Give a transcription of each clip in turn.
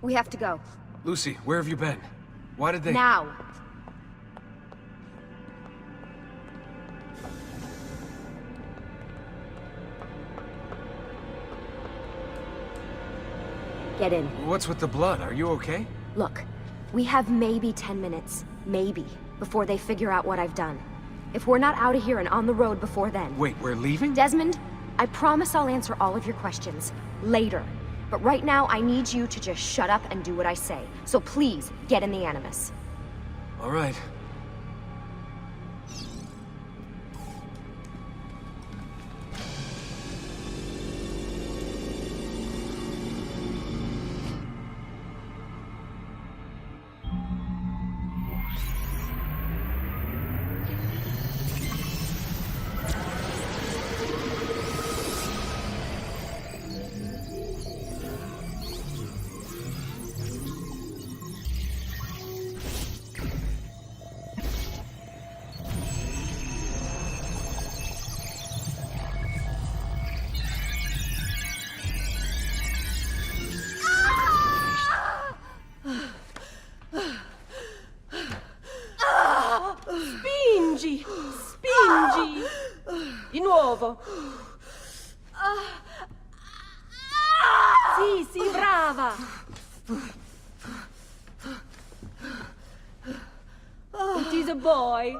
We have to go. Lucy, where have you been? Why did they... Now! Get in. What's with the blood? Are you okay? Look, we have maybe 10 minutes, maybe, before they figure out what I've done. If we're not out of here and on the road before then... Wait, we're leaving? Desmond, I promise I'll answer all of your questions later. But right now, I need you to just shut up and do what I say. So please, get in the Animus. All right. Spingi! Spingi! Di nuovo! Sì, sì, brava! It is a boy.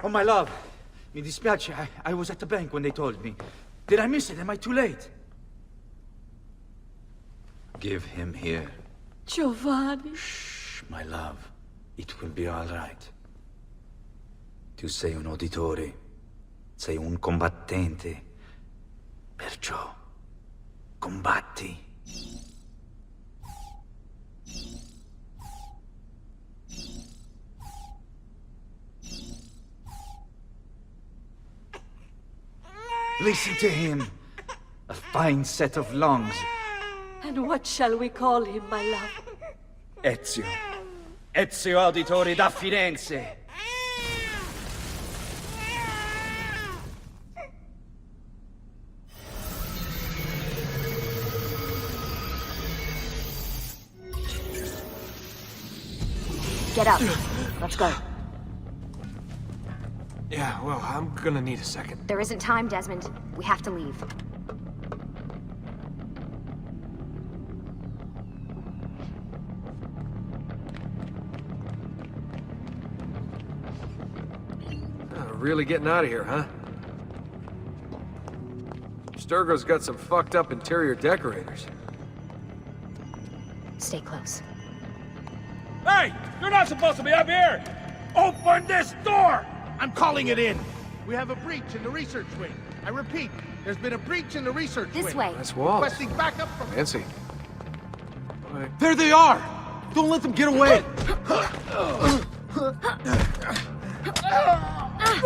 Oh, my love. Mi dispiace, I was at the bank when they told me. Did I miss it? Am I too late? Give him here. Giovanni. Shh, my love. It will be all right. Tu sei un uditore. Sei un combattente. Perciò, combatti. Listen to him. A fine set of lungs. And what shall we call him, my love? Ezio. Ezio Auditori da Firenze. Get up. Let's go. Yeah, well, I'm gonna need a second. There isn't time, Desmond. We have to leave. Really getting out of here, huh? Sturgo's got some fucked up interior decorators. Stay close. Hey! You're not supposed to be up here! Open this door! I'm calling it in! We have a breach in the research wing. I repeat, there's been a breach in the research wing. This way. Nice walls. Requesting backup from... Fancy. There they are! Don't let them get away!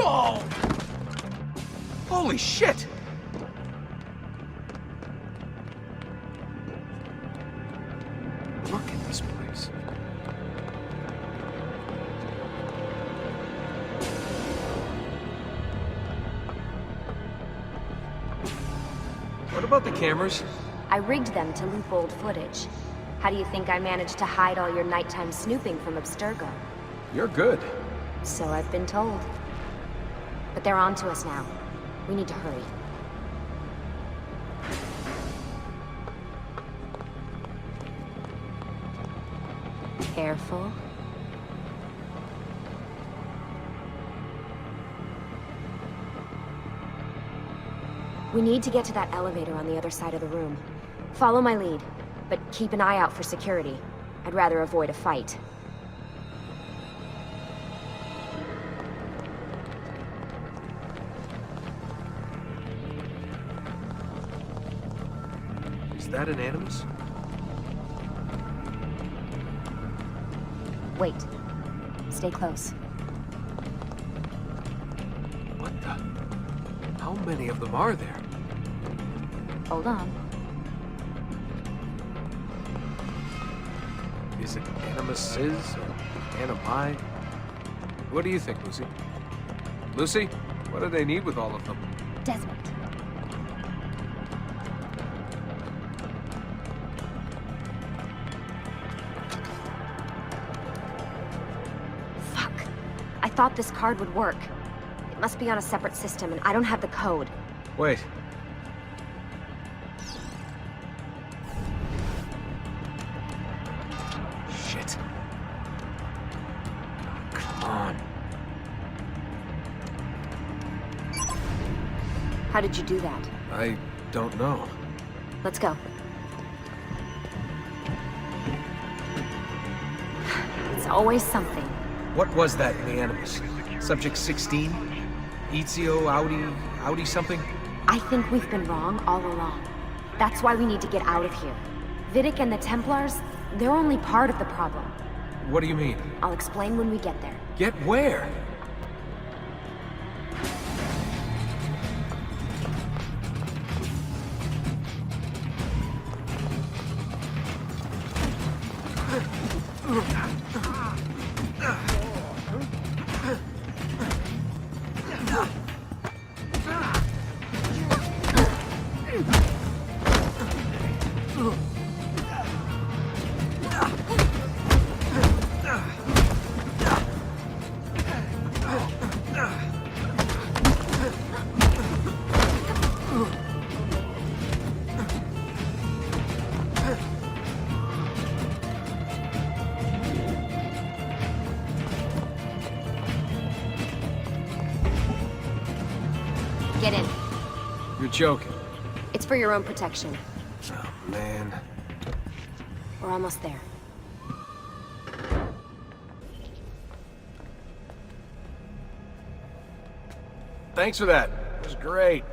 Oh! Holy shit! Look at this place. What about the cameras? I rigged them to loop old footage. How do you think I managed to hide all your nighttime snooping from Abstergo? You're good. So I've been told. But they're on to us now. We need to hurry. Careful. We need to get to that elevator on the other side of the room. Follow my lead, but keep an eye out for security. I'd rather avoid a fight. Is that an Animus? Wait. Stay close. What the? How many of them are there? Hold on. Is it Animuses or Animi? What do you think, Lucy? Lucy, what do they need with all of them? Desmond. thought this card would work. It must be on a separate system, and I don't have the code. Wait. Shit. Come on. How did you do that? I don't know. Let's go. It's always something. What was that in the Animus? Subject 16? Ezio, Audi something? I think we've been wrong all along. That's why we need to get out of here. Vidic and the Templars, they're only part of the problem. What do you mean? I'll explain when we get there. Get where? Get in. You're joking. It's for your own protection. Oh, man. We're almost there. Thanks for that. It was great.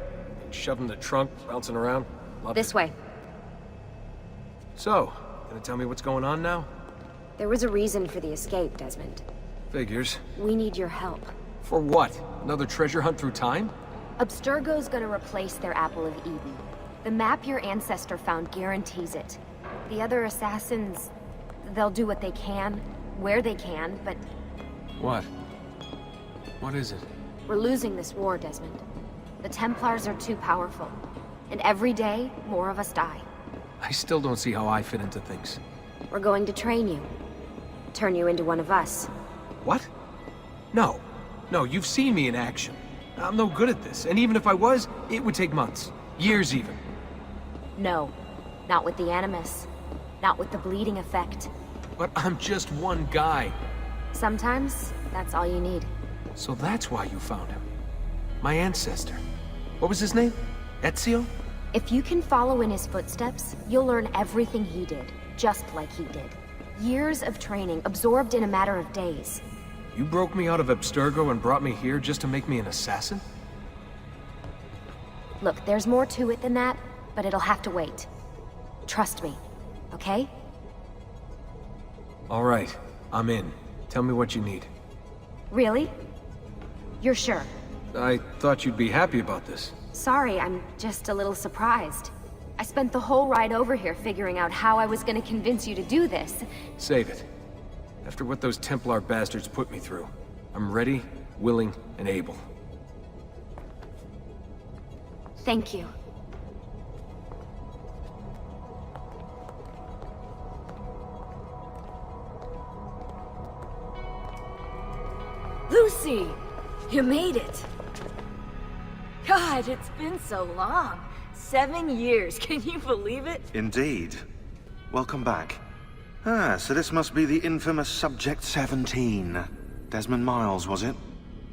Shoving the trunk, bouncing around. Loved This it. way. So, gonna tell me what's going on now? There was a reason for the escape, Desmond. Figures. We need your help. For what? Another treasure hunt through time? Abstergo's gonna replace their Apple of Eden. The map your ancestor found guarantees it. The other assassins, they'll do what they can, where they can, but What? What is it? we're losing this war, Desmond. The Templars are too powerful. And every day, more of us die. I still don't see how I fit into things. We're going to train you. Turn you into one of us. What? No. No, you've seen me in action. I'm no good at this, and even if I was, it would take months. Years even. No. Not with the Animus. Not with the bleeding effect. But I'm just one guy. Sometimes, that's all you need. So that's why you found him. My ancestor. What was his name? Ezio? If you can follow in his footsteps, you'll learn everything he did, just like he did. Years of training, absorbed in a matter of days. You broke me out of Abstergo and brought me here just to make me an assassin? Look, there's more to it than that, but it'll have to wait. Trust me, okay? All right, I'm in. Tell me what you need. Really? You're sure? I thought you'd be happy about this. Sorry, I'm just a little surprised. I spent the whole ride over here figuring out how I was gonna convince you to do this. Save it. After what those Templar bastards put me through, I'm ready, willing, and able. Thank you. Lucy! You made it! God, it's been so long. 7 years, can you believe it? Indeed. Welcome back. Ah, so this must be the infamous Subject 17. Desmond Miles, was it?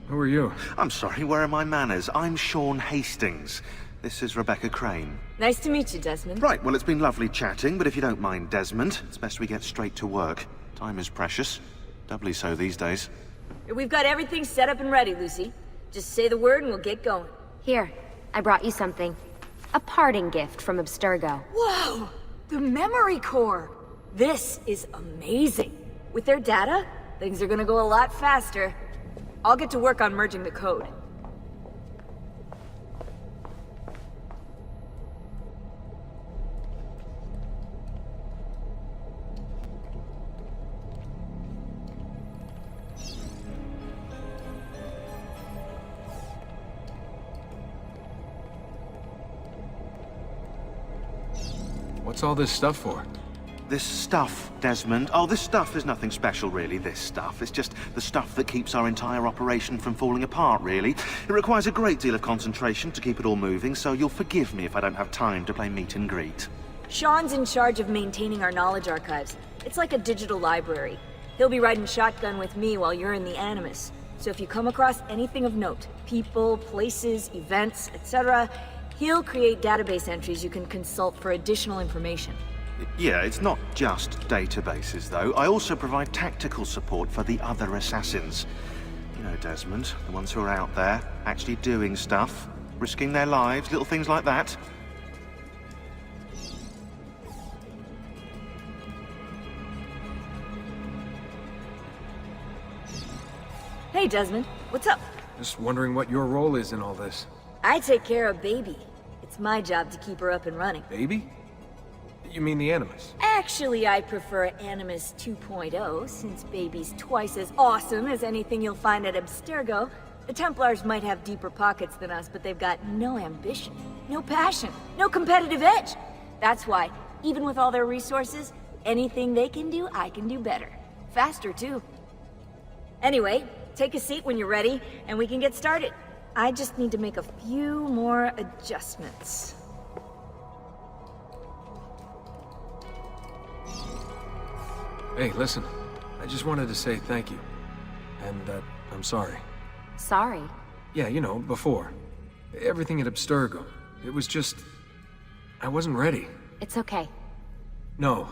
Who are you? I'm sorry, where are my manners? I'm Sean Hastings. This is Rebecca Crane. Nice to meet you, Desmond. Right, well, it's been lovely chatting, but if you don't mind, Desmond, it's best we get straight to work. Time is precious. Doubly so these days. We've got everything set up and ready, Lucy. Just say the word and we'll get going. Here, I brought you something. A parting gift from Abstergo. Whoa! The memory core! This is amazing. With their data, things are gonna go a lot faster. I'll get to work on merging the code. What's all this stuff for? This stuff, Desmond. Oh, this stuff is nothing special, really, this stuff. It's just the stuff that keeps our entire operation from falling apart, really. It requires a great deal of concentration to keep it all moving, so you'll forgive me if I don't have time to play meet and greet. Sean's in charge of maintaining our knowledge archives. It's like a digital library. He'll be riding shotgun with me while you're in the Animus. So if you come across anything of note, people, places, events, etc., he'll create database entries you can consult for additional information. Yeah, it's not just databases, though. I also provide tactical support for the other assassins. You know, Desmond, the ones who are out there, actually doing stuff, risking their lives, little things like that. Hey, Desmond, what's up? Just wondering what your role is in all this. I take care of Baby. It's my job to keep her up and running. Baby? You mean the Animus? Actually, I prefer Animus 2.0, since Baby's twice as awesome as anything you'll find at Abstergo. The Templars might have deeper pockets than us, but they've got no ambition, no passion, no competitive edge. That's why, even with all their resources, anything they can do, I can do better. Faster, too. Anyway, take a seat when you're ready, and we can get started. I just need to make a few more adjustments. Hey, listen. I just wanted to say thank you. And that I'm sorry. Sorry. Yeah, you know, before. Everything at Abstergo. It was just... I wasn't ready. It's okay. No.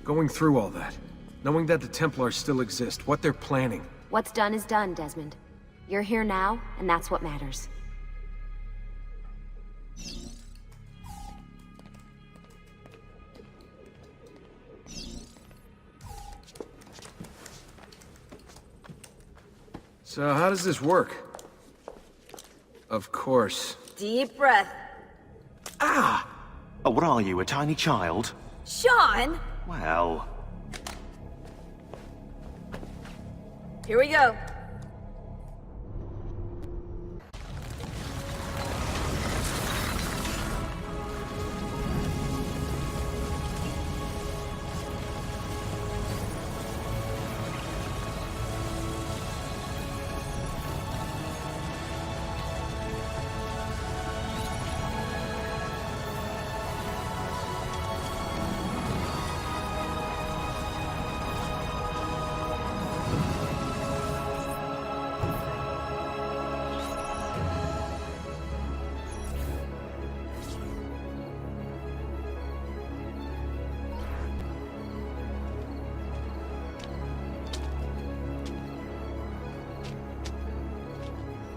Going through all that. Knowing that the Templars still exist, what they're planning. What's done is done, Desmond. You're here now, and that's what matters. So how does this work? Of course. Deep breath. Ah! Oh, what are you, a tiny child? Sean! Well... Here we go.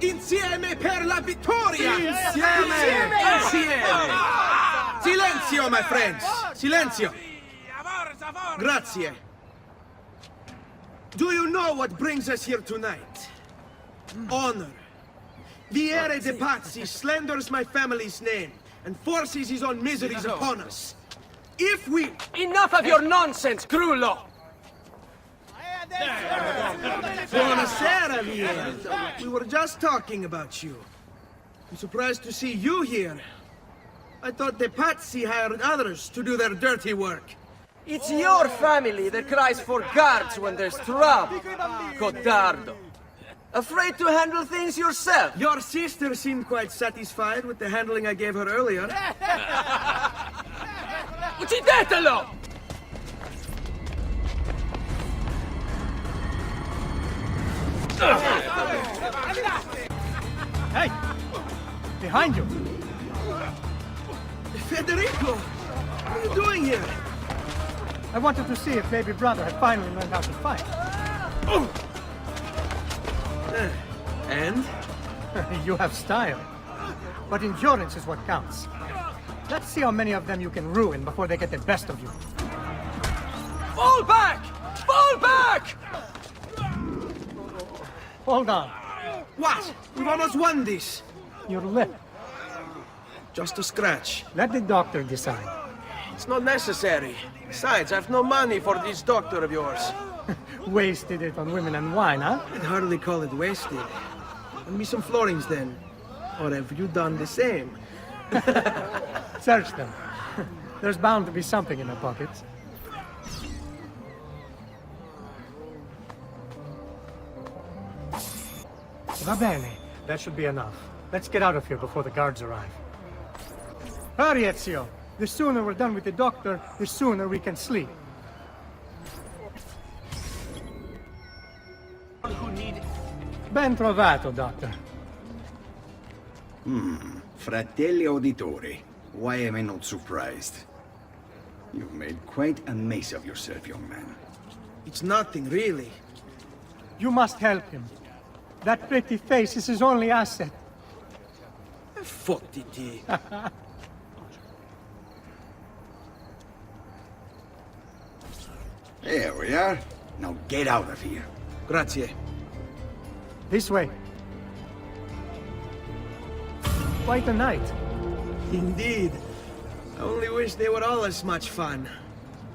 Insieme per la vittoria! Insieme! Insieme! Silenzio, my friends! Silenzio! Grazie. Do you know what brings us here tonight? Honor. Viere de Pazzi slanders my family's name and forces his own miseries upon us. If we... Enough of your nonsense, Grullo! Buonasera, Viere. We were just talking about you. I'm surprised to see you here. I thought the Pazzi hired others to do their dirty work. It's your family that cries for guards when there's trouble, Cotardo. Afraid to handle things yourself? Your sister seemed quite satisfied with the handling I gave her earlier. Uccidetelo! Hey! Behind you! Federico! What are you doing here? I wanted to see if baby brother had finally learned how to fight. And? You have style. But endurance is what counts. Let's see how many of them you can ruin before they get the best of you. Fall back! Fall back! Hold on. What? We've almost won this. Your lip. Just a scratch. Let the doctor decide. It's not necessary. Besides, I've no money for this doctor of yours. Wasted it on women and wine, huh? I'd hardly call it wasted. Lend me some florins then. Or have you done the same? Search them. There's bound to be something in the pockets. Va bene. That should be enough. Let's get out of here before the guards arrive. Hurry, Ezio. The sooner we're done with the doctor, the sooner we can sleep. Ben trovato, Doctor. Fratelli auditori, why am I not surprised? You've made quite a mess of yourself, young man. It's nothing, really. You must help him. That pretty face is his only asset. Fottiti. There we are. Now get out of here. Grazie. This way. Quite a night. Indeed. I only wish they were all as much fun.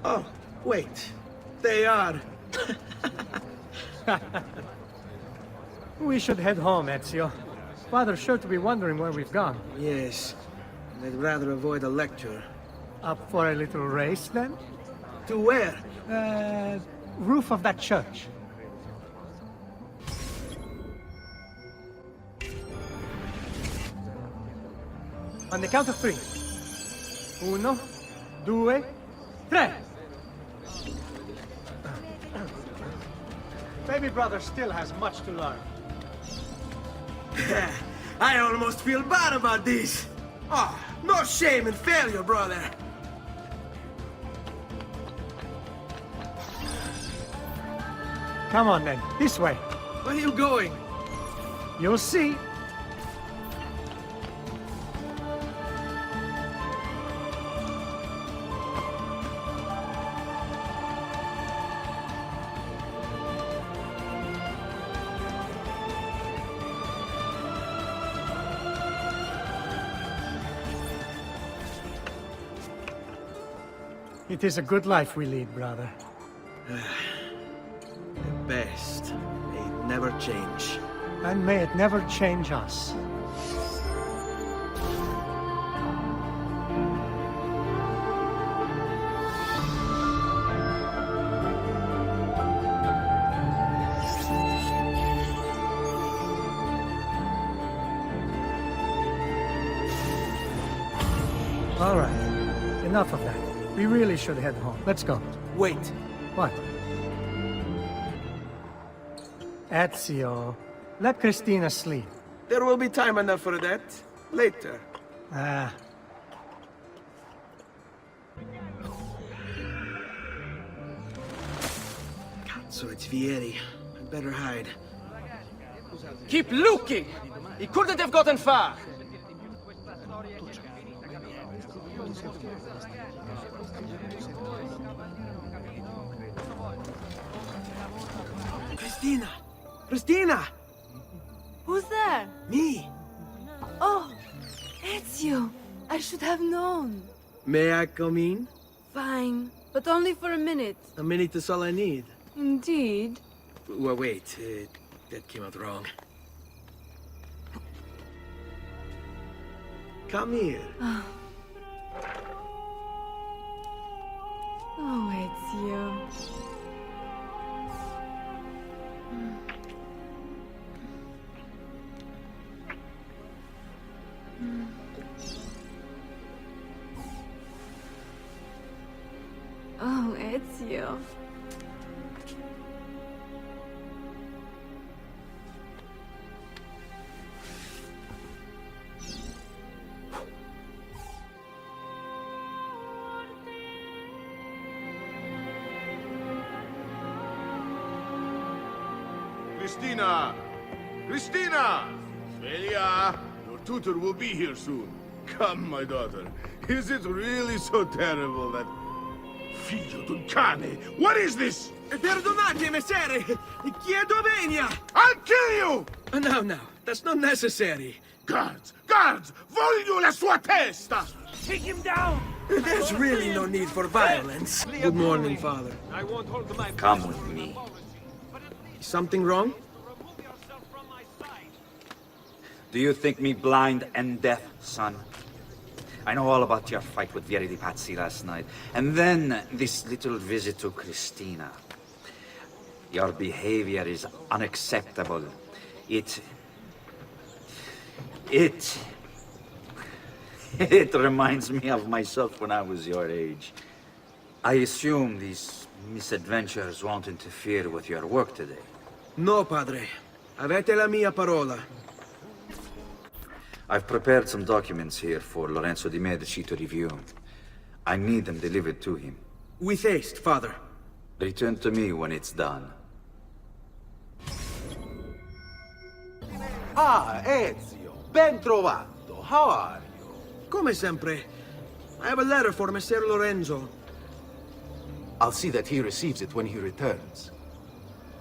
Oh, wait. They are. We should head home, Ezio. Father's sure to be wondering where we've gone. Yes. I'd rather avoid a lecture. Up for a little race, then? To where? Roof of that church. On the count of 3. 1, 2, 3. Baby brother still has much to learn. I almost feel bad about this. Oh, no shame in failure, brother. Come on, then. This way. Where are you going? You'll see. It is a good life we lead, brother. The best. May it never change. And may it never change us. All right. Enough of that. We really should head home. Let's go. Wait. What? Ezio, let Christina sleep. There will be time enough for that. Later. Ah. So it's Vieri. I'd better hide. Keep looking! He couldn't have gotten far! Christina! Christina! Who's there? Me! Oh, Ezio. I should have known. May I come in? Fine, but only for a minute. A minute is all I need. Indeed. Well, wait. That came out wrong. Come here. Oh, Ezio. Oh, Ezio. Christina! Christina! Svelia, your tutor will be here soon. Come, my daughter. Is it really so terrible that... Figlio d'un cane! What is this? Perdonate, messere! Chiedo venia! I'll kill you! No, that's not necessary. Guards! Guards! Voglio la sua testa! Take him down! There's really no need for violence. Good morning, Father. Come with me. Is something wrong? Do you think me blind and deaf, son? I know all about your fight with Vieri di Pazzi last night, and then this little visit to Christina. Your behavior is unacceptable. It It reminds me of myself when I was your age. I assume these misadventures won't interfere with your work today. No, padre. Avete la mia parola. I've prepared some documents here for Lorenzo di Medici to review. I need them delivered to him. With haste, father. Return to me when it's done. Ah, Ezio, ben trovato. How are you? Come sempre. I have a letter for Messer Lorenzo. I'll see that he receives it when he returns.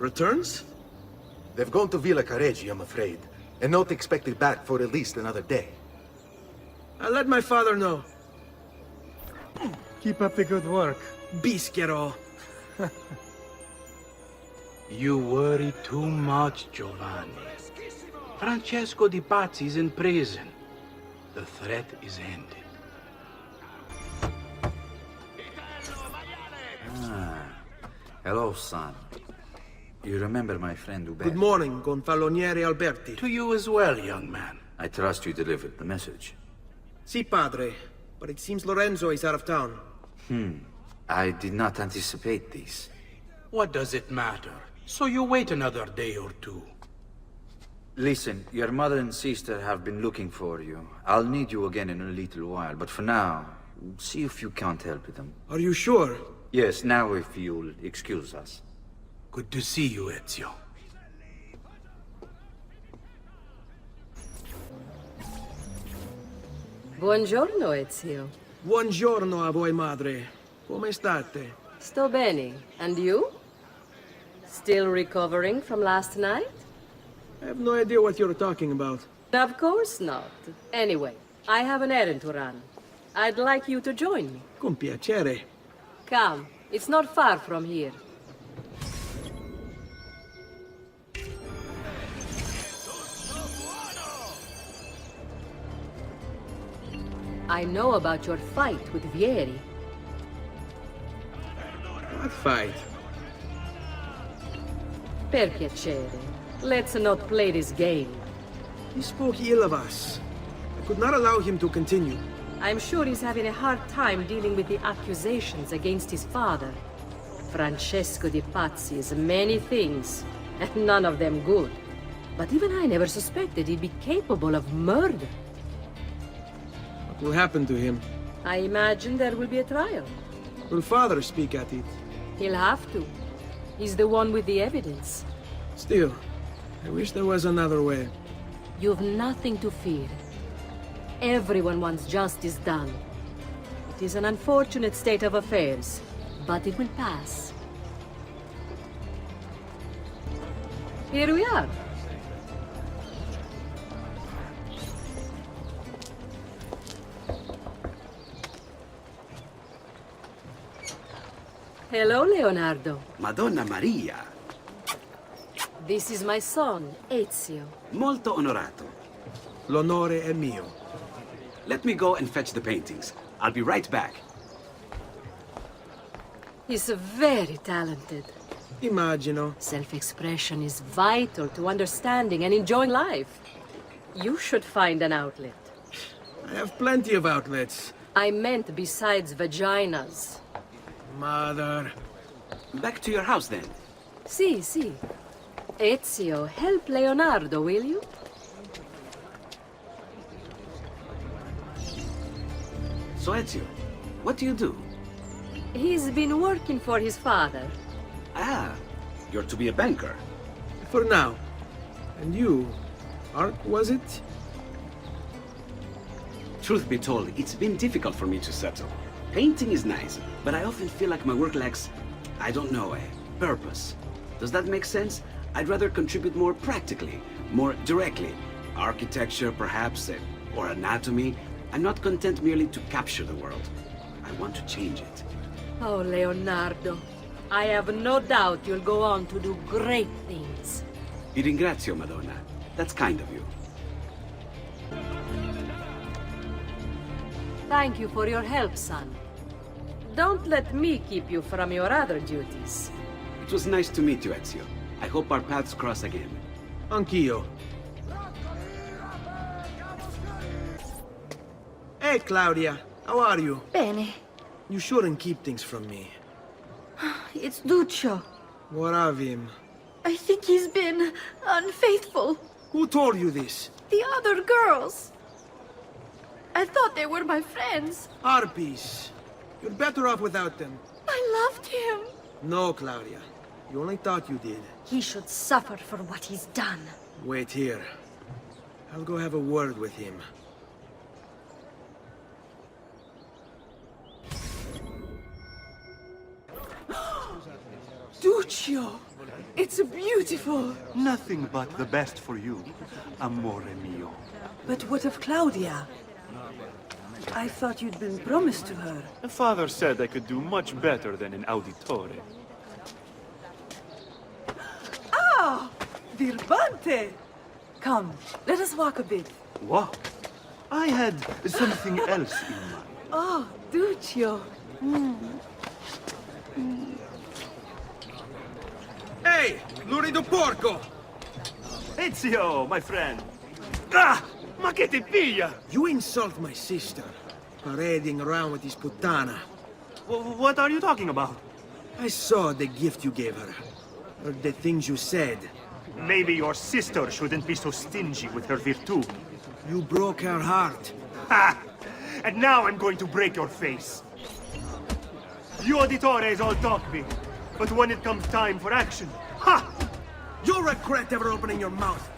Returns? They've gone to Villa Careggi, I'm afraid, and not expected back for at least another day. I'll let my father know. Keep up the good work. Bischero. You worry too much, Giovanni. Francesco Di Pazzi is in prison. The threat is ended. Hello, son. You remember my friend Uber? Good morning, Gonfaloniere Alberti. To you as well, young man. I trust you delivered the message. Si, padre. But it seems Lorenzo is out of town. I did not anticipate this. What does it matter? So you wait another day or two. Listen, your mother and sister have been looking for you. I'll need you again in a little while, but for now, see if you can't help them. Are you sure? Yes, now if you'll excuse us. Good to see you, Ezio. Buongiorno, Ezio. Buongiorno a voi, madre. Come state? Sto bene. And you? Still recovering from last night? I have no idea what you're talking about. Of course not. Anyway, I have an errand to run. I'd like you to join me. Con piacere. Come, it's not far from here. I know about your fight with Vieri. What fight? Per piacere. Let's not play this game. He spoke ill of us. I could not allow him to continue. I'm sure he's having a hard time dealing with the accusations against his father. Francesco Di Pazzi is many things, and none of them good. But even I never suspected he'd be capable of murder. What will happen to him? I imagine there will be a trial. Will father speak at it? He'll have to. He's the one with the evidence. Still, I wish there was another way. You've nothing to fear. Everyone wants justice done. It is an unfortunate state of affairs, but it will pass. Here we are. Hello, Leonardo. Madonna Maria. This is my son, Ezio. Molto onorato. L'onore è mio. Let me go and fetch the paintings. I'll be right back. He's very talented. Immagino. Self-expression is vital to understanding and enjoying life. You should find an outlet. I have plenty of outlets. I meant besides vaginas. Mother. Back to your house, then. Si, si. Ezio, help Leonardo, will you? So, Ezio, what do you do? He's been working for his father. Ah, you're to be a banker. For now. And you? Art, was it? Truth be told, it's been difficult for me to settle. Painting is nice, but I often feel like my work lacks, I don't know, a purpose. Does that make sense? I'd rather contribute more practically, more directly. Architecture, perhaps, or anatomy. I'm not content merely to capture the world. I want to change it. Oh, Leonardo. I have no doubt you'll go on to do great things. Vi ringrazio, Madonna. That's kind of you. Thank you for your help, son. Don't let me keep you from your other duties. It was nice to meet you, Ezio. I hope our paths cross again. Anch'io. Hey, Claudia. How are you? Bene. You shouldn't keep things from me. It's Duccio. What of him? I think he's been unfaithful. Who told you this? The other girls. I thought they were my friends. Harpies. You're better off without them. I loved him. No, Claudia. You only thought you did. He should suffer for what he's done. Wait here. I'll go have a word with him. Duccio! It's beautiful! Nothing but the best for you, amore mio. But what of Claudia? I thought you'd been promised to her. Father said I could do much better than an auditore. Ah! Birbante! Come, let us walk a bit. What? I had something else in mind. Oh, Duccio. Hey! Lurido porco! Ezio, my friend! Ah! Ma che ti piglia? You insult my sister. Parading around with this puttana. What are you talking about? I saw the gift you gave her. Or the things you said. Maybe your sister shouldn't be so stingy with her virtù. You broke her heart. Ha! And now I'm going to break your face. You auditores all talk big, but when it comes time for action, ha! You'll regret ever opening your mouth.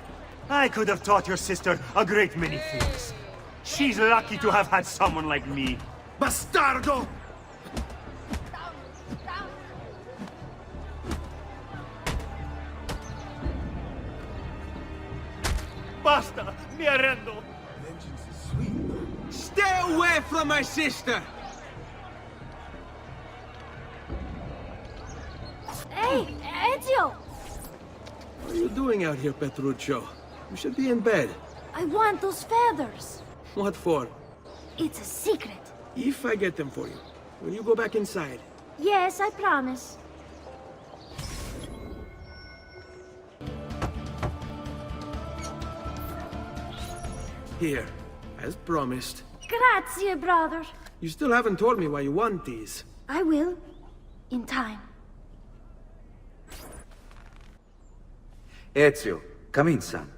I could have taught your sister a great many things. She's lucky to have had someone like me. Bastardo! Basta! Mi arrendo! Stay away from my sister! Hey, Ezio! What are you doing out here, Petruccio? You should be in bed. I want those feathers. What for? It's a secret. If I get them for you, will you go back inside? Yes, I promise. Here, as promised. Grazie, brother. You still haven't told me why you want these. I will. In time. Ezio, come in, son.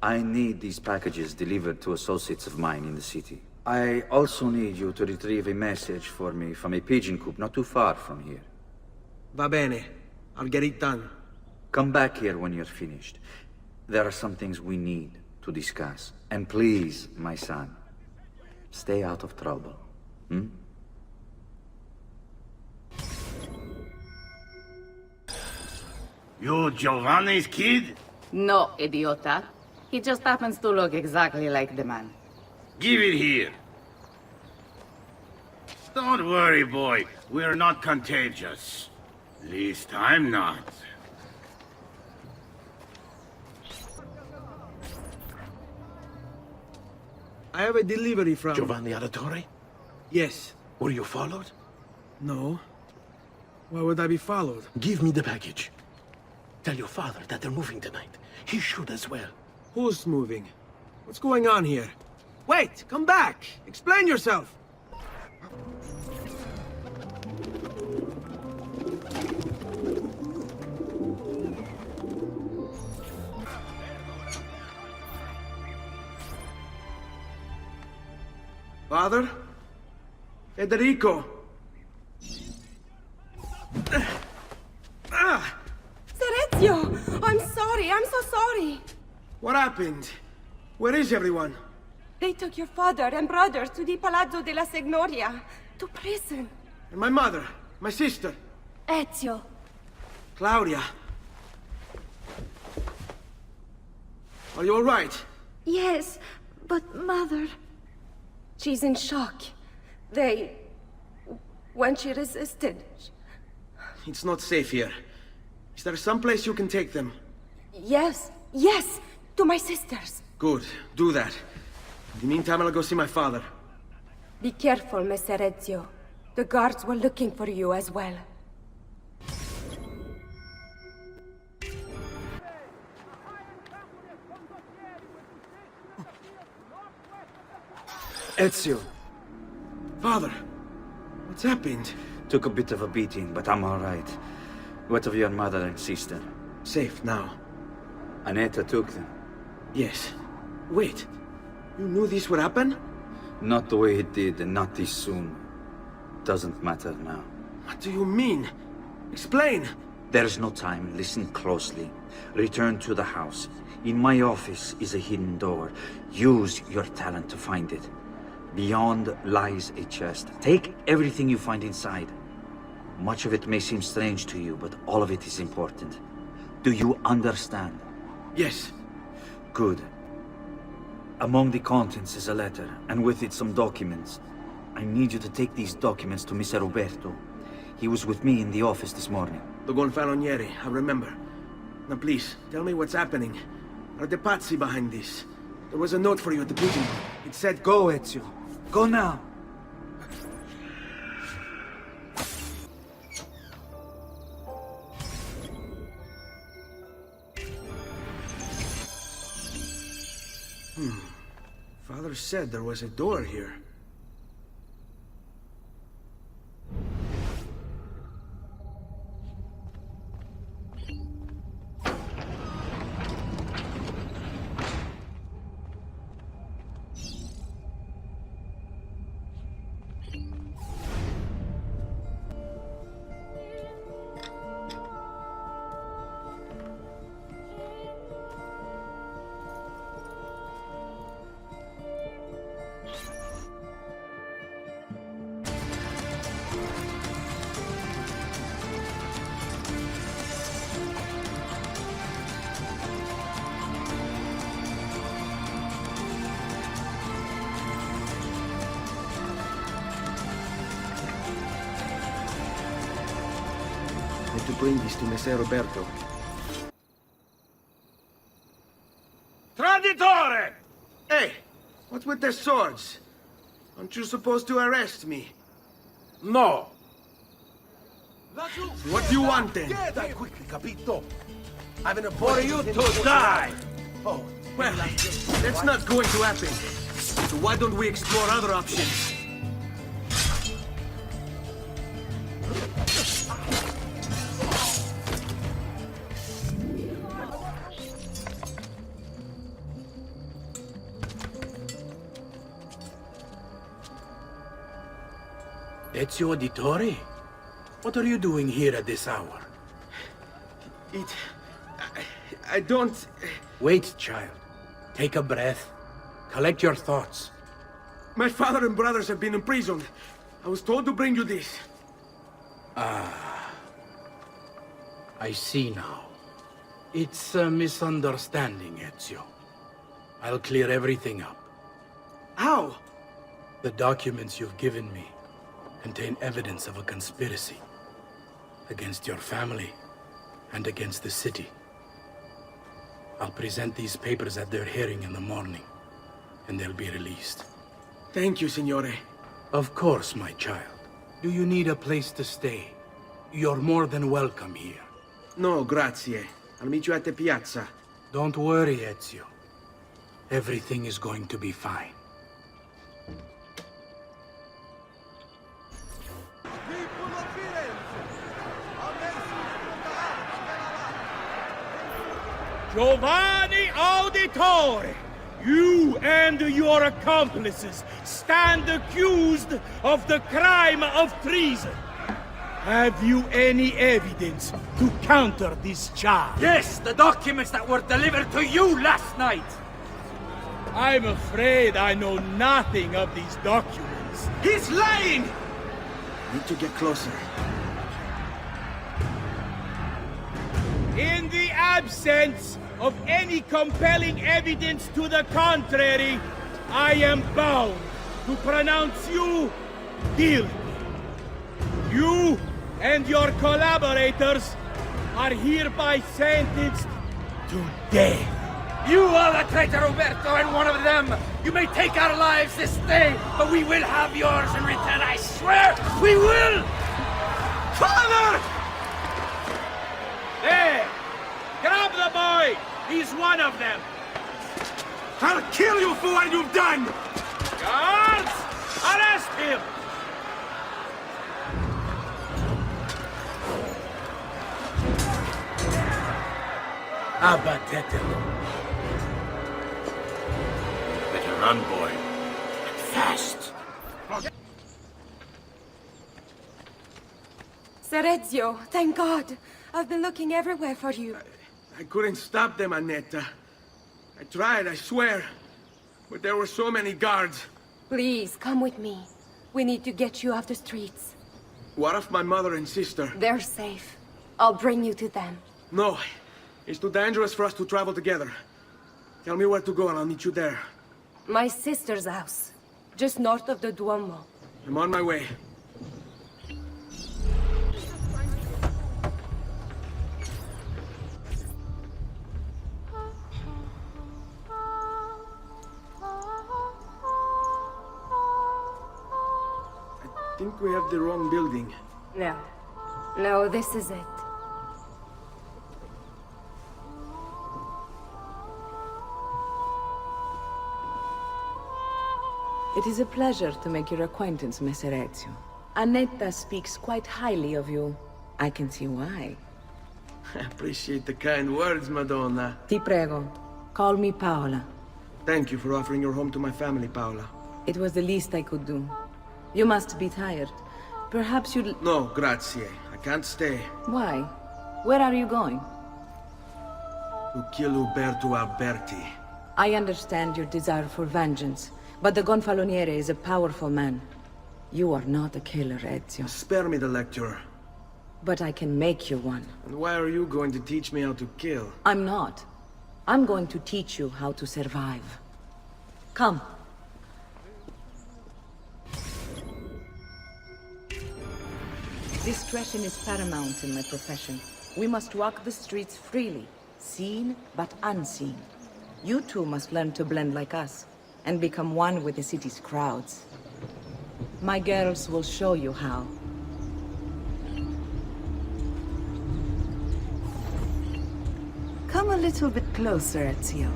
I need these packages delivered to associates of mine in the city. I also need you to retrieve a message for me from a pigeon coop not too far from here. Va bene. I'll get it done. Come back here when you're finished. There are some things we need to discuss. And please, my son, stay out of trouble. Hmm? You Giovanni's kid? No, idiota. He just happens to look exactly like the man. Give it here. Don't worry, boy. We're not contagious. Least I'm not. I have a delivery from... Giovanni Auditore? Yes. Were you followed? No. Why would I be followed? Give me the package. Tell your father that they're moving tonight. He should as well. Who's moving? What's going on here? Wait! Come back! Explain yourself! Father? Federico! Serezio! I'm sorry, I'm so sorry! What happened? Where is everyone? They took your father and brother to the Palazzo della Signoria, to prison. And my mother? My sister? Ezio. Claudia? Are you all right? Yes, but Mother... She's in shock. When she resisted... It's not safe here. Is there some place you can take them? Yes, to my sisters. Good, do that. In the meantime, I'll go see my father. Be careful, Messer Ezio. The guards were looking for you as well. Ezio. Father, what's happened? Took a bit of a beating, but I'm all right. What of your mother and sister? Safe now. Annetta took them. Yes. Wait. You knew this would happen? Not the way it did, and not this soon. Doesn't matter now. What do you mean? Explain! There's no time. Listen closely. Return to the house. In my office is a hidden door. Use your talent to find it. Beyond lies a chest. Take everything you find inside. Much of it may seem strange to you, but all of it is important. Do you understand? Yes. Good. Among the contents is a letter, and with it some documents. I need you to take these documents to Mr. Roberto. He was with me in the office this morning. The Gonfalonieri, I remember. Now please, tell me what's happening. Are the Pazzi behind this? There was a note for you at the pigeon. It said, go, Ezio. Go now. Father said there was a door here. To bring this to Messer Roberto. Traditore! Hey, what's with the swords? Aren't you supposed to arrest me? No. What do you want then? Die quickly, capito? I've been For you to die! Oh, well, that's not going to happen. So why don't we explore other options? Ezio Auditore? What are you doing here at this hour? I don't... Wait, child. Take a breath. Collect your thoughts. My father and brothers have been imprisoned. I was told to bring you this. Ah. I see now. It's a misunderstanding, Ezio. I'll clear everything up. How? The documents you've given me contain evidence of a conspiracy against your family and against the city. I'll present these papers at their hearing in the morning, and they'll be released. Thank you, Signore. Of course, my child. Do you need a place to stay? You're more than welcome here. No, grazie. I'll meet you at the piazza. Don't worry, Ezio. Everything is going to be fine. Giovanni Auditore, you and your accomplices stand accused of the crime of treason. Have you any evidence to counter this charge? Yes, the documents that were delivered to you last night. I'm afraid I know nothing of these documents. He's lying! Need to get closer. In the absence of any compelling evidence to the contrary, I am bound to pronounce you guilty. You and your collaborators are hereby sentenced to death. You are the traitor, Roberto, and one of them. You may take our lives this day, but we will have yours in return, I swear! We will! Father! There! Grab the boy! He's one of them! I'll kill you for what you've done! Guards! Arrest him! Abatetelo. Better run, boy. Fast. Ser Ezio, thank God. I've been looking everywhere for you. I couldn't stop them, Annetta. I tried, I swear. But there were so many guards. Please, come with me. We need to get you off the streets. What of my mother and sister? They're safe. I'll bring you to them. No. It's too dangerous for us to travel together. Tell me where to go and I'll meet you there. My sister's house. Just north of the Duomo. I'm on my way. I think we have the wrong building. No. No, this is it. It is a pleasure to make your acquaintance, Messer Ezio. Annetta speaks quite highly of you. I can see why. I appreciate the kind words, Madonna. Ti prego, call me Paola. Thank you for offering your home to my family, Paola. It was the least I could do. You must be tired. Perhaps you'd... No, grazie. I can't stay. Why? Where are you going? To kill Uberto Alberti. I understand your desire for vengeance, but the Gonfaloniere is a powerful man. You are not a killer, Ezio. Spare me the lecture. But I can make you one. And why are you going to teach me how to kill? I'm not. I'm going to teach you how to survive. Come. Discretion is paramount in my profession. We must walk the streets freely, seen but unseen. You too must learn to blend like us, and become one with the city's crowds. My girls will show you how. Come a little bit closer, Ezio.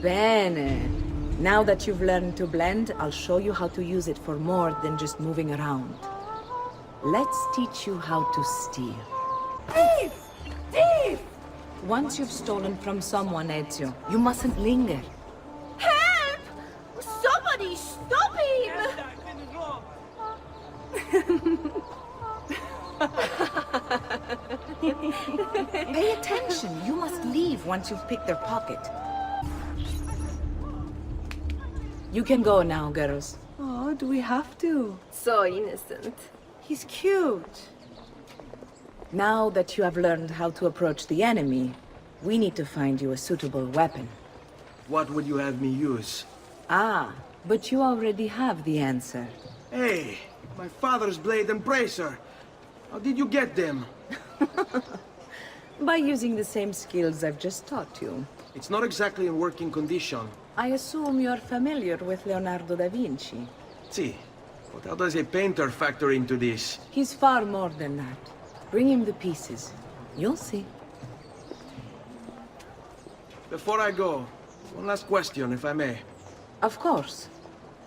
Bene. Now that you've learned to blend, I'll show you how to use it for more than just moving around. Let's teach you how to steal. Thief! Thief! Once you've stolen from someone, Ezio, you mustn't linger. Help! Somebody stop him! Pay attention. You must leave once you've picked their pocket. You can go now, girls. Oh, do we have to? So innocent. He's cute. Now that you have learned how to approach the enemy, we need to find you a suitable weapon. What would you have me use? Ah, but you already have the answer. Hey, my father's blade and bracer. How did you get them? By using the same skills I've just taught you. It's not exactly in working condition. I assume you're familiar with Leonardo da Vinci. See, but how does a painter factor into this? He's far more than that. Bring him the pieces. You'll see. Before I go, one last question, if I may. Of course.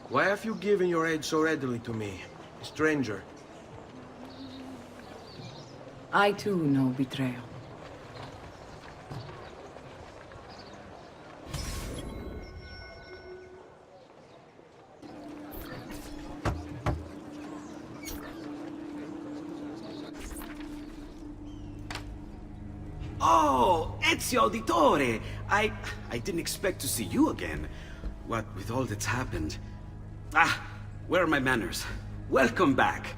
Why have you given your aid so readily to me, a stranger? I too know betrayal. Oh, Ezio Auditore! I didn't expect to see you again. What with all that's happened. Ah, where are my manners? Welcome back.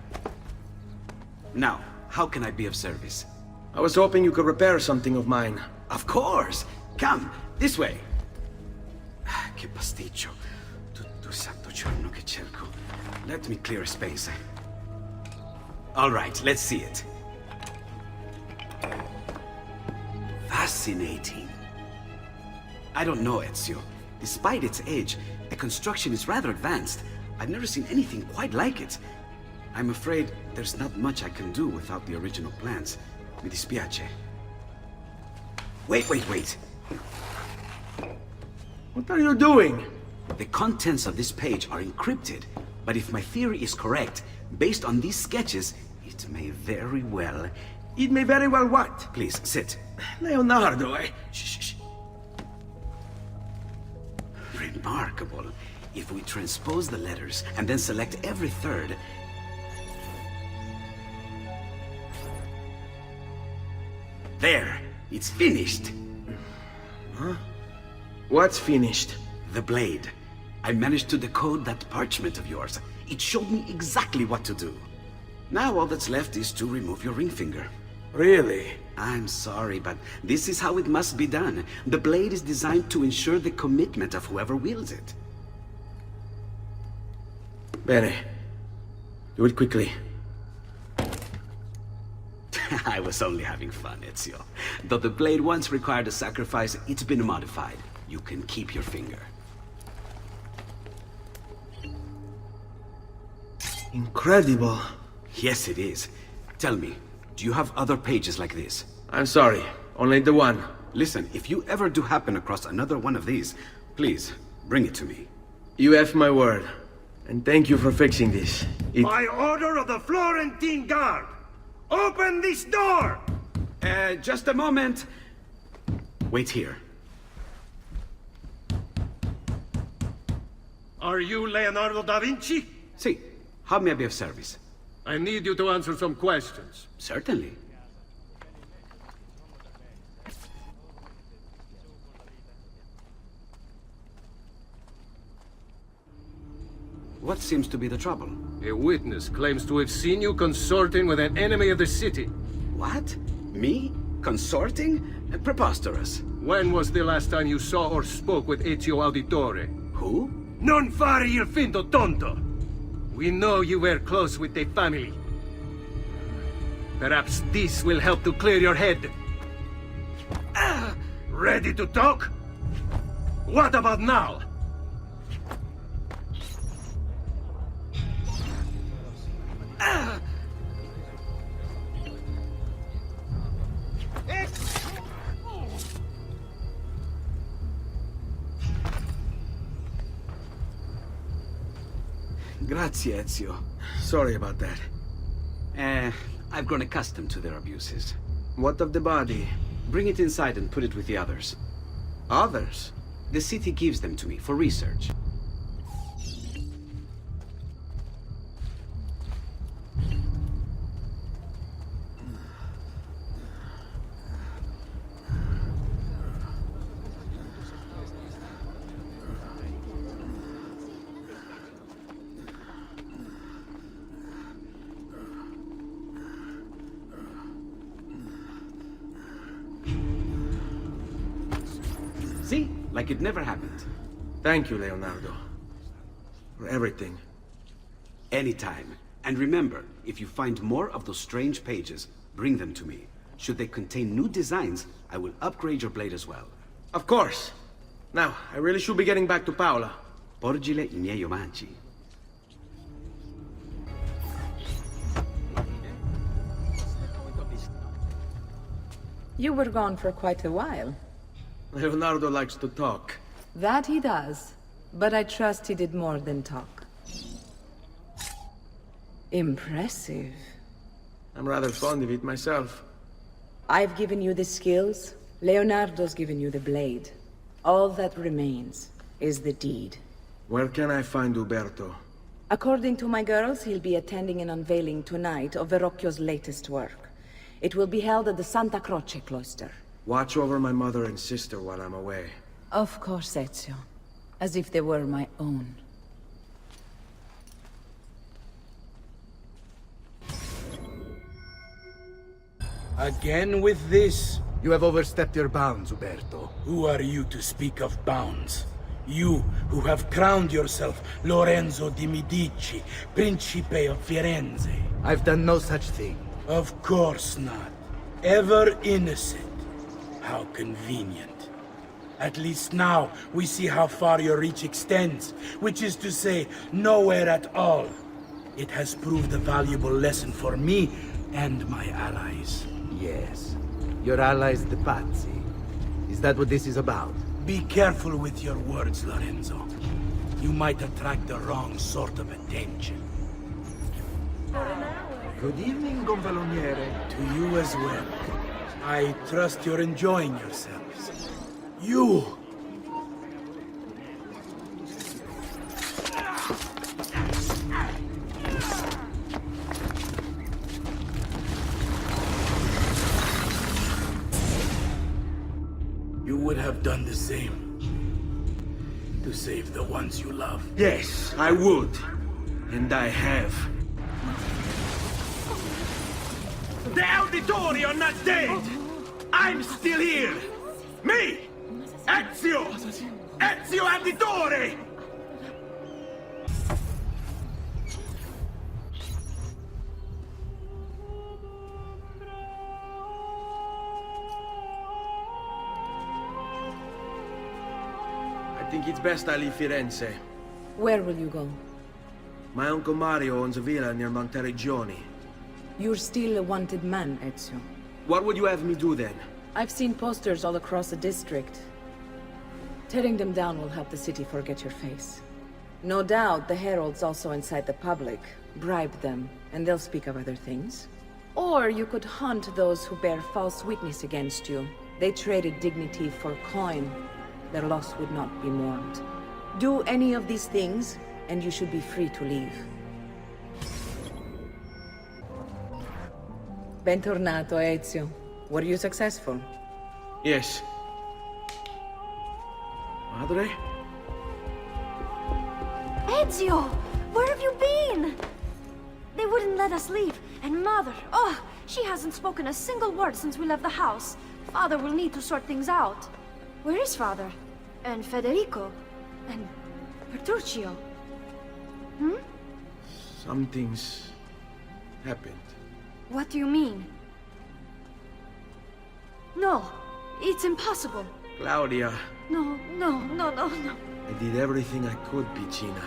Now, how can I be of service? I was hoping you could repair something of mine. Of course! Come, this way! Che pasticcio. Tutto santo giorno che cerco. Let me clear a space. All right, let's see it. Fascinating. I don't know, Ezio. Despite its age, the construction is rather advanced. I've never seen anything quite like it. I'm afraid there's not much I can do without the original plans. Mi dispiace. Wait. What are you doing? The contents of this page are encrypted, but if my theory is correct, based on these sketches, it may very well... It may very well what? Please, sit. Leonardo, Shh. Remarkable. If we transpose the letters and then select every third... There! It's finished! Huh? What's finished? The blade. I managed to decode that parchment of yours. It showed me exactly what to do. Now all that's left is to remove your ring finger. Really? I'm sorry, but this is how it must be done. The blade is designed to ensure the commitment of whoever wields it. Bene. Do it quickly. I was only having fun, Ezio. Though the blade once required a sacrifice, it's been modified. You can keep your finger. Incredible. Yes, it is. Tell me, do you have other pages like this? I'm sorry, only the one. Listen, if you ever do happen across another one of these, please, bring it to me. You have my word. And thank you for fixing this. By order of the Florentine Guard! Open this door! Just a moment. Wait here. Are you Leonardo da Vinci? Si. How may I be of service? I need you to answer some questions. Certainly. What seems to be the trouble? A witness claims to have seen you consorting with an enemy of the city. What? Me? Consorting? Preposterous. When was the last time you saw or spoke with Ezio Auditore? Who? Non fare il finto tonto! We know you were close with the family. Perhaps this will help to clear your head. Ready to talk? What about now? Grazie, Ezio. Sorry about that. I've grown accustomed to their abuses. What of the body? Bring it inside and put it with the others. Others? The city gives them to me for research. See? Like it never happened. Thank you, Leonardo. For everything. Anytime. And remember, if you find more of those strange pages, bring them to me. Should they contain new designs, I will upgrade your blade as well. Of course. Now, I really should be getting back to Paola. Porgile I miei omaggi. You were gone for quite a while. Leonardo likes to talk. That he does. But I trust he did more than talk. Impressive. I'm rather fond of it myself. I've given you the skills. Leonardo's given you the blade. All that remains is the deed. Where can I find Uberto? According to my girls, he'll be attending an unveiling tonight of Verrocchio's latest work. It will be held at the Santa Croce cloister. Watch over my mother and sister while I'm away. Of course, Ezio. As if they were my own. Again with this? You have overstepped your bounds, Uberto. Who are you to speak of bounds? You who have crowned yourself Lorenzo di Medici, Principe of Firenze. I've done no such thing. Of course not. Ever innocent. How convenient. At least now we see how far your reach extends, which is to say, nowhere at all. It has proved a valuable lesson for me and my allies. Yes. Your allies, the Pazzi. Is that what this is about? Be careful with your words, Lorenzo. You might attract the wrong sort of attention. Good evening, Gonfaloniere. To you as well. I trust you're enjoying yourselves. You! You would have done the same. To save the ones you love. Yes, I would. And I have. The Auditori are not dead! I'm still here! Me! Ezio! Ezio Auditore! I think it's best I leave Firenze. Where will you go? My uncle Mario owns a villa near Monteregioni. You're still a wanted man, Ezio. What would you have me do then? I've seen posters all across the district. Tearing them down will help the city forget your face. No doubt the heralds also incite the public. Bribe them, and they'll speak of other things. Or you could hunt those who bear false witness against you. They traded dignity for coin. Their loss would not be mourned. Do any of these things, and you should be free to leave. Bentornato, Ezio. Were you successful? Yes. Madre? Ezio! Where have you been? They wouldn't let us leave. And Mother, oh, she hasn't spoken a single word since we left the house. Father will need to sort things out. Where is Father? And Federico? And Petruccio? Hmm? Something's happened. What do you mean? No, it's impossible. Claudia, No. I did everything I could, Piccina.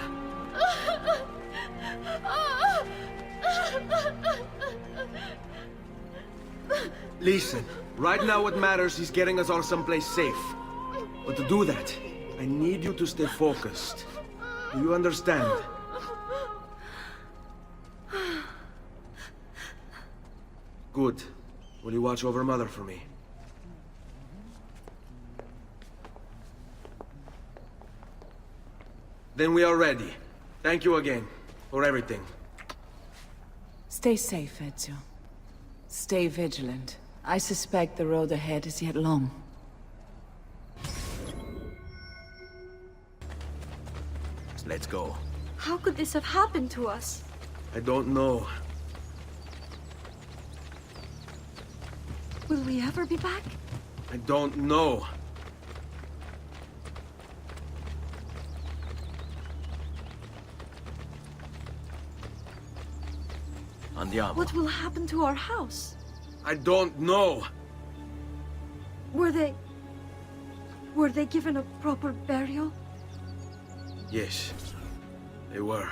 Listen, right now what matters is getting us all someplace safe. But to do that, I need you to stay focused. Do you understand? Good. Will you watch over Mother for me? Then we are ready. Thank you again for everything. Stay safe, Ezio. Stay vigilant. I suspect the road ahead is yet long. Let's go. How could this have happened to us? I don't know. Will we ever be back? I don't know. Andiamo. What will happen to our house? I don't know. Were they given a proper burial? Yes, they were.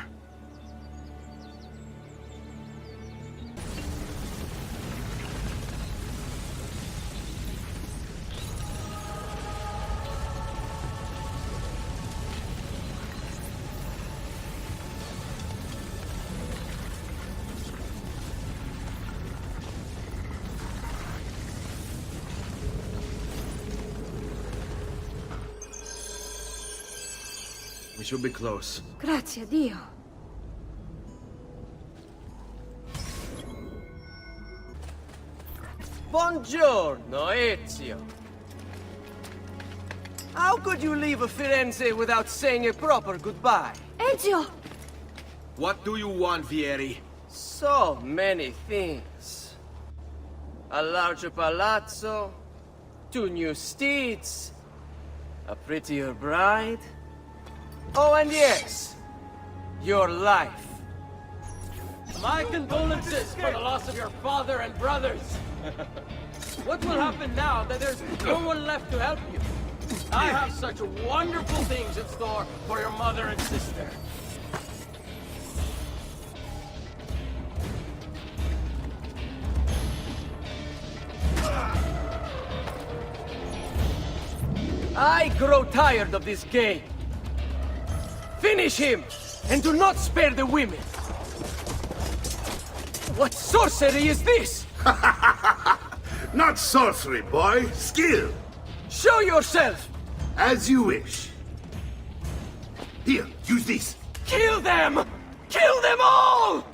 We should be close. Grazie a Dio. Buongiorno, Ezio. How could you leave Firenze without saying a proper goodbye? Ezio! What do you want, Vieri? So many things. A larger palazzo, 2 new steeds, a prettier bride. Oh, and yes, your life. My condolences for the loss of your father and brothers. What will happen now that there's no one left to help you? I have such wonderful things in store for your mother and sister. I grow tired of this game. Finish him, and do not spare the women. What sorcery is this? Not sorcery, boy. Skill. Show yourself. As you wish. Here, use this. Kill them! Kill them all!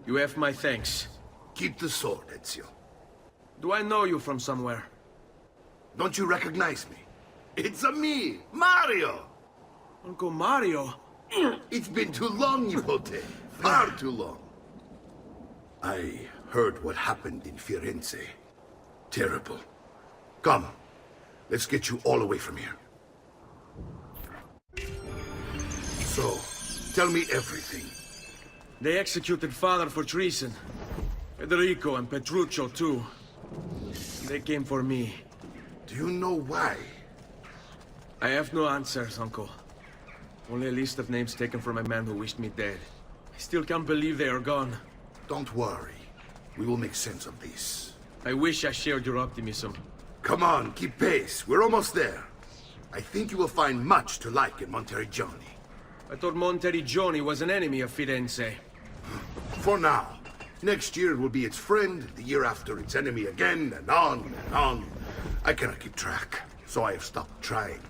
You have my thanks. Keep the sword, Ezio. Do I know you from somewhere? Don't you recognize me? It's me, Mario! Uncle Mario? It's been too long, Nipote. Far too long. I heard what happened in Firenze. Terrible. Come, let's get you all away from here. So, tell me everything. They executed father for treason. Federico and Petruccio, too. They came for me. Do you know why? I have no answers, Uncle. Only a list of names taken from a man who wished me dead. I still can't believe they are gone. Don't worry. We will make sense of this. I wish I shared your optimism. Come on, keep pace. We're almost there. I think you will find much to like in Monteriggioni. I thought Monteriggioni was an enemy of Firenze. For now. Next year it will be its friend, the year after its enemy again, and on and on. I cannot keep track, so I have stopped trying.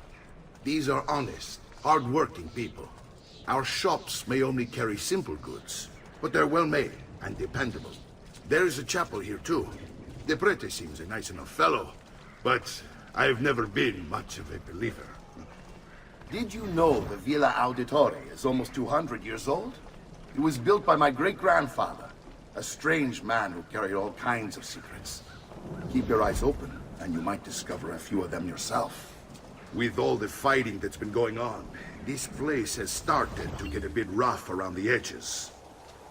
These are honest, hard-working people. Our shops may only carry simple goods, but they're well-made and dependable. There is a chapel here, too. De Prete seems a nice enough fellow, but I've never been much of a believer. Did you know the Villa Auditore is almost 200 years old? It was built by my great-grandfather, a strange man who carried all kinds of secrets. Keep your eyes open, and you might discover a few of them yourself. With all the fighting that's been going on, this place has started to get a bit rough around the edges.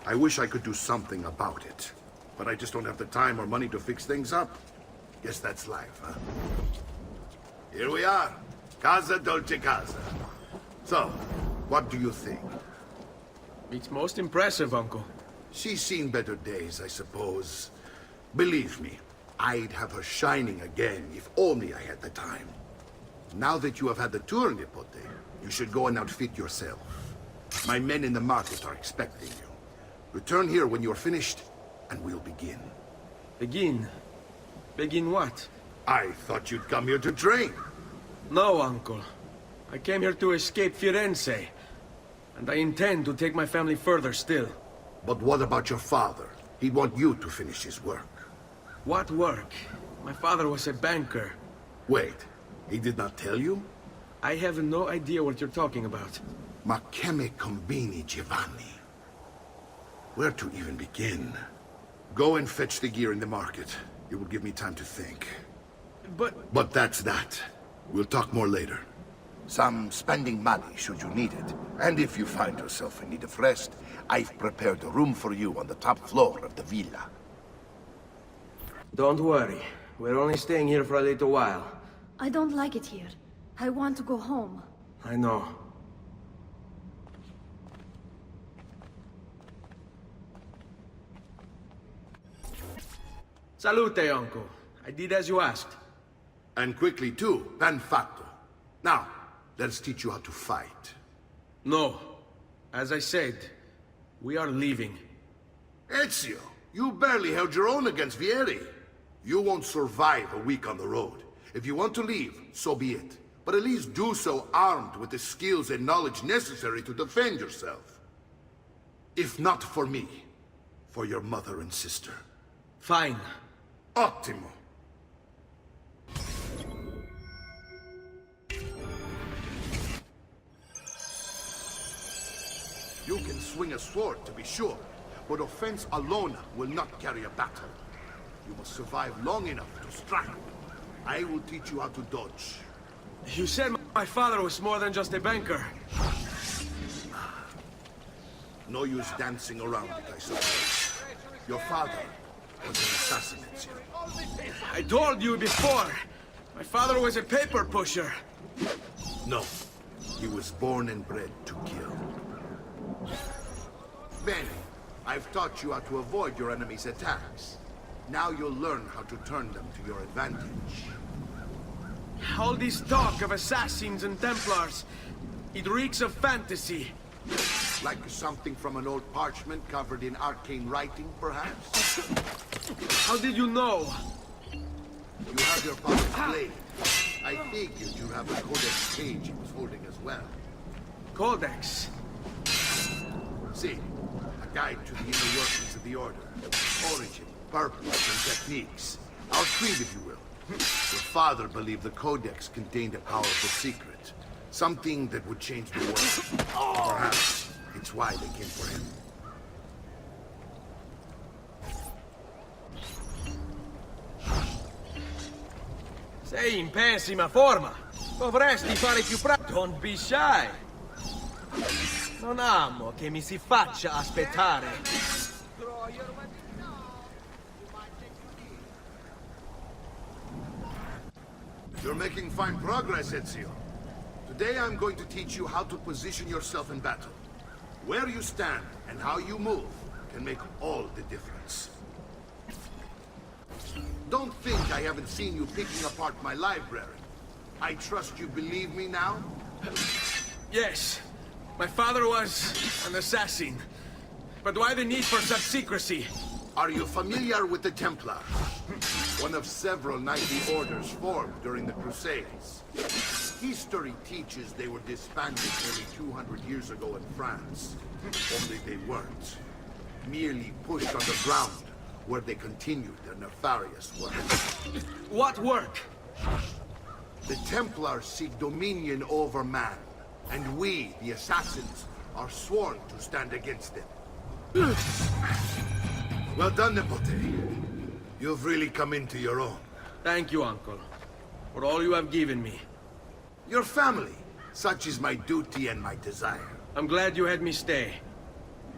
I wish I could do something about it, but I just don't have the time or money to fix things up. Guess that's life, huh? Here we are. Casa Dolce Casa. So, what do you think? It's most impressive, Uncle. She's seen better days, I suppose. Believe me, I'd have her shining again if only I had the time. Now that you have had the tour, Nipote, you should go and outfit yourself. My men in the market are expecting you. Return here when you're finished, and we'll begin. Begin? Begin what? I thought you'd come here to train. No, Uncle. I came here to escape Firenze. And I intend to take my family further still. But what about your father? He'd want you to finish his work. What work? My father was a banker. Wait, he did not tell you? I have no idea what you're talking about. Ma che me combini, Giovanni? Where to even begin? Go and fetch the gear in the market. It will give me time to think. But that's that. We'll talk more later. Some spending money should you need it. And if you find yourself in need of rest, I've prepared a room for you on the top floor of the villa. Don't worry. We're only staying here for a little while. I don't like it here. I want to go home. I know. Salute, Uncle. I did as you asked. And quickly, too. Ben fatto. Now, let's teach you how to fight. No. As I said, we are leaving. Ezio, you barely held your own against Vieri. You won't survive a week on the road. If you want to leave, so be it. But at least do so armed with the skills and knowledge necessary to defend yourself. If not for me, for your mother and sister. Fine. Ottimo. You can swing a sword, to be sure, but offense alone will not carry a battle. You must survive long enough to strike. I will teach you how to dodge. You said my father was more than just a banker. No use dancing around it, I suppose. Your father was an assassin, Ezio. I told you before. My father was a paper pusher. No. He was born and bred to kill. Bene, I've taught you how to avoid your enemy's attacks. Now you'll learn how to turn them to your advantage. All this talk of assassins and Templars, it reeks of fantasy. Like something from an old parchment covered in arcane writing, perhaps? How did you know? You have your father's blade. I figured you have a codex page he was holding as well. Codex? See, a guide to the inner workings of the Order. Origin, purpose, and techniques. Our creed, if you will. Your father believed the Codex contained a powerful secret. Something that would change the world. Perhaps it's why they came for him. Sei in pessima forma. Dovresti fare più Don't be shy. Non amo che mi si faccia aspettare. You're making fine progress, Ezio. Today I'm going to teach you how to position yourself in battle. Where you stand and how you move can make all the difference. Don't think I haven't seen you picking apart my library. I trust you believe me now? Yes. My father was an assassin. But why the need for such secrecy? Are you familiar with the Templar? One of several knightly orders formed during the Crusades. History teaches they were disbanded nearly 200 years ago in France. Only they weren't. Merely pushed underground, where they continued their nefarious work. What work? The Templars seek dominion over man, and we, the assassins, are sworn to stand against them. Well done, Nipote. You've really come into your own. Thank you, Uncle, for all you have given me. Your family. Such is my duty and my desire. I'm glad you had me stay.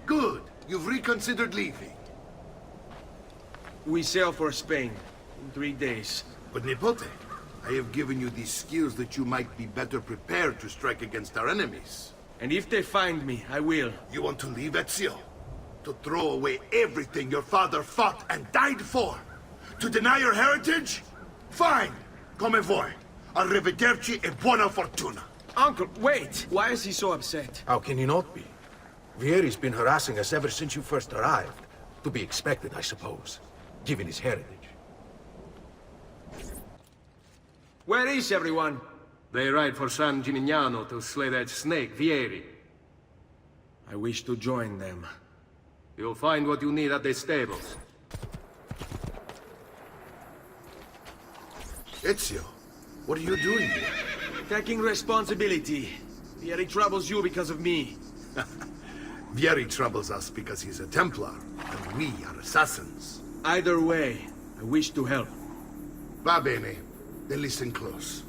Good. You've reconsidered leaving. We sail for Spain in 3 days. But Nipote, I have given you these skills that you might be better prepared to strike against our enemies. And if they find me, I will. You want to leave, Ezio? To throw away everything your father fought and died for? To deny your heritage? Fine. Come vuoi. Arrivederci e buona fortuna. Uncle, wait! Why is he so upset? How can he not be? Vieri's been harassing us ever since you first arrived. To be expected, I suppose, given his heritage. Where is everyone? They ride for San Gimignano to slay that snake, Vieri. I wish to join them. You'll find what you need at the stables. Ezio, what are you doing here? Taking responsibility. Vieri troubles you because of me. Vieri troubles us because he's a Templar, and we are assassins. Either way, I wish to help. Va bene. Then listen close.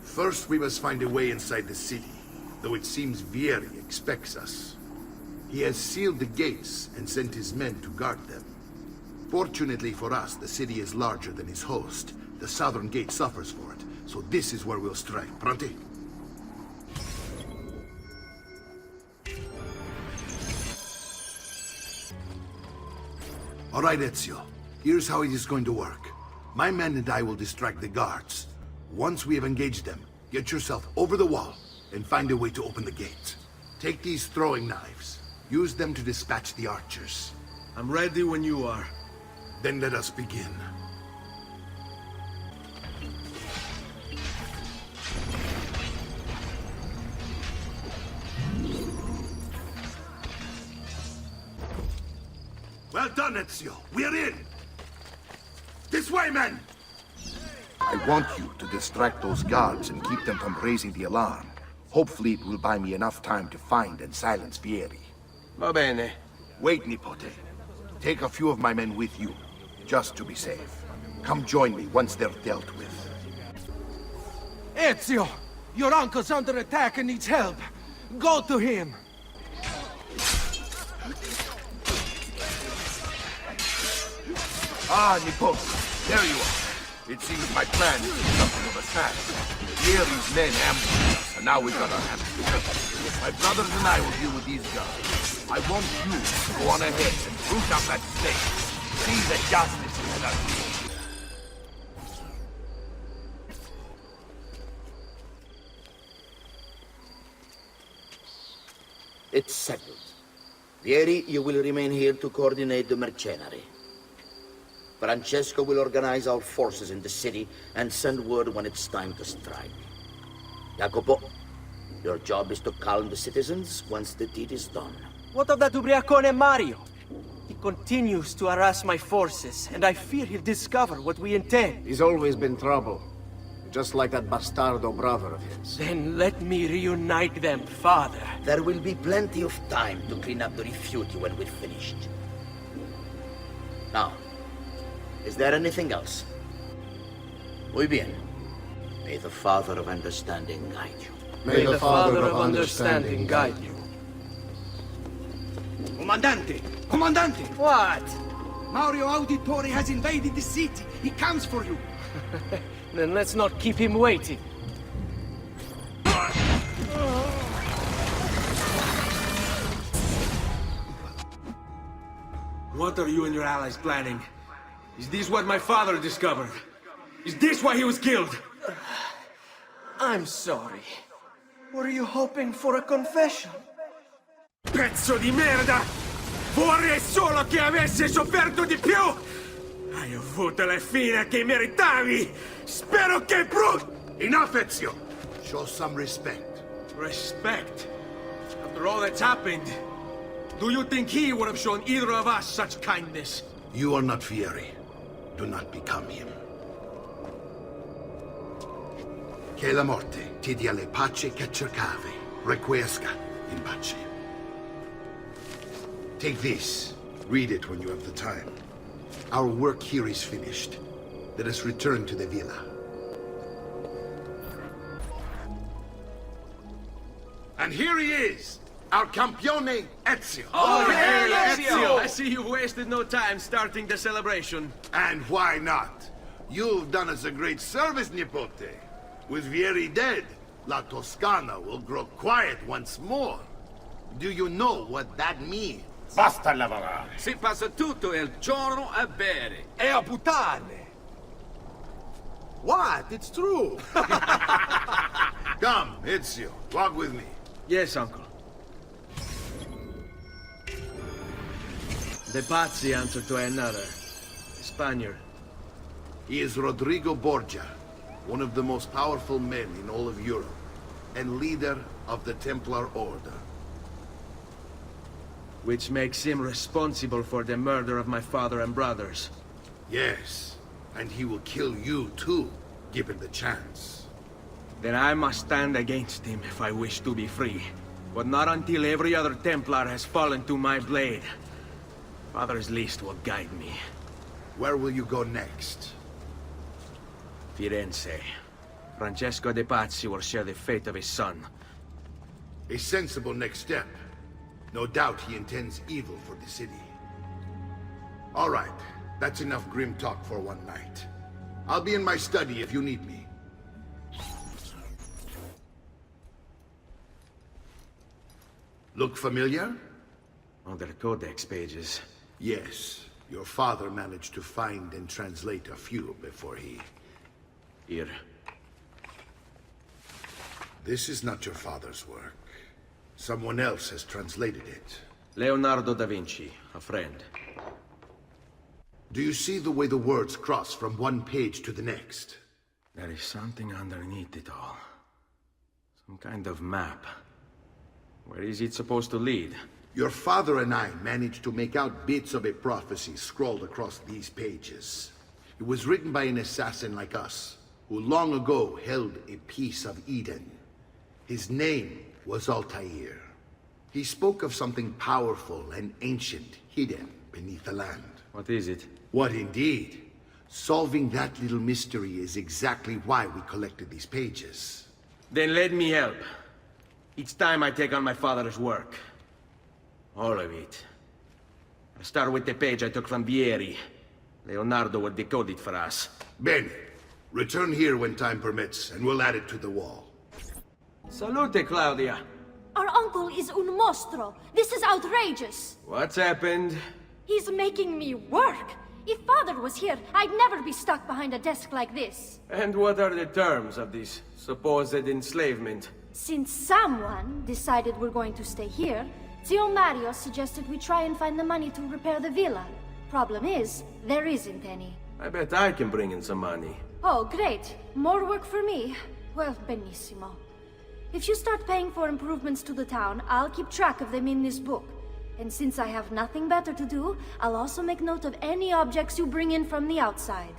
First, we must find a way inside the city, though it seems Vieri expects us. He has sealed the gates and sent his men to guard them. Fortunately for us, the city is larger than his host. The southern gate suffers for it, so this is where we'll strike. Pronti? All right, Ezio. Here's how it is going to work. My men and I will distract the guards. Once we have engaged them, get yourself over the wall and find a way to open the gate. Take these throwing knives. Use them to dispatch the archers. I'm ready when you are. Then let us begin. Well done, Ezio. We're in! This way, men! I want you to distract those guards and keep them from raising the alarm. Hopefully it will buy me enough time to find and silence Vieri. Va bene. Wait, Nipote. Take a few of my men with you, just to be safe. Come join me once they're dealt with. Ezio! Your uncle's under attack and needs help. Go to him! Ah, Nipote. There you are. It seems my plan is something of a snap. Vieri's men ambushed us, and now we got our hands full. My brothers and I will deal with these guys. I want you to go on ahead and root out that snake. See that justice is done. It's settled. Vieri, you will remain here to coordinate the mercenary. Francesco will organize our forces in the city and send word when it's time to strike. Jacopo, your job is to calm the citizens once the deed is done. What of that ubriacone Mario? He continues to harass my forces, and I fear he'll discover what we intend. He's always been trouble. Just like that bastardo brother of his. Then let me reunite them, father. There will be plenty of time to clean up the refuge when we're finished. Now, is there anything else? Muy bien. May the Father of Understanding guide you. May the Father of Understanding guide you. Comandante! Comandante! What? Mario Auditore has invaded the city. He comes for you. Then let's not keep him waiting. What are you and your allies planning? Is this what my father discovered? Is this why he was killed? I'm sorry. Were you hoping for a confession? Pezzo di merda! Vorrei solo che avesse sofferto di più! Hai avuto la fine che meritavi! Spero che Enough, Ezio! Show some respect. Respect? After all that's happened, do you think he would have shown either of us such kindness? You are not Fieri. Do not become him. Che la morte ti dia le pace che cercavi. Requiesca in pace. Take this. Read it when you have the time. Our work here is finished. Let us return to the villa. And here he is, our campione Ezio. Oh, hey, Ezio! I see you've wasted no time starting the celebration. And why not? You've done us a great service, Nipote. With Vieri dead, La Toscana will grow quiet once more. Do you know what that means? Basta lavorare. Si passa tutto il giorno a bere. E a puttane. What? It's true. Come, Ezio, walk with me. Yes, uncle. The Pazzi answer to another. Spaniard. He is Rodrigo Borgia, one of the most powerful men in all of Europe, and leader of the Templar Order. Which makes him responsible for the murder of my father and brothers. Yes, and he will kill you too, given the chance. Then I must stand against him if I wish to be free. But not until every other Templar has fallen to my blade. Father's list will guide me. Where will you go next? Firenze. Francesco de Pazzi will share the fate of his son. A sensible next step. No doubt he intends evil for the city. All right, that's enough grim talk for one night. I'll be in my study if you need me. Look familiar? On their codex pages. Yes. Your father managed to find and translate a few before he... Here. This is not your father's work. Someone else has translated it. Leonardo da Vinci, a friend. Do you see the way the words cross from one page to the next? There is something underneath it all. Some kind of map. Where is it supposed to lead? Your father and I managed to make out bits of a prophecy scrawled across these pages. It was written by an assassin like us, who long ago held a piece of Eden. His name was Altair. He spoke of something powerful and ancient hidden beneath the land. What is it? What indeed? Solving that little mystery is exactly why we collected these pages. Then let me help. It's time I take on my father's work. All of it. I'll start with the page I took from Vieri. Leonardo will decode it for us. Bene. Return here when time permits, and we'll add it to the wall. Salute, Claudia. Our uncle is un mostro. This is outrageous. What's happened? He's making me work. If Father was here, I'd never be stuck behind a desk like this. And what are the terms of this supposed enslavement? Since someone decided we're going to stay here, Zio Mario suggested we try and find the money to repair the villa. Problem is, there isn't any. I bet I can bring in some money. Oh, great. More work for me. Well, benissimo. If you start paying for improvements to the town, I'll keep track of them in this book. And since I have nothing better to do, I'll also make note of any objects you bring in from the outside.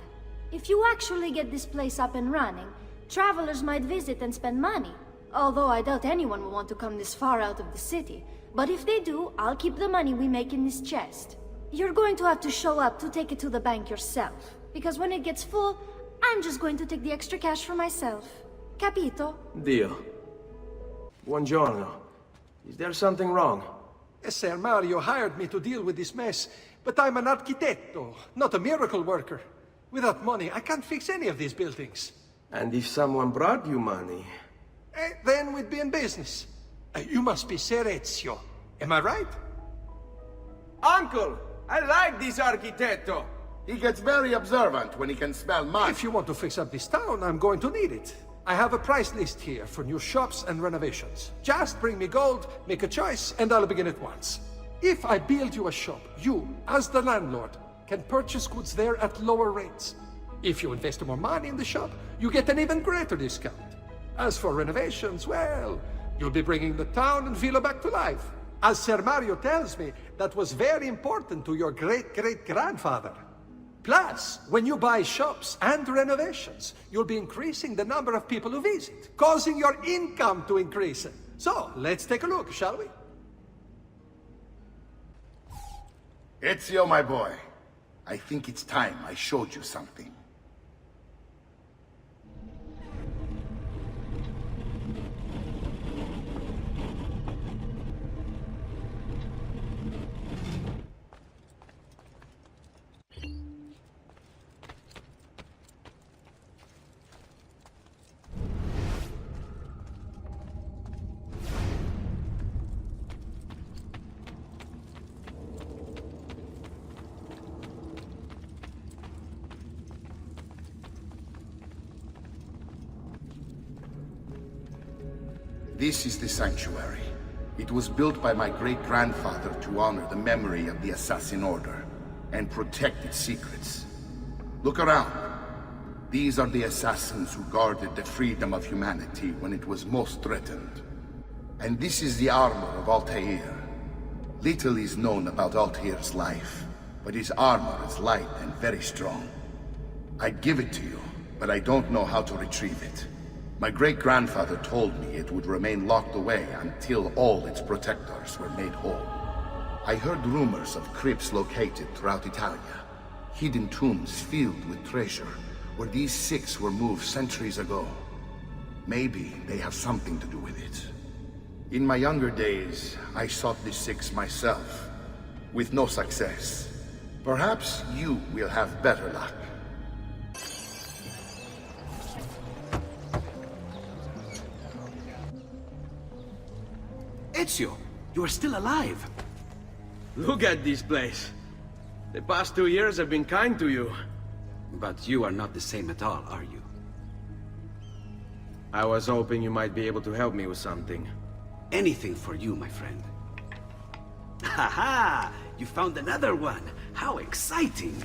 If you actually get this place up and running, travelers might visit and spend money. Although I doubt anyone will want to come this far out of the city. But if they do, I'll keep the money we make in this chest. You're going to have to show up to take it to the bank yourself. Because when it gets full, I'm just going to take the extra cash for myself. Capito? Deal. Buongiorno. Is there something wrong? Ser Mario hired me to deal with this mess, but I'm an architetto, not a miracle worker. Without money, I can't fix any of these buildings. And if someone brought you money? Then we'd be in business. You must be Ser Ezio. Am I right? Uncle! I like this architetto! He gets very observant when he can smell money. If you want to fix up this town, I'm going to need it. I have a price list here for new shops and renovations. Just bring me gold, make a choice, and I'll begin at once. If I build you a shop, you, as the landlord, can purchase goods there at lower rates. If you invest more money in the shop, you get an even greater discount. As for renovations, well, you'll be bringing the town and villa back to life. As Ser Mario tells me, that was very important to your great-great-grandfather. Plus, when you buy shops and renovations, you'll be increasing the number of people who visit, causing your income to increase. So, let's take a look, shall we? Ezio, my boy. I think it's time I showed you something. This is the sanctuary. It was built by my great-grandfather to honor the memory of the Assassin Order and protect its secrets. Look around. These are the assassins who guarded the freedom of humanity when it was most threatened. And this is the armor of Altair. Little is known about Altair's life, but his armor is light and very strong. I'd give it to you, but I don't know how to retrieve it. My great-grandfather told me it would remain locked away until all its protectors were made whole. I heard rumors of crypts located throughout Italia, hidden tombs filled with treasure, where these six were moved centuries ago. Maybe they have something to do with it. In my younger days, I sought the six myself, with no success. Perhaps you will have better luck. Ezio, you are still alive. Look at this place. The past 2 years have been kind to you. But you are not the same at all, are you? I was hoping you might be able to help me with something. Anything for you, my friend. Ha-ha! You found another one! How exciting!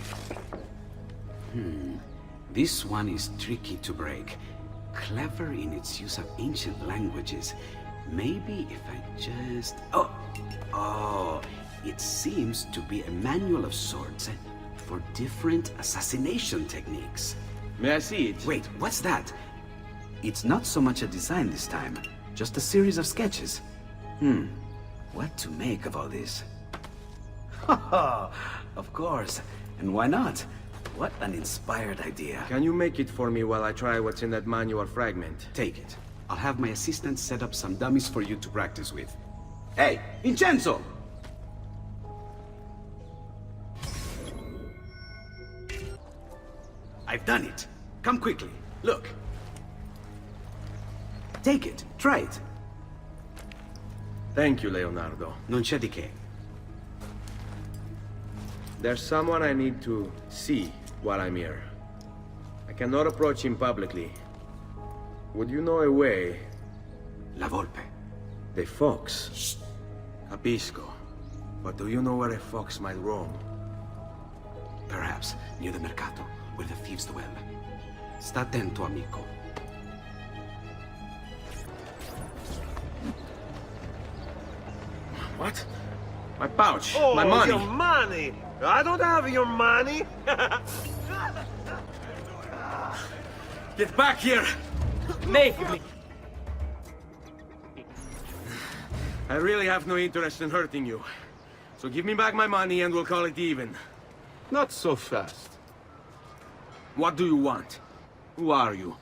This one is tricky to break. Clever in its use of ancient languages. Maybe if I just... Oh, it seems to be a manual of sorts for different assassination techniques. May I see it? Wait, what's that? It's not so much a design this time, just a series of sketches. What to make of all this? Of course, and why not? What an inspired idea. Can you make it for me while I try what's in that manual fragment? Take it. I'll have my assistant set up some dummies for you to practice with. Hey, Vincenzo! I've done it. Come quickly. Look. Take it. Try it. Thank you, Leonardo. Non c'è di che. There's someone I need to see while I'm here. I cannot approach him publicly. Would you know a way? La Volpe. The fox. Shh. Capisco. But do you know where a fox might roam? Perhaps near the mercato, where the thieves dwell. Sta attento, amico. What? My pouch. Oh, my money. Your money. I don't have your money. Get back here! Make me. I really have no interest in hurting you. So give me back my money and we'll call it even. Not so fast. What do you want? Who are you?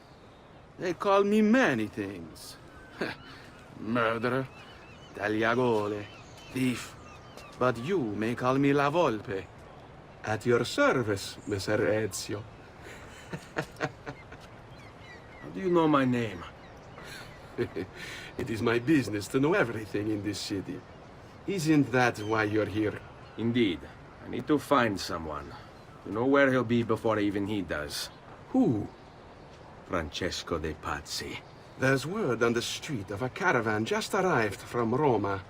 They call me many things. Murderer, tagliagole, thief. But you may call me La Volpe. At your service, Messer Ezio. How do you know my name? It is my business to know everything in this city. Isn't that why you're here? Indeed. I need to find someone. To know where he'll be before even he does. Who? Francesco de Pazzi. There's word on the street of a caravan just arrived from Roma.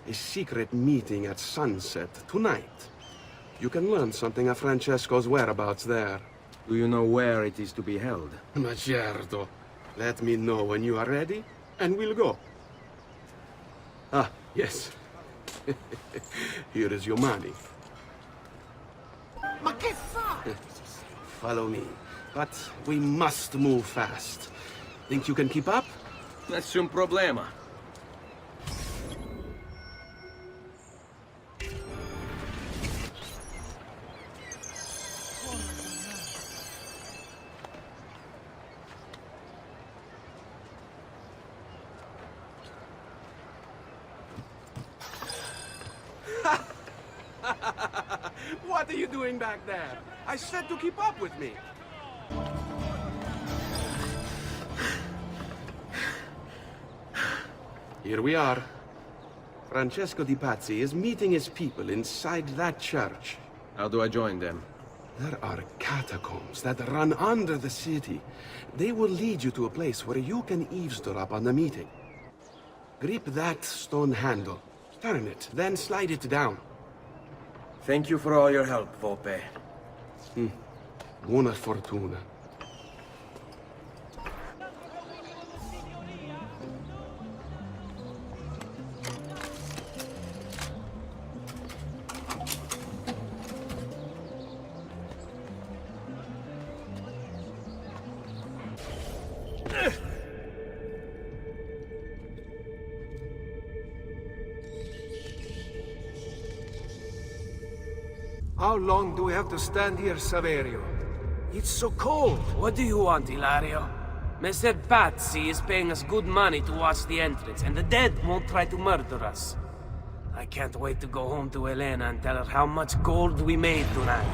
A secret meeting at sunset tonight. You can learn something of Francesco's whereabouts there. Do you know where it is to be held? Ma certo. Let me know when you are ready, and we'll go. Ah, yes. Here is your money. Ma che fa? Follow me. But we must move fast. Think you can keep up? Nessun problema. What are you doing back there? I said to keep up with me. Here we are. Francesco di Pazzi is meeting his people inside that church. How do I join them? There are catacombs that run under the city. They will lead you to a place where you can eavesdrop on the meeting. Grip that stone handle. Turn it, then slide it down. Thank you for all your help, Volpe. Buona fortuna. How long do we have to stand here, Saverio? It's so cold. What do you want, Ilario? Messer Pazzi is paying us good money to watch the entrance, and the dead won't try to murder us. I can't wait to go home to Elena and tell her how much gold we made tonight.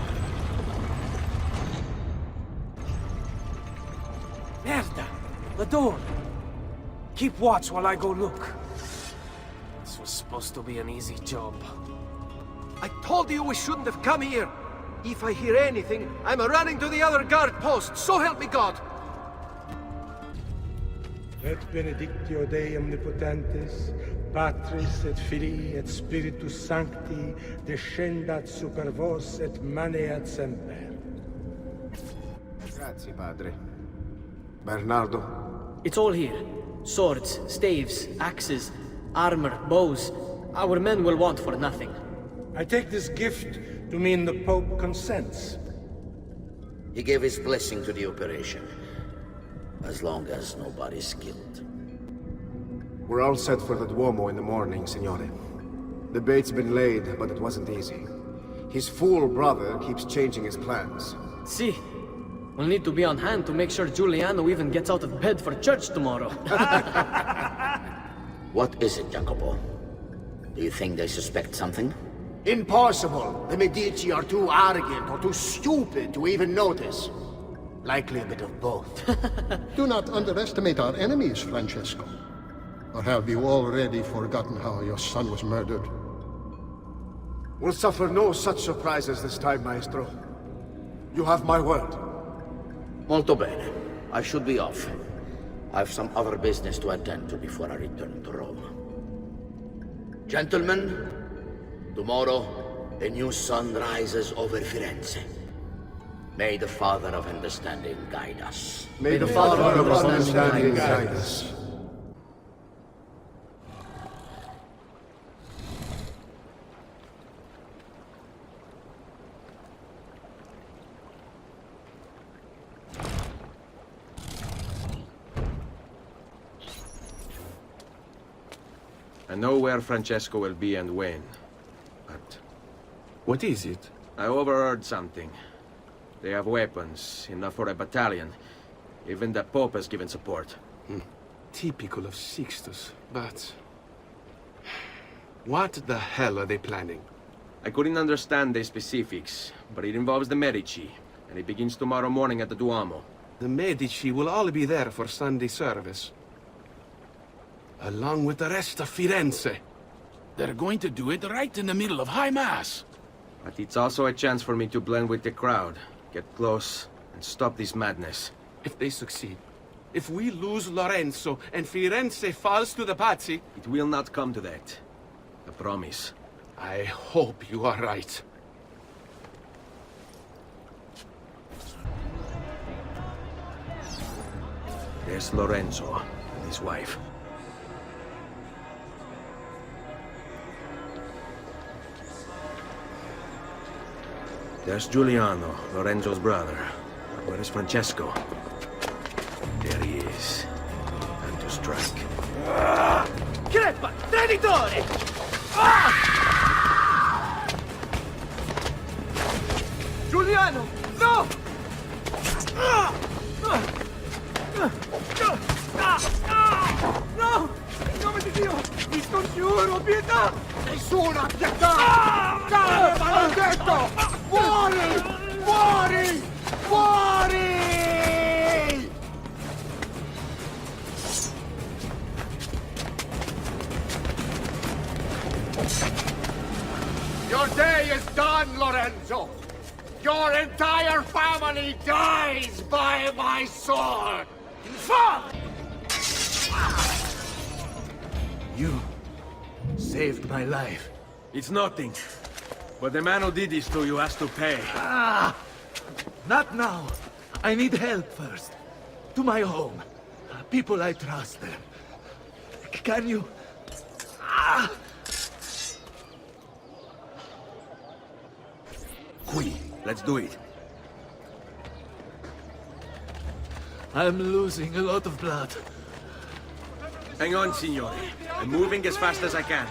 Merda! The door! Keep watch while I go look. This was supposed to be an easy job. I told you we shouldn't have come here. If I hear anything, I'm running to the other guard post. So help me God. Et benedictio Dei omnipotentes, Patris et Filii et Spiritus Sancti, descendat super vos et maneat semper. Grazie, padre. Bernardo? It's all here. Swords, staves, axes, armor, bows. Our men will want for nothing. I take this gift to mean the Pope consents. He gave his blessing to the operation. As long as nobody's killed. We're all set for the Duomo in the morning, Signore. The bait's been laid, but it wasn't easy. His fool brother keeps changing his plans. See, we'll need to be on hand to make sure Giuliano even gets out of bed for church tomorrow. What is it, Jacopo? Do you think they suspect something? Impossible! The Medici are too arrogant or too stupid to even notice. Likely a bit of both. Do not underestimate our enemies, Francesco. Or have you already forgotten how your son was murdered? We'll suffer no such surprises this time, Maestro. You have my word. Molto bene. I should be off. I've some other business to attend to before I return to Rome. Gentlemen, tomorrow a new sun rises over Firenze. May the Father of Understanding guide us. May the Father of Understanding guide us. I know where Francesco will be and when, but... What is it? I overheard something. They have weapons, enough for a battalion. Even the Pope has given support. Typical of Sixtus, but... What the hell are they planning? I couldn't understand the specifics, but it involves the Medici, and it begins tomorrow morning at the Duomo. The Medici will all be there for Sunday service. Along with the rest of Firenze. They're going to do it right in the middle of High Mass. But it's also a chance for me to blend with the crowd, get close, and stop this madness. If they succeed, if we lose Lorenzo and Firenze falls to the Pazzi... It will not come to that. I promise. I hope you are right. There's Lorenzo and his wife. There's Giuliano, Lorenzo's brother. Where is Francesco? There he is. Time to strike. Crepa! Traditore! Giuliano! No! No! In nome di Dio! Vi scongiuro, pietà! Nessuna pietà! Cane maledetto! Muori! Muori! Muori! Your day is done, Lorenzo! Your entire family dies by my sword! Infame! You saved my life. It's nothing. But the man who did this to you has to pay. Not now. I need help first. To my home. People I trust them. Can you... Qui, let's do it. I'm losing a lot of blood. Hang on, signore. I'm moving as fast as I can.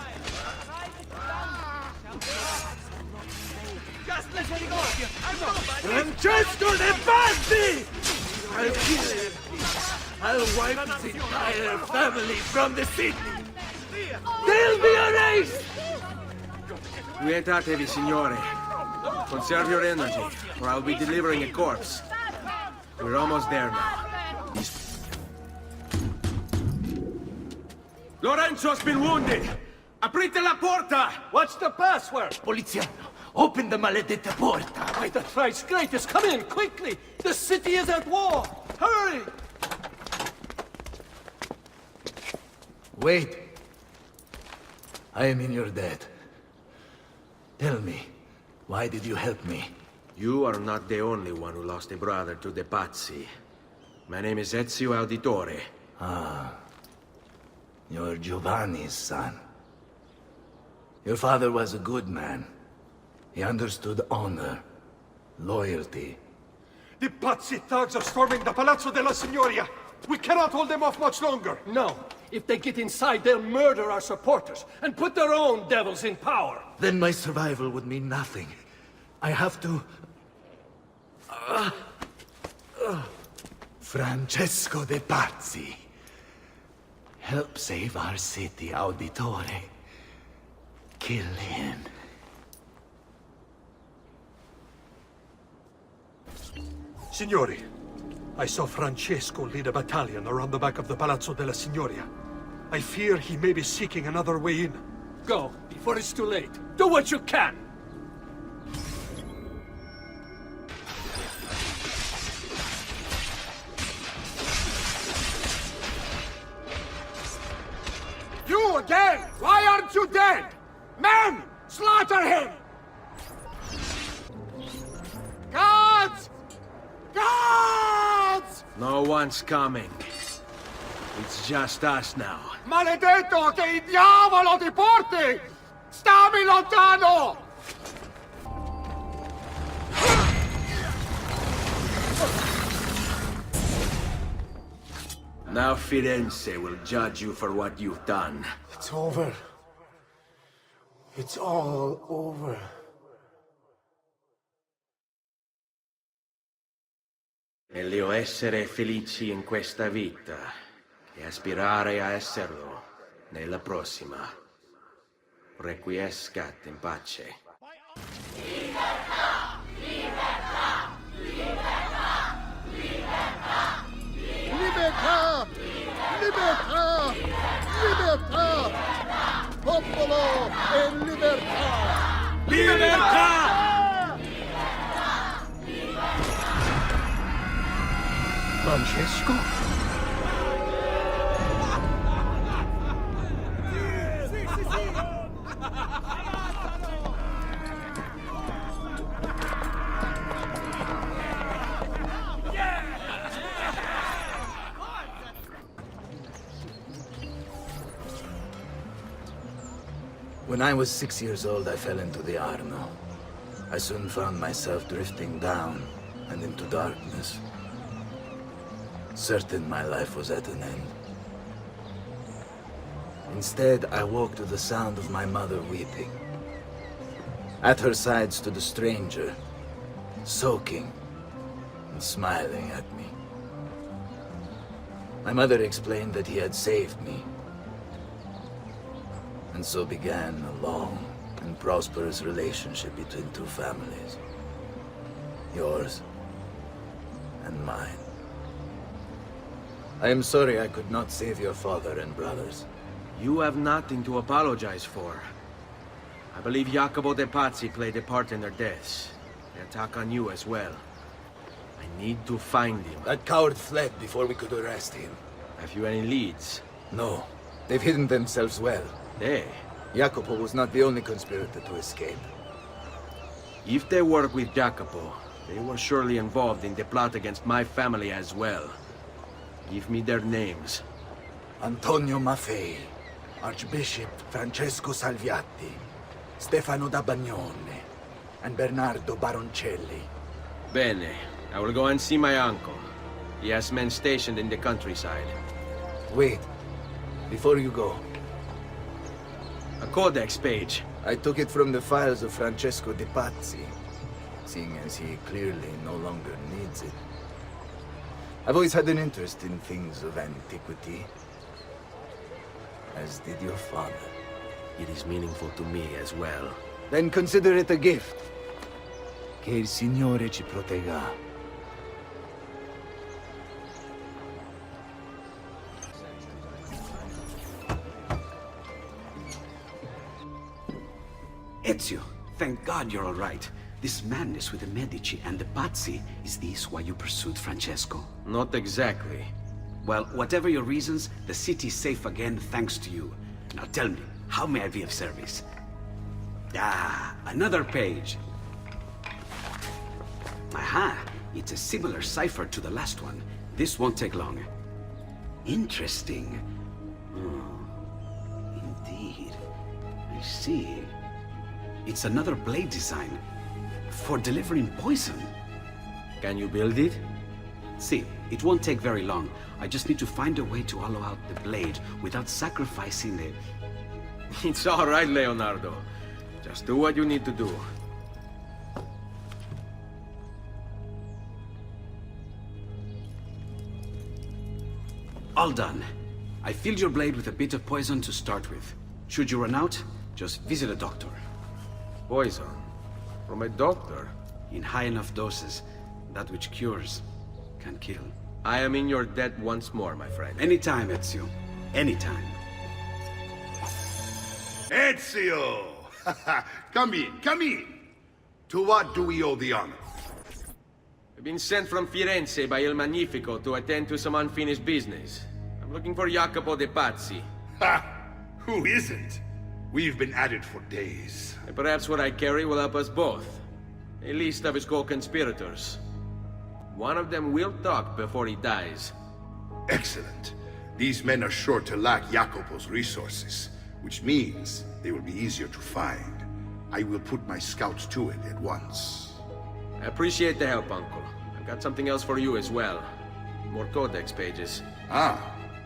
Francesco De Pazzi! I'll kill him. I'll wipe his entire family from the city. They'll be erased! Quietatevi, signore. Conserve your energy, or I'll be delivering a corpse. We're almost there now. Lorenzo's been wounded! Aprite la porta! What's the password? Poliziano, open the maledetta porta. By the thrice greatest, come in, quickly! The city is at war! Hurry! Wait. I am in your debt. Tell me, why did you help me? You are not the only one who lost a brother to the Pazzi. My name is Ezio Auditore. Ah. You're Giovanni's son. Your father was a good man. He understood honor, loyalty. The Pazzi thugs are storming the Palazzo della Signoria! We cannot hold them off much longer! No. If they get inside, they'll murder our supporters and put their own devils in power. Then my survival would mean nothing. I have to... Francesco De Pazzi. Help save our city, Auditore. Kill him. Signori, I saw Francesco lead a battalion around the back of the Palazzo della Signoria. I fear he may be seeking another way in. Go, before it's too late. Do what you can! You again! Why aren't you dead? Men! Slaughter him! Guards! Guards! No one's coming. It's just us now. Maledetto, che il diavolo ti porti! Stammi lontano! Now Firenze will judge you for what you've done. It's over. It's all over. Meglio essere felici in questa vita che aspirare a esserlo nella prossima. Requiescat in pace. Libertà! Libertà! Libertà! Libertà! Libertà! Libertà! Libertà! Popolo e libertà! Libertà! Francesco? When I was 6 years old, I fell into the Arno. I soon found myself drifting down and into darkness. Certain my life was at an end. Instead, I woke to the sound of my mother weeping. At her side stood a stranger, soaking and smiling at me. My mother explained that he had saved me. And so began a long and prosperous relationship between two families. Yours and mine. I am sorry I could not save your father and brothers. You have nothing to apologize for. I believe Jacopo de Pazzi played a part in their deaths. The attack on you as well. I need to find him. That coward fled before we could arrest him. Have you any leads? No. They've hidden themselves well. They? Jacopo was not the only conspirator to escape. If they work with Jacopo, they were surely involved in the plot against my family as well. Give me their names. Antonio Maffei, Archbishop Francesco Salviati, Stefano da Bagnone, and Bernardo Baroncelli. Bene. I will go and see my uncle. He has men stationed in the countryside. Wait. Before you go. A codex page. I took it from the files of Francesco de Pazzi, seeing as he clearly no longer needs it. I've always had an interest in things of antiquity, as did your father. It is meaningful to me as well. Then consider it a gift. Che il Signore ci protegga. Ezio, thank God you're all right. This madness with the Medici and the Pazzi, is this why you pursued Francesco? Not exactly. Well, whatever your reasons, the city's safe again thanks to you. Now tell me, how may I be of service? Ah, another page. Aha, it's a similar cipher to the last one. This won't take long. Interesting. Oh, indeed. I see. It's another blade design. For delivering poison. Can you build it? See, it won't take very long. I just need to find a way to hollow out the blade without sacrificing the... It's all right, Leonardo. Just do what you need to do. All done. I filled your blade with a bit of poison to start with. Should you run out, just visit a doctor. Poison? From a doctor? In high enough doses, that which cures can kill. I am in your debt once more, my friend. Anytime, Ezio. Anytime. Ezio! Come in, come in! To what do we owe the honor? I've been sent from Firenze by Il Magnifico to attend to some unfinished business. I'm looking for Jacopo de Pazzi. Ha! Who isn't? We've been at it for days. And perhaps what I carry will help us both. A list of his co-conspirators. One of them will talk before he dies. Excellent. These men are sure to lack Jacopo's resources, which means they will be easier to find. I will put my scouts to it at once. I appreciate the help, Uncle. I've got something else for you as well. More codex pages. Ah,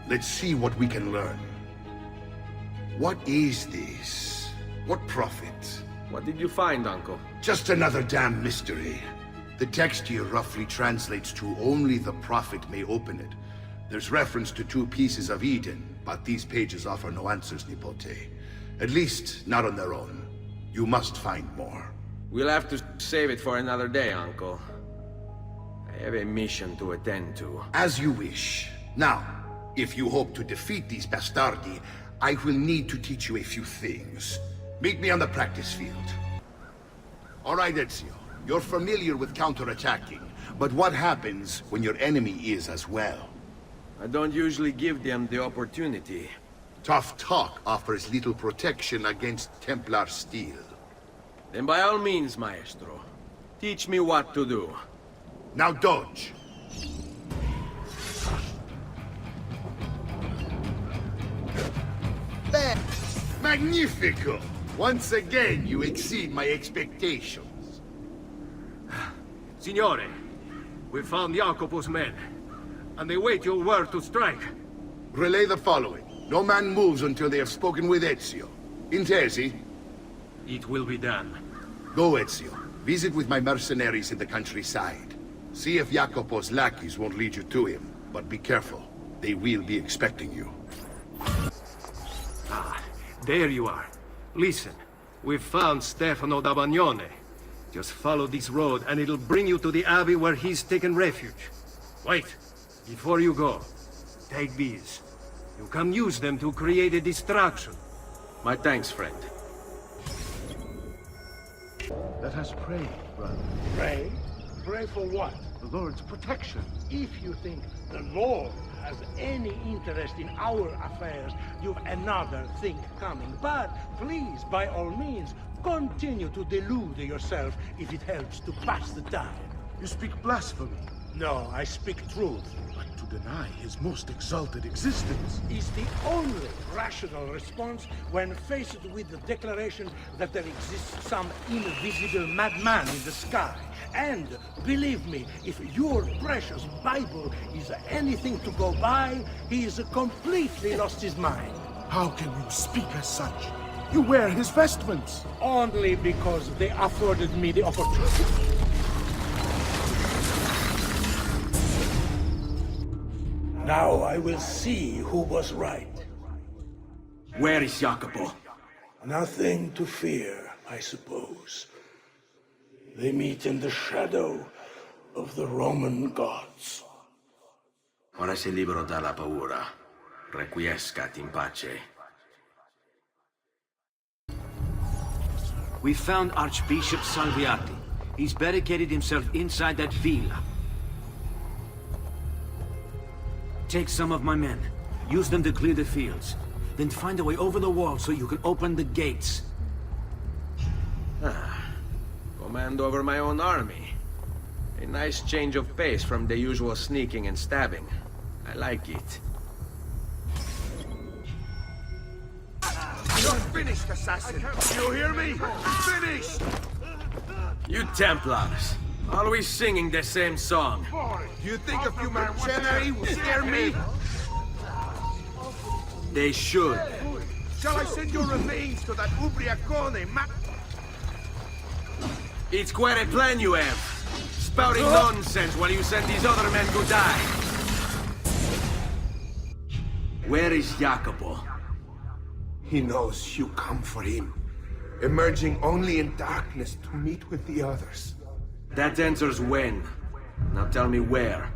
let's see what we can learn. What is this? What prophet? What did you find, Uncle? Just another damn mystery. The text here roughly translates to only the prophet may open it. There's reference to 2 pieces of Eden, but these pages offer no answers, Nipote. At least, not on their own. You must find more. We'll have to save it for another day, Uncle. I have a mission to attend to. As you wish. Now, if you hope to defeat these bastardi, I will need to teach you a few things. Meet me on the practice field. All right, Ezio. You're familiar with counterattacking, but what happens when your enemy is as well? I don't usually give them the opportunity. Tough talk offers little protection against Templar steel. Then by all means, Maestro. Teach me what to do. Now dodge. Magnifico! Once again, you exceed my expectations. Signore, we found Jacopo's men, and they wait your word to strike. Relay the following. No man moves until they have spoken with Ezio. Intesi? It will be done. Go, Ezio. Visit with my mercenaries in the countryside. See if Jacopo's lackeys won't lead you to him. But be careful. They will be expecting you. Ah, there you are. Listen, we've found Stefano da Bagnone. Just follow this road and it'll bring you to the abbey where he's taken refuge. Wait, before you go, take these. You can use them to create a distraction. My thanks, friend. Let us pray, brother. Pray? Pray for what? The Lord's protection. If you think the Lord has any interest in our affairs, you've another thing coming. But please, by all means, continue to delude yourself if it helps to pass the time. You speak blasphemy. No, I speak truth. But to deny his most exalted existence is the only rational response when faced with the declaration that there exists some invisible madman in the sky. And believe me, if your precious Bible is anything to go by, he is completely lost his mind. How can you speak as such? You wear his vestments. Only because they afforded me the opportunity. Now I will see who was right. Where is Jacopo? Nothing to fear, I suppose. They meet in the shadow of the Roman gods. Ora sei libero dalla paura. Requiescat in pace. We found Archbishop Salviati. He's barricaded himself inside that villa. Take some of my men. Use them to clear the fields. Then find a way over the wall so you can open the gates. Command over my own army. A nice change of pace from the usual sneaking and stabbing. I like it. You're finished, assassin! You hear me? Finished! You Templars, always singing the same song. Do you think a few mercenary will scare me? They should. Shall I send your remains to that ubriacone, It's quite a plan you have. Spouting nonsense while you send these other men to die. Where is Jacopo? He knows you come for him, emerging only in darkness to meet with the others. That answers when. Now tell me where.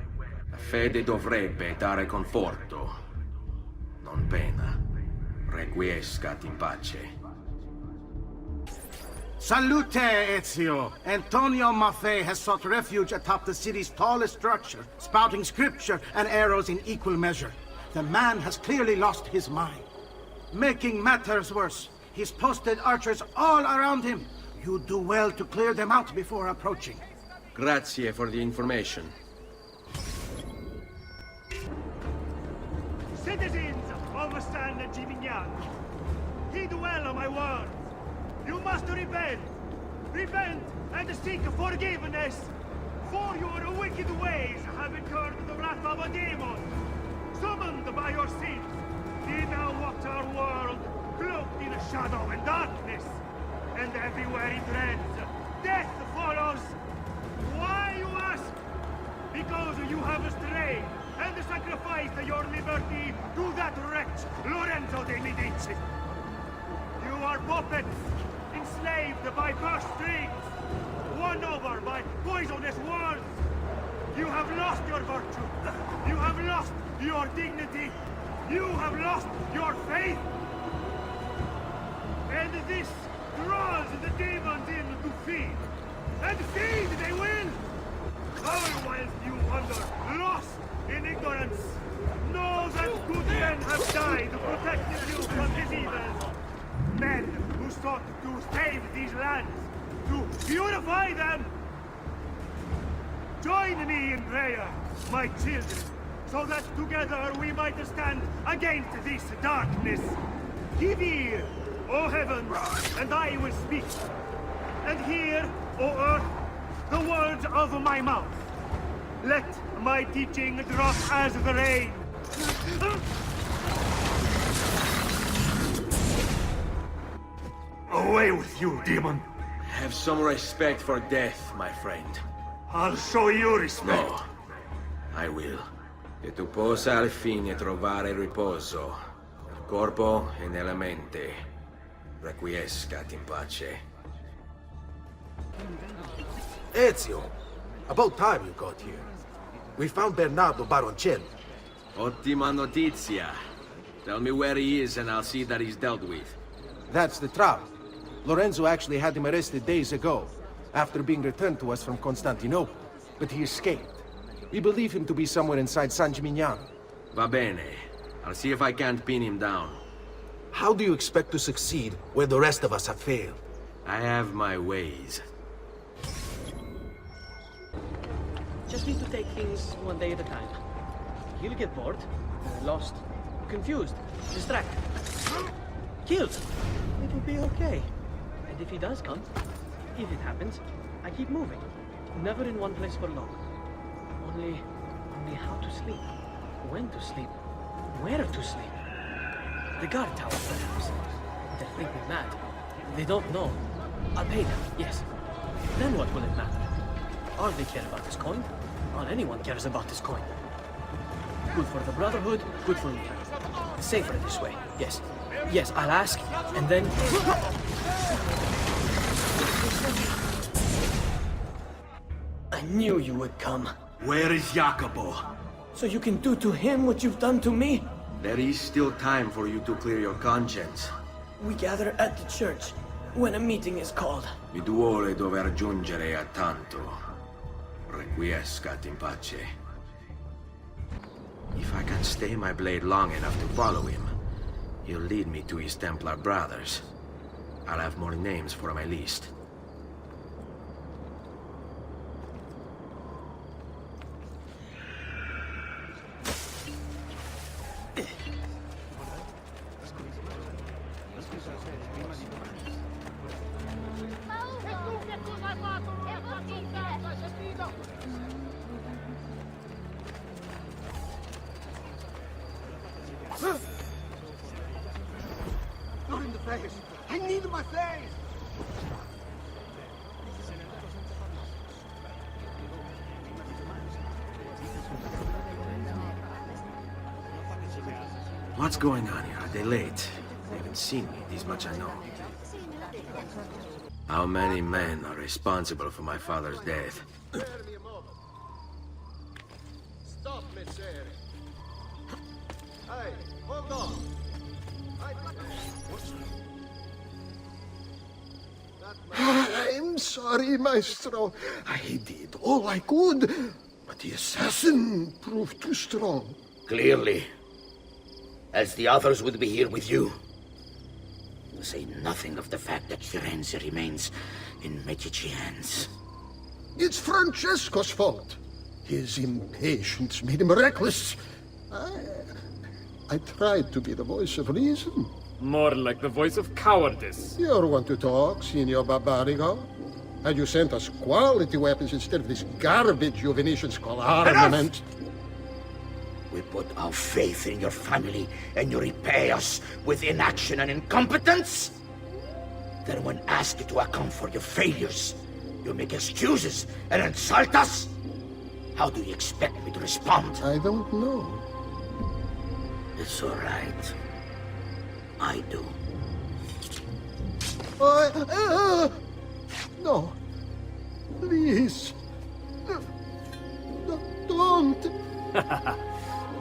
La fede dovrebbe dare conforto, non pena. Requiescat in pace. Salute, Ezio! Antonio Maffei has sought refuge atop the city's tallest structure, spouting scripture and arrows in equal measure. The man has clearly lost his mind. Making matters worse, he's posted archers all around him. You do well to clear them out before approaching. Grazie for the information. Citizens of San Gimignano, heed well my words. You must repent. Repent and seek forgiveness. For your wicked ways have incurred the wrath of a demon. Summoned by your sins, he now walks our world, cloaked in shadow and darkness. And everywhere he treads, death follows. Why, you ask? Because you have strayed and sacrificed your liberty to that wretch, Lorenzo de Medici. You are puppets, enslaved by purse strings, won over by poisonous words. You have lost your virtue. You have lost your dignity. You have lost your faith. And this draws the demons in to feed. And feed they will! All whilst you wander, lost in ignorance. Know that good men have died protecting you from his evils. Men who sought to save these lands, to purify them. Join me in prayer, my children, so that together we might stand against this darkness. Give ear, O heavens, and I will speak. And hear, O earth, the words of my mouth. Let my teaching drop as the rain. Away with you, demon! Have some respect for death, my friend. I'll show you respect. No, I will. Che tu possa al fine trovare riposo, nel corpo e nella mente. Requiescat in pace. Ezio, about time you got here. We found Bernardo Baroncelli. Ottima notizia. Tell me where he is and I'll see that he's dealt with. That's the trouble. Lorenzo actually had him arrested days ago, after being returned to us from Constantinople. But he escaped. We believe him to be somewhere inside San Gimignano. Va bene. I'll see if I can't pin him down. How do you expect to succeed where the rest of us have failed? I have my ways. Just need to take things one day at a time. He'll get bored, lost, confused, distracted, killed. It will be okay. And if he does come, if it happens, I keep moving. Never in one place for long. Only how to sleep, when to sleep, where to sleep. The guard towers, perhaps. They'll think me mad. They don't know. I'll pay them, yes. Then what will it matter? All they care about is coin. All anyone cares about is coin. Good for the Brotherhood, good for me. Safer this way, yes. Yes, I'll ask, and then... I knew you would come. Where is Jacopo? So you can do to him what you've done to me? There is still time for you to clear your conscience. We gather at the church when a meeting is called. Mi duole dover giungere a tanto. Requiescat in pace. If I can stay my blade long enough to follow him, he'll lead me to his Templar brothers. I'll have more names for my list. Not in the face! I need my face! What's going on here? Are they late? They haven't seen me, this much I know. How many men are responsible for my father's death? Stop, Messere. Hey, hold on. I'm sorry, Maestro. I did all I could, but the assassin proved too strong. Clearly. As the others would be here with you. To say nothing of the fact that Firenze remains in Medici hands. It's Francesco's fault. His impatience made him reckless. I tried to be the voice of reason. More like the voice of cowardice. You want to talk, Signor Barbarigo? Had you sent us quality weapons instead of this garbage you Venetians call armament? We put our faith in your family, and you repay us with inaction and incompetence? Then when asked to account for your failures, you make excuses and insult us? How do you expect me to respond? I don't know. It's all right. I do. No. Please. Don't.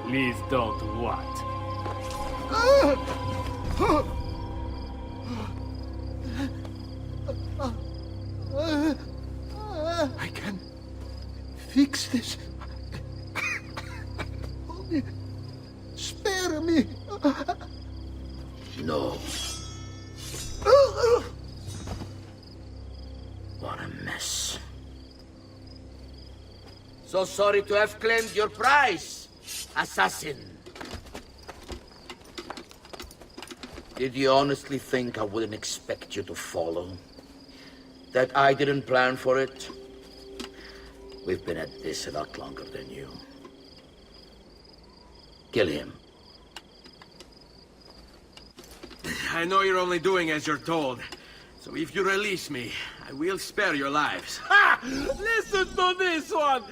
Please don't what? I can fix this. Only spare me. No. What a mess. So sorry to have claimed your prize, assassin. Did you honestly think I wouldn't expect you to follow? That I didn't plan for it? We've been at this a lot longer than you. Kill him. I know you're only doing as you're told. So if you release me, I will spare your lives. Ha! Listen to this one!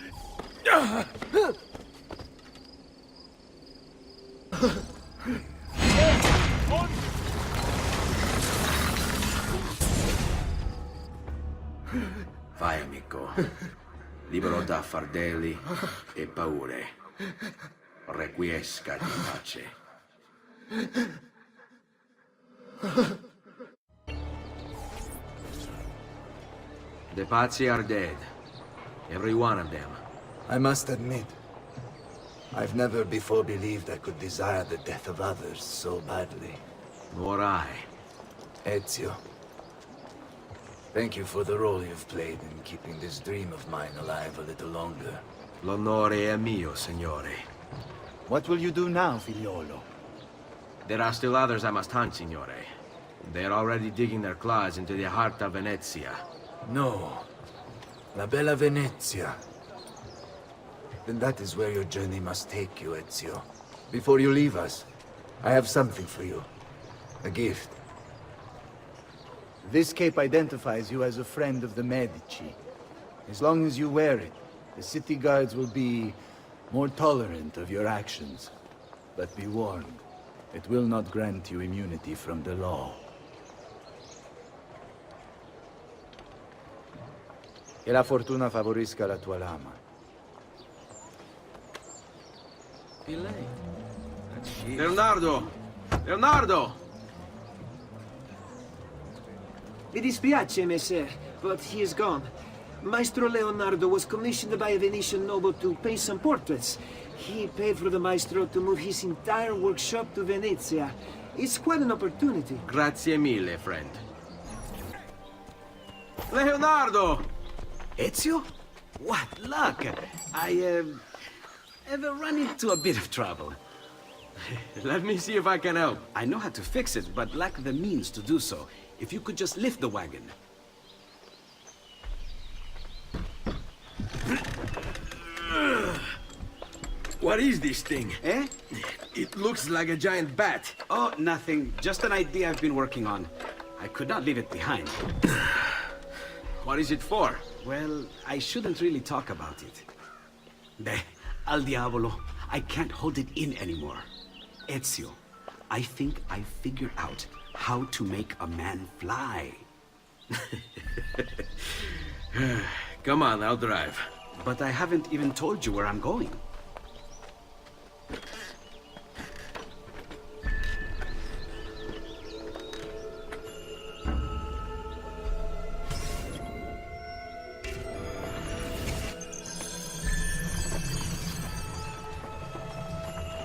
Vai, amico. Libero da fardelli e paure. Requiesca di pace. The Pazzi are dead. Every one of them. I must admit, I've never before believed I could desire the death of others so badly. Nor I. Ezio, thank you for the role you've played in keeping this dream of mine alive a little longer. L'onore è mio, signore. What will you do now, figliolo? There are still others I must hunt, signore. They're already digging their claws into the heart of Venezia. No. La bella Venezia. Then that is where your journey must take you, Ezio. Before you leave us, I have something for you. A gift. This cape identifies you as a friend of the Medici. As long as you wear it, the city guards will be more tolerant of your actions. But be warned, it will not grant you immunity from the law. Che la fortuna favorisca la tua lama. Leonardo! Leonardo! Mi dispiace, messer, but he is gone. Maestro Leonardo was commissioned by a Venetian noble to paint some portraits. He paid for the maestro to move his entire workshop to Venezia. It's quite an opportunity. Grazie mille, friend. Leonardo! Ezio? What luck! I, ever run into a bit of trouble. Let me see if I can help. I know how to fix it, but lack the means to do so. If you could just lift the wagon. What is this thing? Eh? It looks like a giant bat. Oh, nothing. Just an idea I've been working on. I could not leave it behind. What is it for? Well, I shouldn't really talk about it. Beh, al diavolo. I can't hold it in anymore. Ezio, I think I figured out how to make a man fly. Come on, I'll drive. But I haven't even told you where I'm going.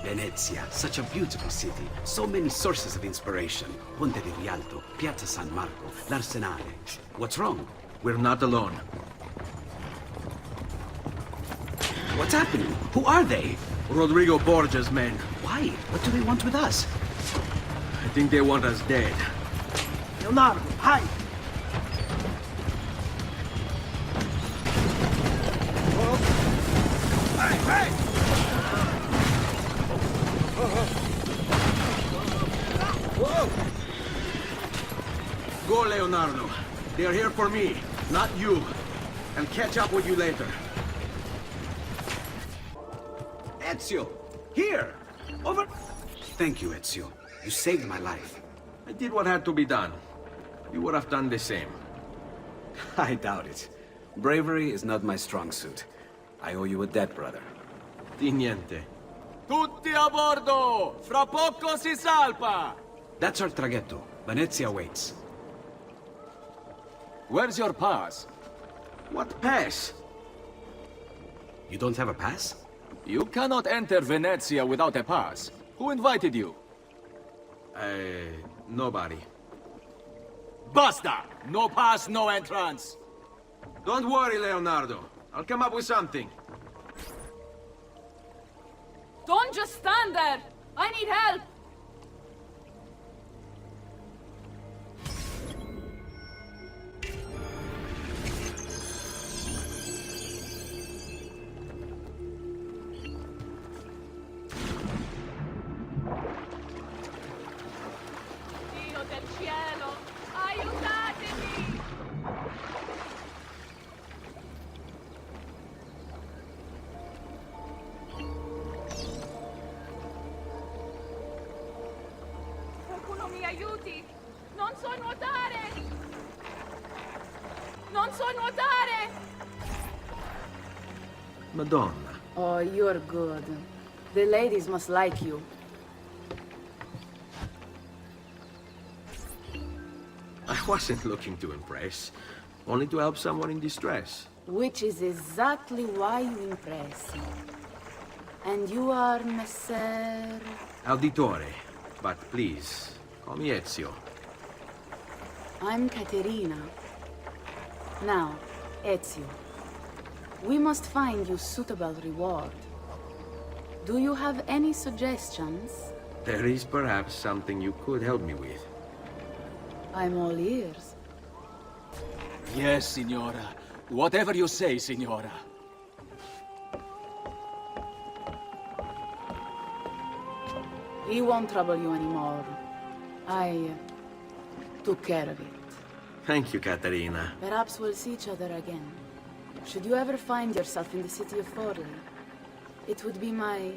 Venezia, such a beautiful city. So many sources of inspiration. Ponte di Rialto, Piazza San Marco, l'Arsenale. What's wrong? We're not alone. What's happening? Who are they? Rodrigo Borgia's men. Why? What do they want with us? I think they want us dead. Leonardo, hide! Go, Leonardo. They are here for me, not you. I'll catch up with you later. Ezio! Here! Over... Thank you, Ezio. You saved my life. I did what had to be done. You would have done the same. I doubt it. Bravery is not my strong suit. I owe you a debt, brother. Di niente. Tutti a bordo! Fra poco si salpa! That's our traghetto. Venezia waits. Where's your pass? What pass? You don't have a pass? You cannot enter Venezia without a pass. Who invited you? Nobody. Basta! No pass, no entrance! Don't worry, Leonardo. I'll come up with something. Don't just stand there! I need help! Dio del cielo! Aiutatemi! Qualcuno mi aiuti! Non so nuotare! Non so nuotare! Madonna. Oh, you're good. The ladies must like you. I wasn't looking to impress. Only to help someone in distress. Which is exactly why you impress me. And you are Messer... Auditore. But please, call me Ezio. I'm Caterina. Now, Ezio, we must find you suitable reward. Do you have any suggestions? There is perhaps something you could help me with. I'm all ears. Yes, Signora. Whatever you say, Signora. He won't trouble you anymore. I took care of it. Thank you, Caterina. Perhaps we'll see each other again. Should you ever find yourself in the city of Forli, it would be my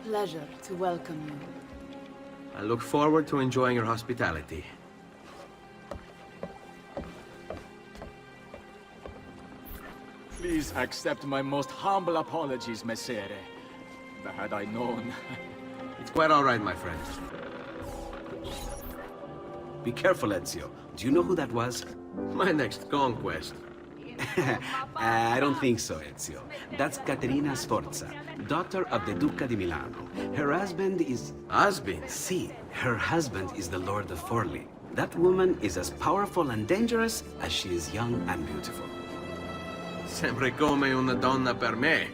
pleasure to welcome you. I look forward to enjoying your hospitality. Please accept my most humble apologies, Messere. Had I known... It's quite all right, my friend. Be careful, Ezio. Do you know who that was? My next conquest. I don't think so, Ezio. That's Caterina Sforza, daughter of the Duca di Milano. Her husband is... Husband? See, her husband is the Lord of Forli. That woman is as powerful and dangerous as she is young and beautiful. Sempre come una donna per me.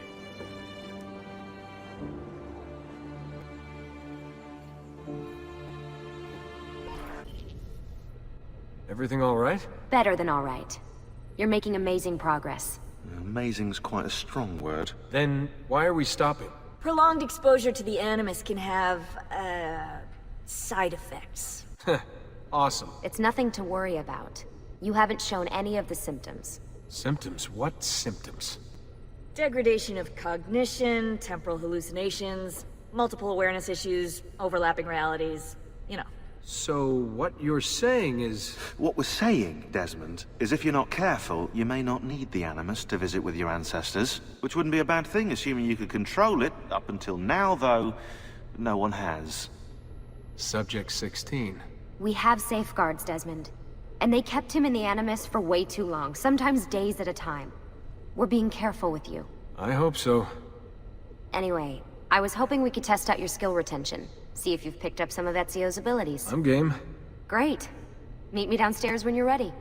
Everything all right? Better than all right. You're making amazing progress. Amazing's quite a strong word. Then why are we stopping? Prolonged exposure to the Animus can have, side effects. Awesome. It's nothing to worry about. You haven't shown any of the symptoms. Symptoms? What symptoms? Degradation of cognition, temporal hallucinations, multiple awareness issues, overlapping realities, you know. So what you're saying is... What we're saying, Desmond, is if you're not careful, you may not need the Animus to visit with your ancestors. Which wouldn't be a bad thing, assuming you could control it. Up until now, though, no one has. Subject 16. We have safeguards, Desmond. And they kept him in the Animus for way too long, sometimes days at a time. We're being careful with you. I hope so. Anyway, I was hoping we could test out your skill retention. See if you've picked up some of Ezio's abilities. I'm game. Great. Meet me downstairs when you're ready.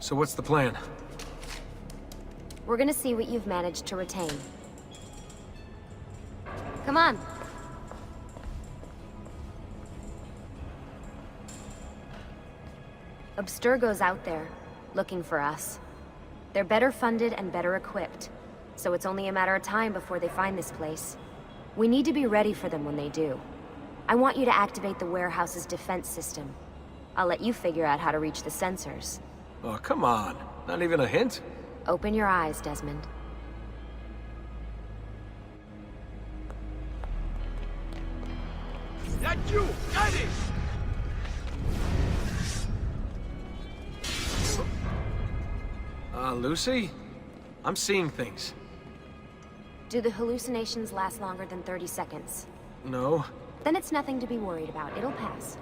So what's the plan? We're gonna see what you've managed to retain. Come on. Abstergo's out there, looking for us. They're better funded and better equipped, so it's only a matter of time before they find this place. We need to be ready for them when they do. I want you to activate the warehouse's defense system. I'll let you figure out how to reach the sensors. Oh, come on. Not even a hint? Open your eyes, Desmond. That you! Got it! Lucy? I'm seeing things. Do the hallucinations last longer than 30 seconds? No. Then it's nothing to be worried about. It'll pass.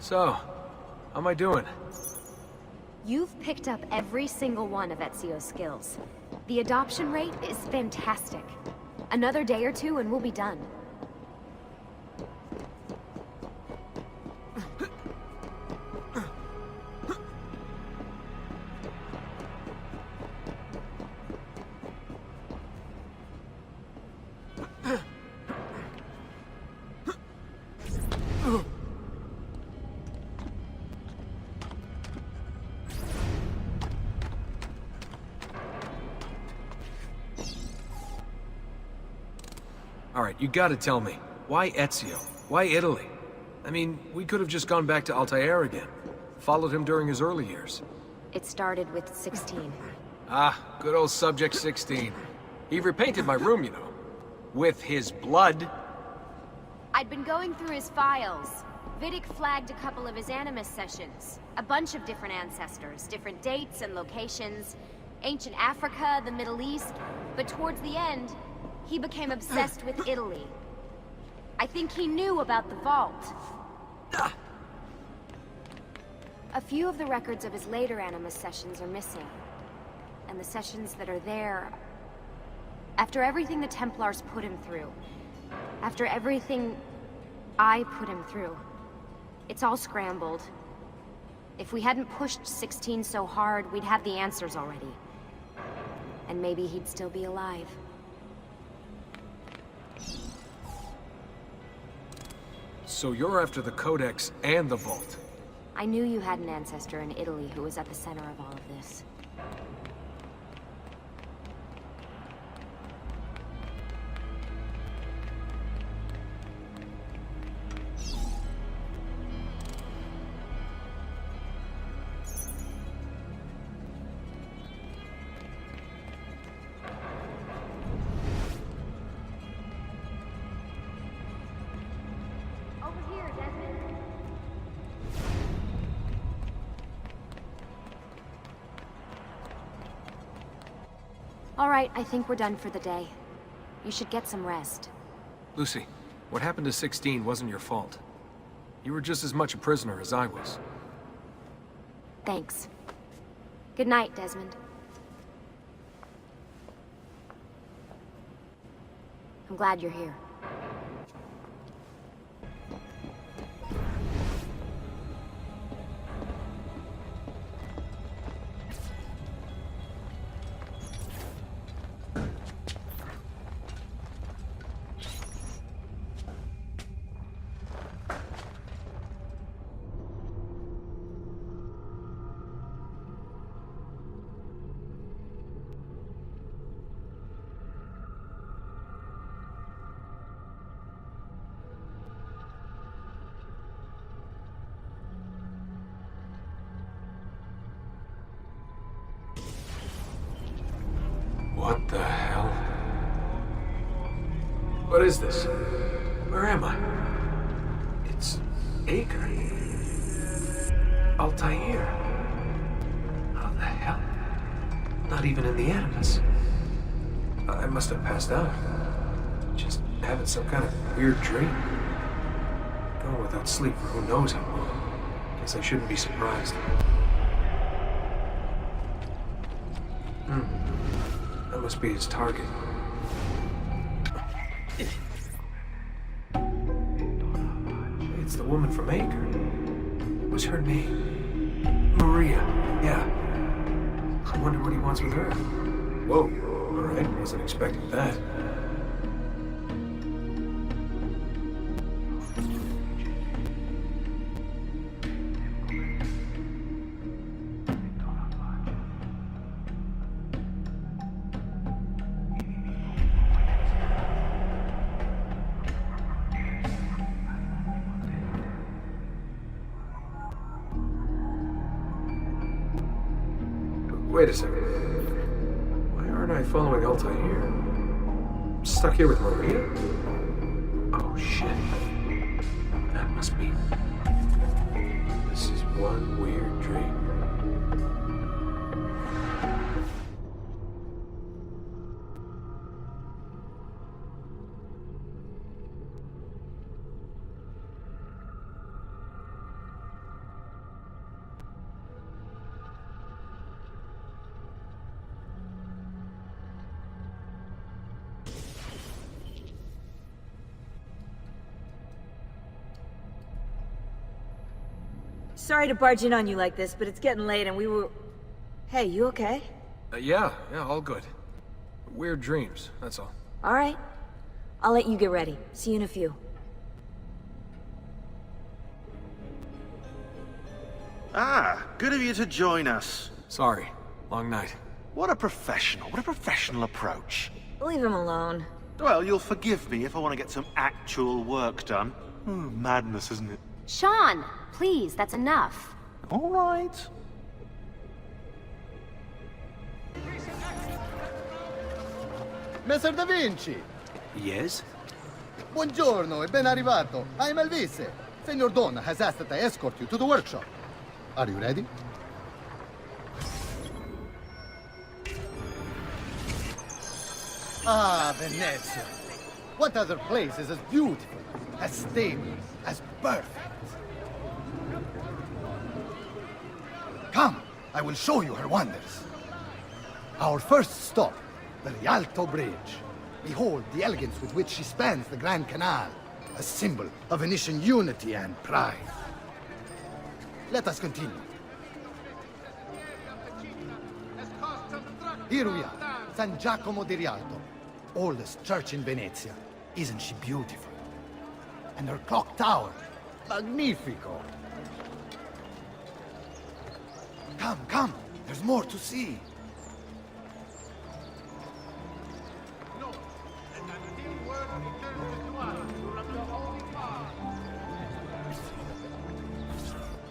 So, how am I doing? You've picked up every single one of Ezio's skills. The adoption rate is fantastic. Another day or two and we'll be done. Alright, you gotta tell me. Why Ezio? Why Italy? I mean, we could have just gone back to Altair again. Followed him during his early years. It started with 16. Ah, good old Subject 16. He repainted my room, you know. With his blood. I'd been going through his files. Vidic flagged a couple of his Animus sessions. A bunch of different ancestors, different dates and locations. Ancient Africa, the Middle East. But towards the end, he became obsessed with Italy. I think he knew about the vault. A few of the records of his later Animus sessions are missing. And the sessions that are there... After everything the Templars put him through, after everything I put him through, it's all scrambled. If we hadn't pushed 16 so hard, we'd have the answers already. And maybe he'd still be alive. So you're after the Codex and the Vault? I knew you had an ancestor in Italy who was at the center of all of this. All right, I think we're done for the day. You should get some rest. Lucy, what happened to 16 wasn't your fault. You were just as much a prisoner as I was. Thanks. Good night, Desmond. I'm glad you're here. What the hell? What is this? Where am I? It's Acre. Altair. How the hell? Not even in the Animus. I must have passed out. Just having some kind of weird dream. Going without sleep for who knows how long. Guess I shouldn't be surprised. That must be his target. It's the woman from Acre. What's her name? Maria. Yeah. I wonder what he wants with her. Whoa. All right. Wasn't expecting that. Wait a second. Why aren't I following Altair? I'm stuck here with Maria? Oh, shit. That must be... This is one weird dream. Sorry to barge in on you like this, but it's getting late and we were... Hey, you okay? Yeah, all good. Weird dreams, that's all. Alright. I'll let you get ready. See you in a few. Ah, good of you to join us. Sorry, long night. What a professional approach. Leave him alone. Well, you'll forgive me if I want to get some actual work done. Madness, isn't it? Sean, please, that's enough. All right. Messer Da Vinci! Yes? Buongiorno e ben arrivato. I'm Elvise. Senor Don has asked that I escort you to the workshop. Are you ready? Ah, Venezia. What other place is as beautiful, as stable, as perfect? Come, I will show you her wonders. Our first stop, the Rialto Bridge. Behold the elegance with which she spans the Grand Canal, a symbol of Venetian unity and pride. Let us continue. Here we are, San Giacomo di Rialto, oldest church in Venezia. Isn't she beautiful? And her clock tower, magnifico. Come, there's more to see.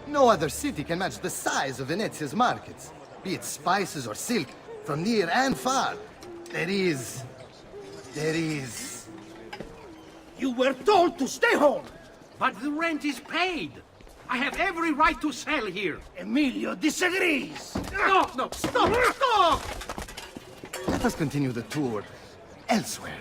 No other city can match the size of Venezia's markets, be it spices or silk, from near and far. There is... You were told to stay home, but the rent is paid. I have every right to sell here. Emilio disagrees. No, stop! Let us continue the tour elsewhere.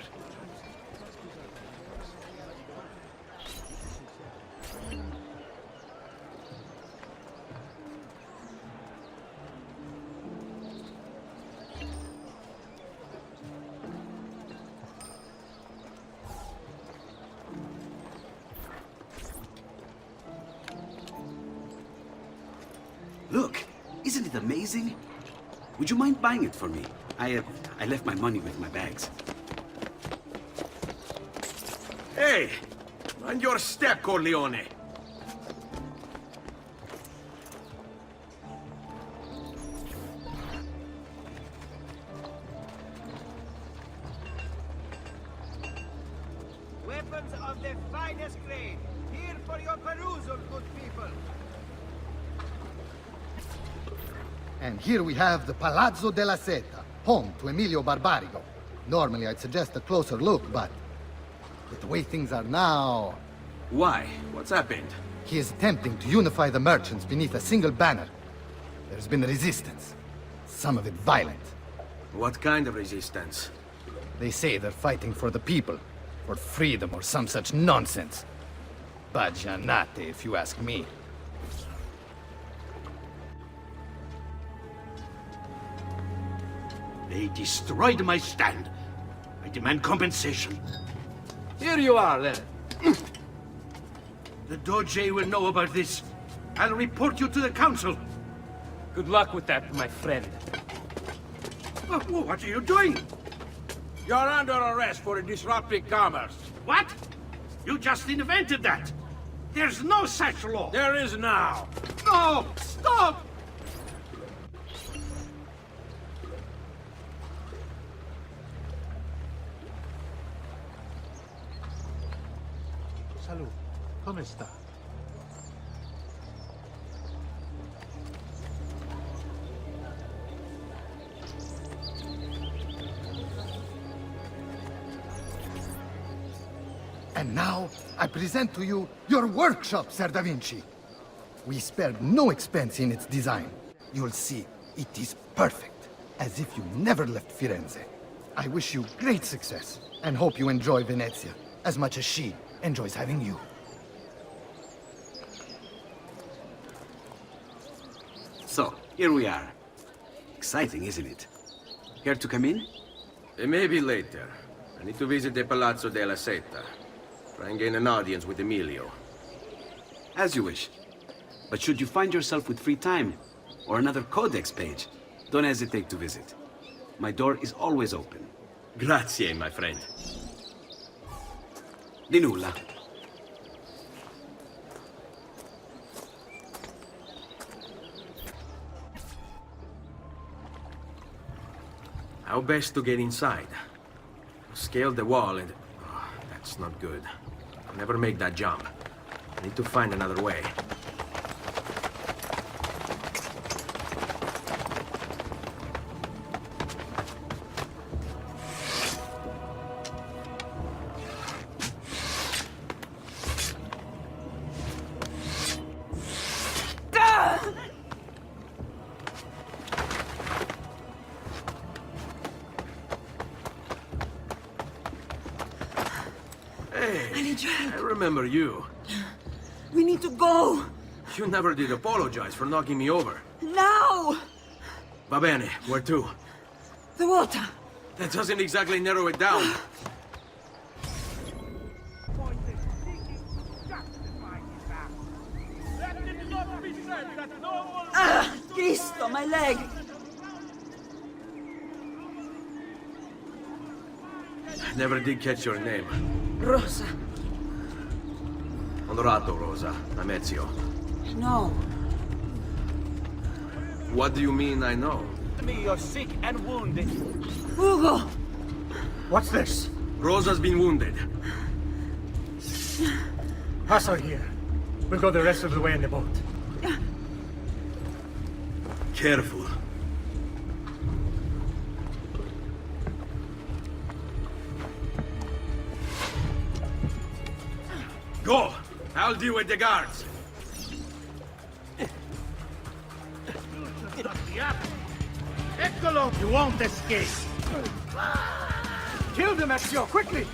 Look, isn't it amazing? Would you mind buying it for me? I left my money with my bags. Hey! Mind your step, Corleone! Weapons of the finest grade, here for your perusal, good people. And here we have the Palazzo della Seta, home to Emilio Barbarigo. Normally I'd suggest a closer look, but with the way things are now... Why? What's happened? He is attempting to unify the merchants beneath a single banner. There's been resistance, some of it violent. What kind of resistance? They say they're fighting for the people, for freedom or some such nonsense. Baggianate, if you ask me. They destroyed my stand. I demand compensation. Here you are, then. The Doge will know about this. I'll report you to the council. Good luck with that, my friend. What are you doing? You're under arrest for disrupting commerce. What? You just invented that. There's no such law. There is now. No! Stop! Salud. Come sta? And now, I present to you your workshop, Ser Da Vinci. We spared no expense in its design. You'll see, it is perfect, as if you never left Firenze. I wish you great success, and hope you enjoy Venezia, as much as she enjoys having you. So, here we are. Exciting, isn't it? Care to come in? Maybe later. I need to visit the Palazzo della Seta. Try and gain an audience with Emilio. As you wish. But should you find yourself with free time, or another codex page, don't hesitate to visit. My door is always open. Grazie, my friend. Di nulla. How best to get inside? Scale the wall and... Oh, that's not good. I'll never make that jump. I need to find another way. I remember you. We need to go. You never did apologize for knocking me over. Now! Va bene, where to? The water. That doesn't exactly narrow it down. Ah! Cristo, my leg! I never did catch your name. Rosa. Onorato, Rosa. I'm Ezio. No. What do you mean I know? You're sick and wounded. Ugo! What's this? Rosa's been wounded. Pass her here. We'll go the rest of the way in the boat. Careful. Go! I'll deal with the guards. Eccolo! You won't escape. Kill them, Ezio, quickly!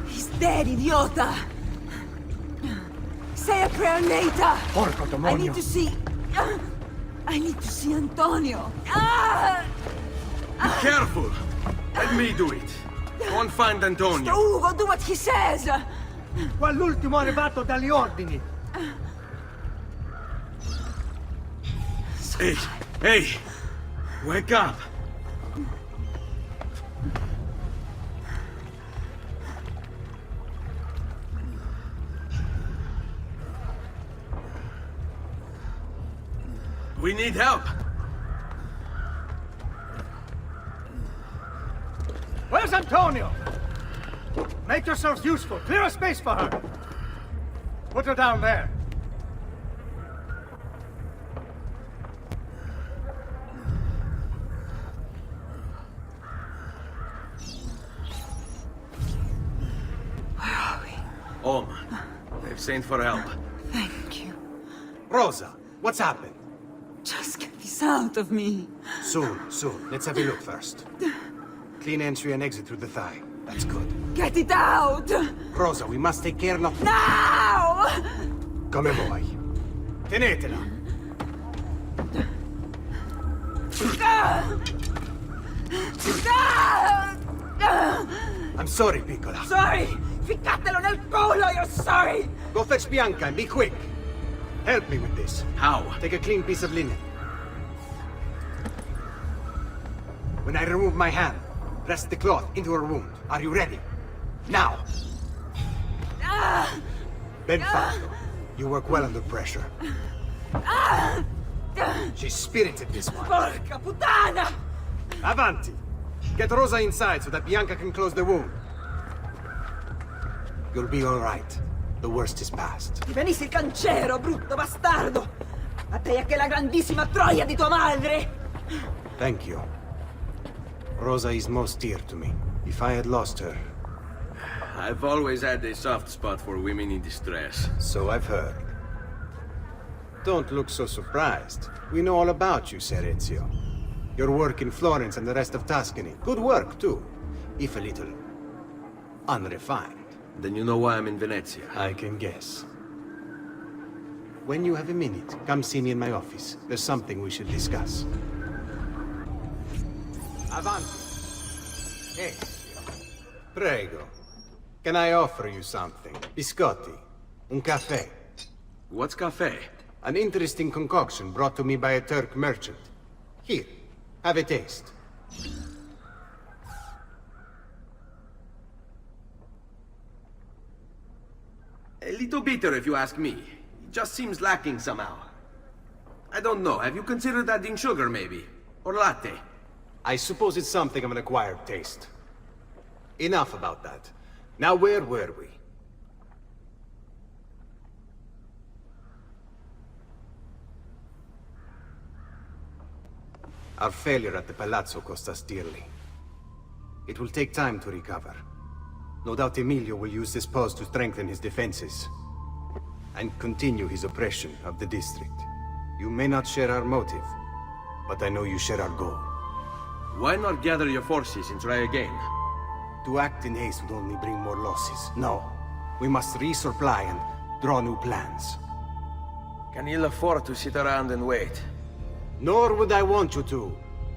He's dead, idiota! Say a prayer later! Porco demonio! I need to see Antonio! Be careful! Let me do it. Go and find Antonio. Ugo, do what he says! Qua l'ultimo arrivato dagli ordini. Hey! Hey! Wake up! We need help! Where's Antonio? Make yourselves useful. Clear a space for her. Put her down there. They've sent for help. Thank you. Rosa, what's happened? Just get this out of me. Soon. Let's have a look first. Clean entry and exit through the thigh. That's good. Get it out! Rosa, we must take care of... Now! Come vuoi. Tenetela. I'm sorry, piccola. Sorry! Ficcatelo nel culo, you're sorry! Go fetch Bianca and be quick. Help me with this. How? Take a clean piece of linen. When I remove my hand, press the cloth into her wound. Are you ready? Now! Benfatto, you work well under pressure. She's spirited, this one. Porca puttana! Avanti! Get Rosa inside so that Bianca can close the wound. You'll be all right. The worst is past. Ti venissi il cancero, brutto bastardo! A te e che la grandissima troia di tua madre! Thank you. Rosa is most dear to me. If I had lost her... I've always had a soft spot for women in distress. So I've heard. Don't look so surprised. We know all about you, Ser Ezio. Your work in Florence and the rest of Tuscany. Good work, too. If a little... unrefined. Then you know why I'm in Venezia. I can guess. When you have a minute, come see me in my office. There's something we should discuss. Avanti. Ezio. Prego. Can I offer you something? Biscotti. Un caffè. What's caffè? An interesting concoction brought to me by a Turk merchant. Here, have a taste. A little bitter, if you ask me. It just seems lacking somehow. I don't know. Have you considered adding sugar, maybe? Or latte? I suppose it's something of an acquired taste. Enough about that. Now, where were we? Our failure at the Palazzo cost us dearly. It will take time to recover. No doubt Emilio will use this pause to strengthen his defenses and continue his oppression of the district. You may not share our motive, but I know you share our goal. Why not gather your forces and try again? To act in haste would only bring more losses. No. We must resupply and draw new plans. Can you afford to sit around and wait? Nor would I want you to.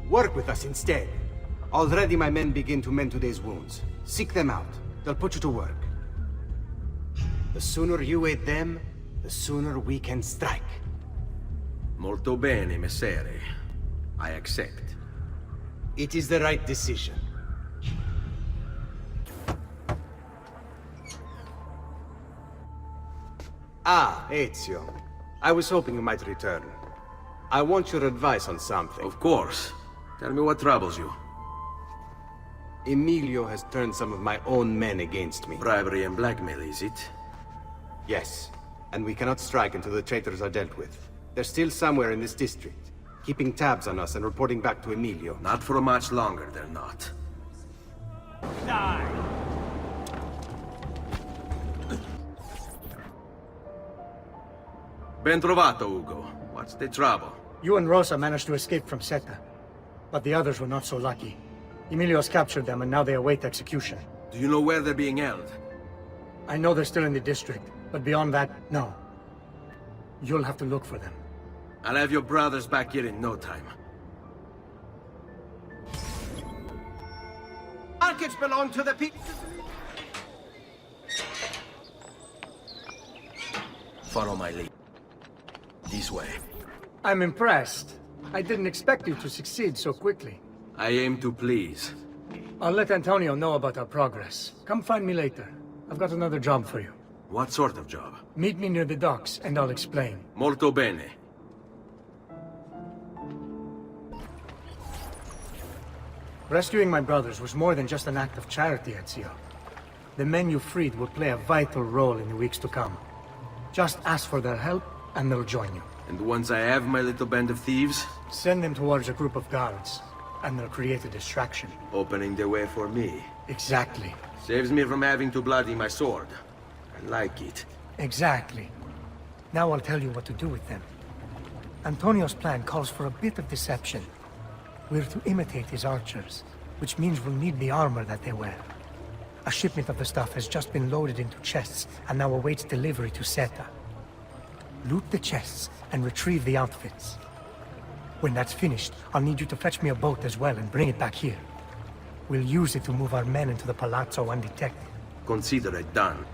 Work with us instead. Already my men begin to mend today's wounds. Seek them out. They'll put you to work. The sooner you aid them, the sooner we can strike. Molto bene, messere. I accept. It is the right decision. Ah, Ezio. I was hoping you might return. I want your advice on something. Of course. Tell me what troubles you. Emilio has turned some of my own men against me. Bribery and blackmail, is it? Yes. And we cannot strike until the traitors are dealt with. They're still somewhere in this district, keeping tabs on us and reporting back to Emilio. Not for much longer, they're not. Die! Ben trovato, Ugo. What's the trouble? You and Rosa managed to escape from Seta, but the others were not so lucky. Emilio's captured them and now they await execution. Do you know where they're being held? I know they're still in the district, but beyond that, no. You'll have to look for them. I'll have your brothers back here in no time. Markets belong to the people. Follow my lead. This way. I'm impressed. I didn't expect you to succeed so quickly. I aim to please. I'll let Antonio know about our progress. Come find me later. I've got another job for you. What sort of job? Meet me near the docks, and I'll explain. Molto bene. Rescuing my brothers was more than just an act of charity, Ezio. The men you freed will play a vital role in the weeks to come. Just ask for their help, and they'll join you. And once I have my little band of thieves? Send them towards a group of guards, and they'll create a distraction. Opening the way for me. Exactly. Saves me from having to bloody my sword. I like it. Exactly. Now I'll tell you what to do with them. Antonio's plan calls for a bit of deception. We're to imitate his archers, which means we'll need the armor that they wear. A shipment of the stuff has just been loaded into chests and now awaits delivery to Seta. Loot the chests and retrieve the outfits. When that's finished, I'll need you to fetch me a boat as well and bring it back here. We'll use it to move our men into the palazzo undetected. Consider it done.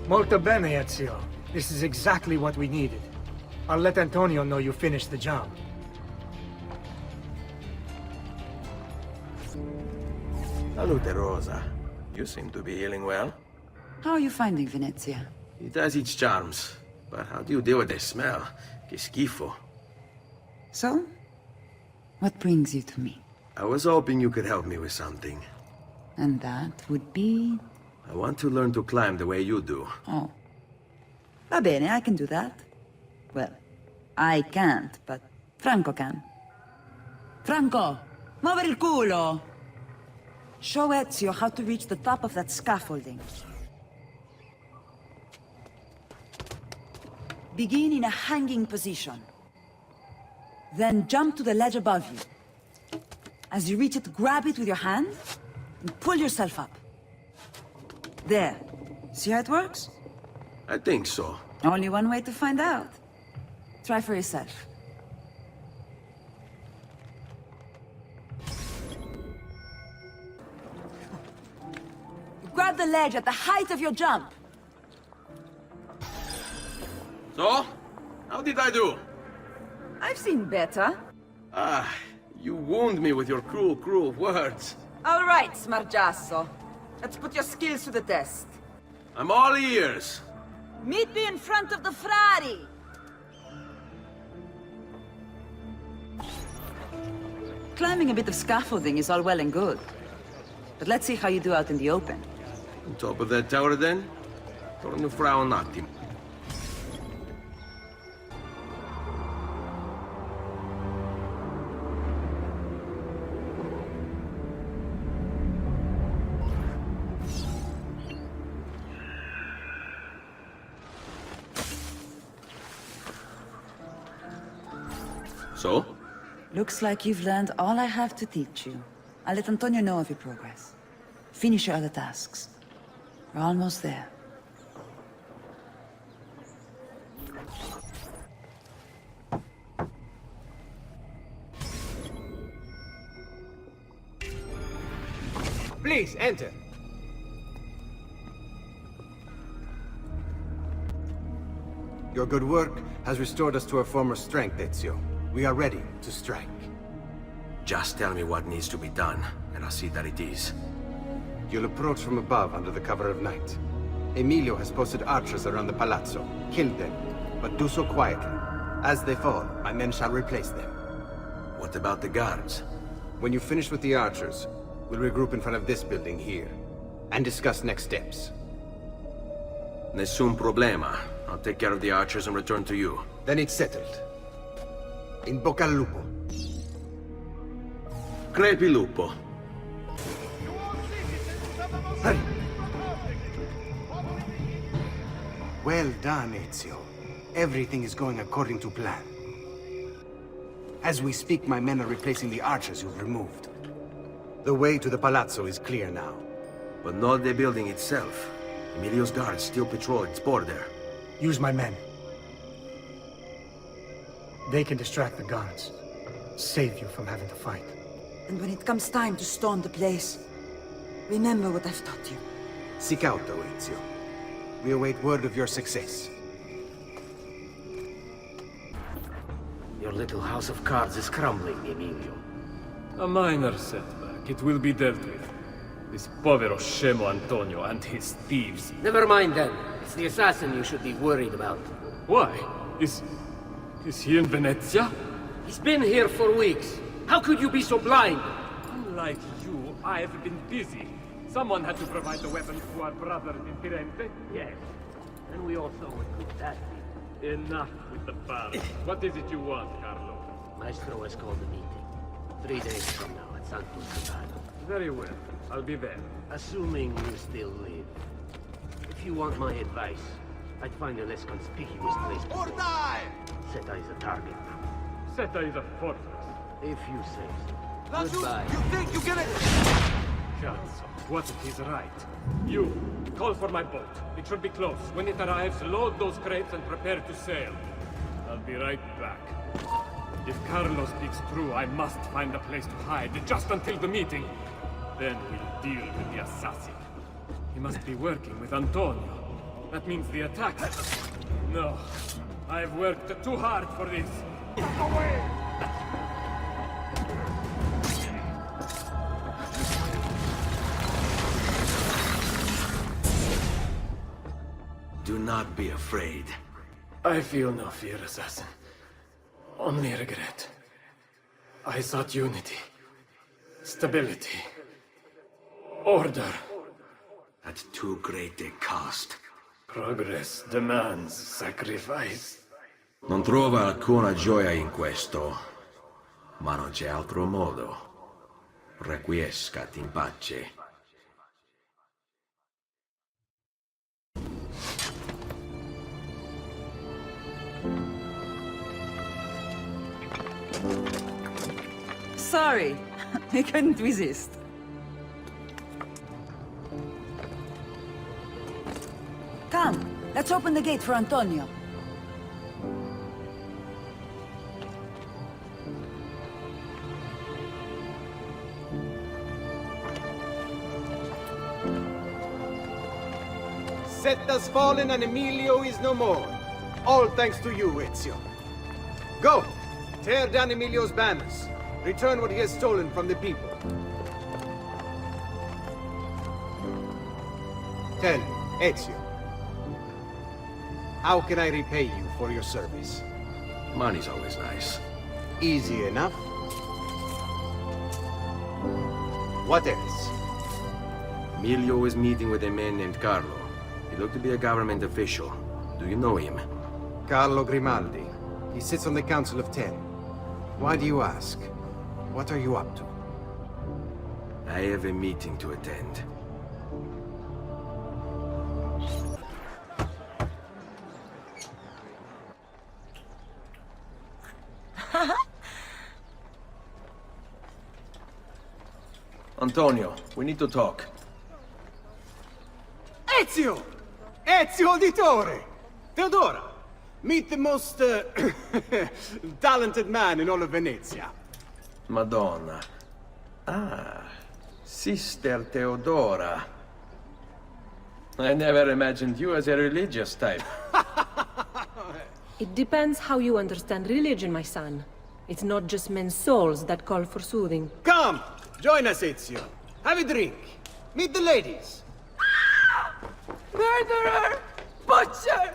Molto bene, Ezio. This is exactly what we needed. I'll let Antonio know you finished the job. Salute, Rosa. You seem to be healing well. How are you finding Venezia? It has its charms. But how do you deal with the smell? Che schifo. So? What brings you to me? I was hoping you could help me with something. And that would be... I want to learn to climb the way you do. Oh. Va bene, I can do that. Well, I can't, but Franco can. Franco, muovere il culo! Show Ezio how to reach the top of that scaffolding. Begin in a hanging position. Then jump to the ledge above you. As you reach it, grab it with your hand and pull yourself up. There. See how it works? I think so. Only one way to find out. Try for yourself. Grab the ledge at the height of your jump. So? How did I do? I've seen better. Ah, you wound me with your cruel, cruel words. All right, Smargiasso. Let's put your skills to the test. I'm all ears. Meet me in front of the Frari! Climbing a bit of scaffolding is all well and good. But let's see how you do out in the open. On top of that tower, then? Torno fra un attimo. So? Looks like you've learned all I have to teach you. I'll let Antonio know of your progress. Finish your other tasks. We're almost there. Please, enter. Your good work has restored us to our former strength, Ezio. We are ready to strike. Just tell me what needs to be done, and I'll see that it is. You'll approach from above under the cover of night. Emilio has posted archers around the palazzo. Kill them, but do so quietly. As they fall, my men shall replace them. What about the guards? When you finish with the archers, we'll regroup in front of this building here, and discuss next steps. Nessun problema. I'll take care of the archers and return to you. Then it's settled. In bocca al lupo. Crepi lupo. Hurry! Well done, Ezio. Everything is going according to plan. As we speak, my men are replacing the archers you've removed. The way to the palazzo is clear now. But not the building itself. Emilio's guards still patrol its border. Use my men. They can distract the guards. Save you from having to fight. And when it comes time to storm the place, remember what I've taught you. Seek out Ezio. We await word of your success. Your little house of cards is crumbling, Emilio. A minor setback. It will be dealt with. This povero scemo Antonio and his thieves. Never mind then. It's the assassin you should be worried about. Why? Is he in Venezia? He's been here for weeks. How could you be so blind? Unlike you, I've been busy. Someone had to provide the weapons to our brothers in Firenze. Yes. And we all saw what good that did. Enough with the farce. What is it you want, Carlo? Maestro has called a meeting. 3 days from now at Santo Stefano. Very well. I'll be there. Assuming you still live. If you want my advice, I'd find a less conspicuous place to go. Seta is a target now. Seta is a fortress. If you say so. Goodbye. You think you get it? Chance. What if he's right? You, call for my boat. It should be close. When it arrives, load those crates and prepare to sail. I'll be right back. If Carlo speaks true, I must find a place to hide, just until the meeting. Then we'll deal with the assassin. He must be working with Antonio. That means the attack. No, I've worked too hard for this. Away! Do not be afraid. I feel no fear, assassin. Only regret. I sought unity, stability, order. At too great a cost. Progress demands sacrifice. Non trova alcuna gioia in questo, ma non c'è altro modo. Requiescat in pace. Sorry, I couldn't resist. Come, let's open the gate for Antonio. Seta's fallen and Emilio is no more. All thanks to you, Ezio. Go! Tear down Emilio's banners. Return what he has stolen from the people. Tell me, Ezio. How can I repay you for your service? Money's always nice. Easy enough. What else? Emilio is meeting with a man named Carlo. He looked to be a government official. Do you know him? Carlo Grimaldi. He sits on the Council of 10. Why do you ask? What are you up to? I have a meeting to attend. Antonio, we need to talk. Ezio! Ezio Auditore! Teodora! Meet the most, talented man in all of Venezia. Madonna. Ah, Sister Teodora. I never imagined you as a religious type. It depends how you understand religion, my son. It's not just men's souls that call for soothing. Come! Join us, Ezio. Have a drink. Meet the ladies. Murderer! Butcher!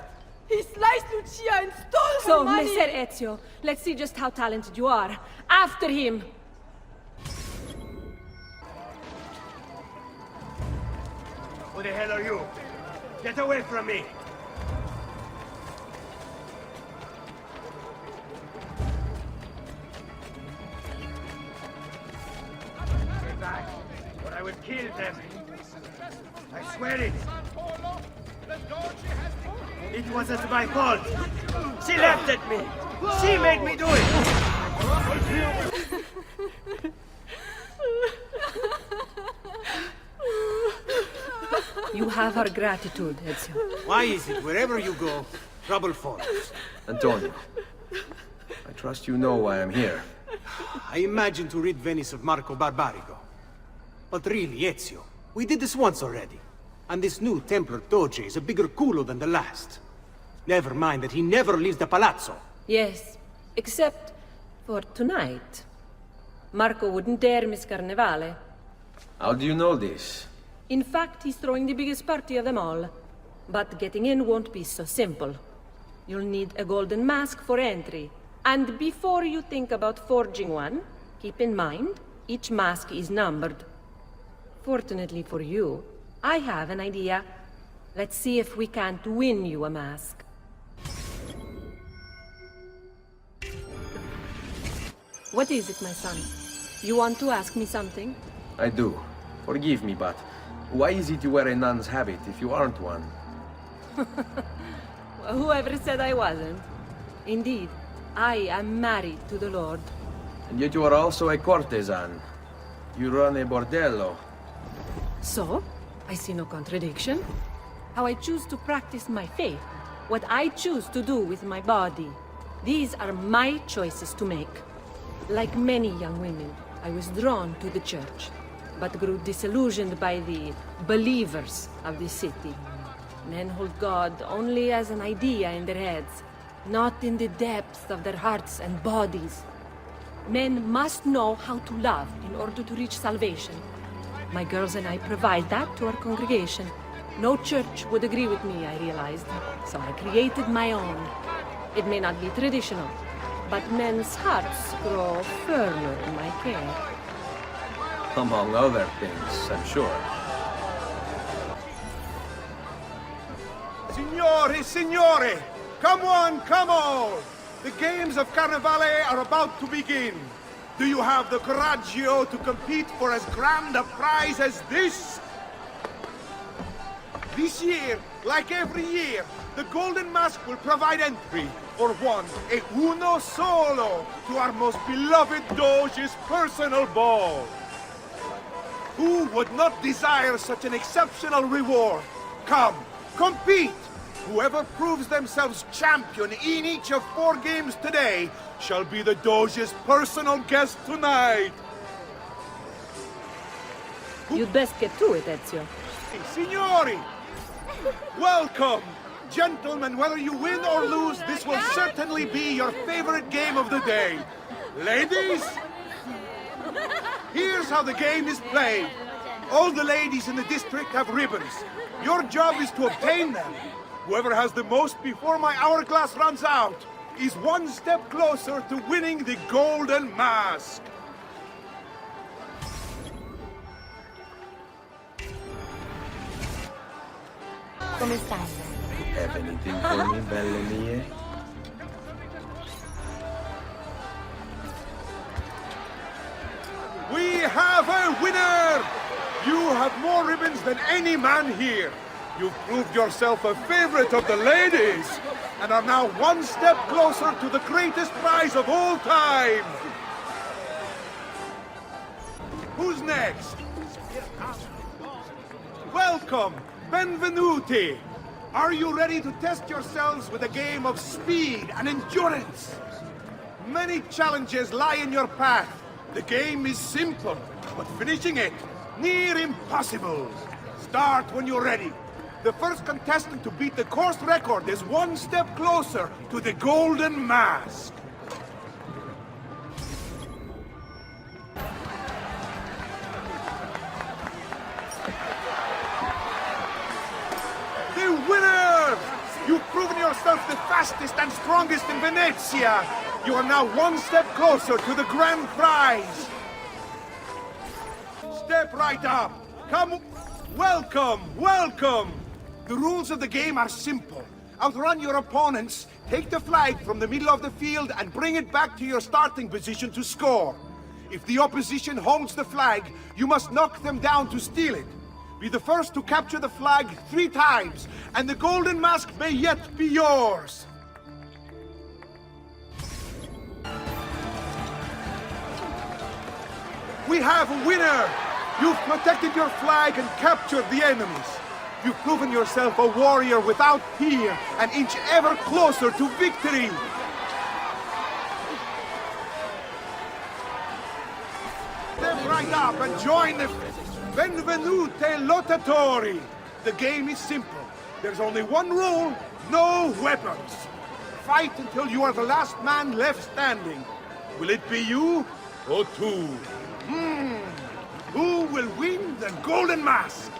He sliced Lucia and stole her So, money! Messer Ezio, let's see just how talented you are. After him! Who the hell are you? Get away from me! Stay back, or I will kill them. I swear it. It wasn't my fault. She laughed at me. She made me do it. You have our gratitude, Ezio. Why is it wherever you go, trouble follows? Antonio, I trust you know why I'm here. I imagined to rid Venice of Marco Barbarigo. But really, Ezio, we did this once already. And this new Templar Doge is a bigger culo than the last. Never mind that he never leaves the palazzo. Yes, except for tonight. Marco wouldn't dare miss Carnevale. How do you know this? In fact, he's throwing the biggest party of them all. But getting in won't be so simple. You'll need a golden mask for entry. And before you think about forging one, keep in mind, each mask is numbered. Fortunately for you, I have an idea. Let's see if we can't win you a mask. What is it, my son? You want to ask me something? I do. Forgive me, but why is it you wear a nun's habit if you aren't one? Whoever said I wasn't? Indeed, I am married to the Lord. And yet you are also a courtesan. You run a bordello. So, I see no contradiction. How I choose to practice my faith, what I choose to do with my body. These are my choices to make. Like many young women, I was drawn to the church, but grew disillusioned by the believers of the city. Men hold God only as an idea in their heads, not in the depths of their hearts and bodies. Men must know how to love in order to reach salvation. My girls and I provide that to our congregation. No church would agree with me, I realized, so I created my own. It may not be traditional, but men's hearts grow firmer in my care. Among other things, I'm sure. Signori, signore! Come on, come on! The games of Carnevale are about to begin. Do you have the coraggio to compete for as grand a prize as this? This year, like every year, the Golden Mask will provide entry for one, e uno solo, to our most beloved Doge's personal ball. Who would not desire such an exceptional reward? Come, compete! Whoever proves themselves champion in each of 4 games today shall be the Doge's personal guest tonight. You'd best get to it, Ezio. Signori! Welcome! Gentlemen, whether you win or lose, this will certainly be your favorite game of the day. Ladies, here's how the game is played. All the ladies in the district have ribbons. Your job is to obtain them. Whoever has the most before my hourglass runs out is one step closer to winning the Golden Mask. Come stai? Have anything for me, belle mie? We have a winner! You have more ribbons than any man here. You've proved yourself a favorite of the ladies, and are now one step closer to the greatest prize of all time. Who's next? Welcome, benvenuti. Are you ready to test yourselves with a game of speed and endurance? Many challenges lie in your path. The game is simple, but finishing it, near impossible. Start when you're ready. The first contestant to beat the course record is one step closer to the Golden Mask. The winner! You've proven yourself the fastest and strongest in Venezia. You are now one step closer to the grand prize. Step right up. Come. Welcome, welcome. The rules of the game are simple. Outrun your opponents, take the flag from the middle of the field and bring it back to your starting position to score. If the opposition holds the flag, you must knock them down to steal it. Be the first to capture the flag 3 times, and the Golden Mask may yet be yours. We have a winner! You've protected your flag and captured the enemies. You've proven yourself a warrior without fear, an inch ever closer to victory. stand up and join the... Benvenute lottatori! The game is simple. There's only one rule, no weapons. Fight until you are the last man left standing. Will it be you or two? Who will win the golden mask?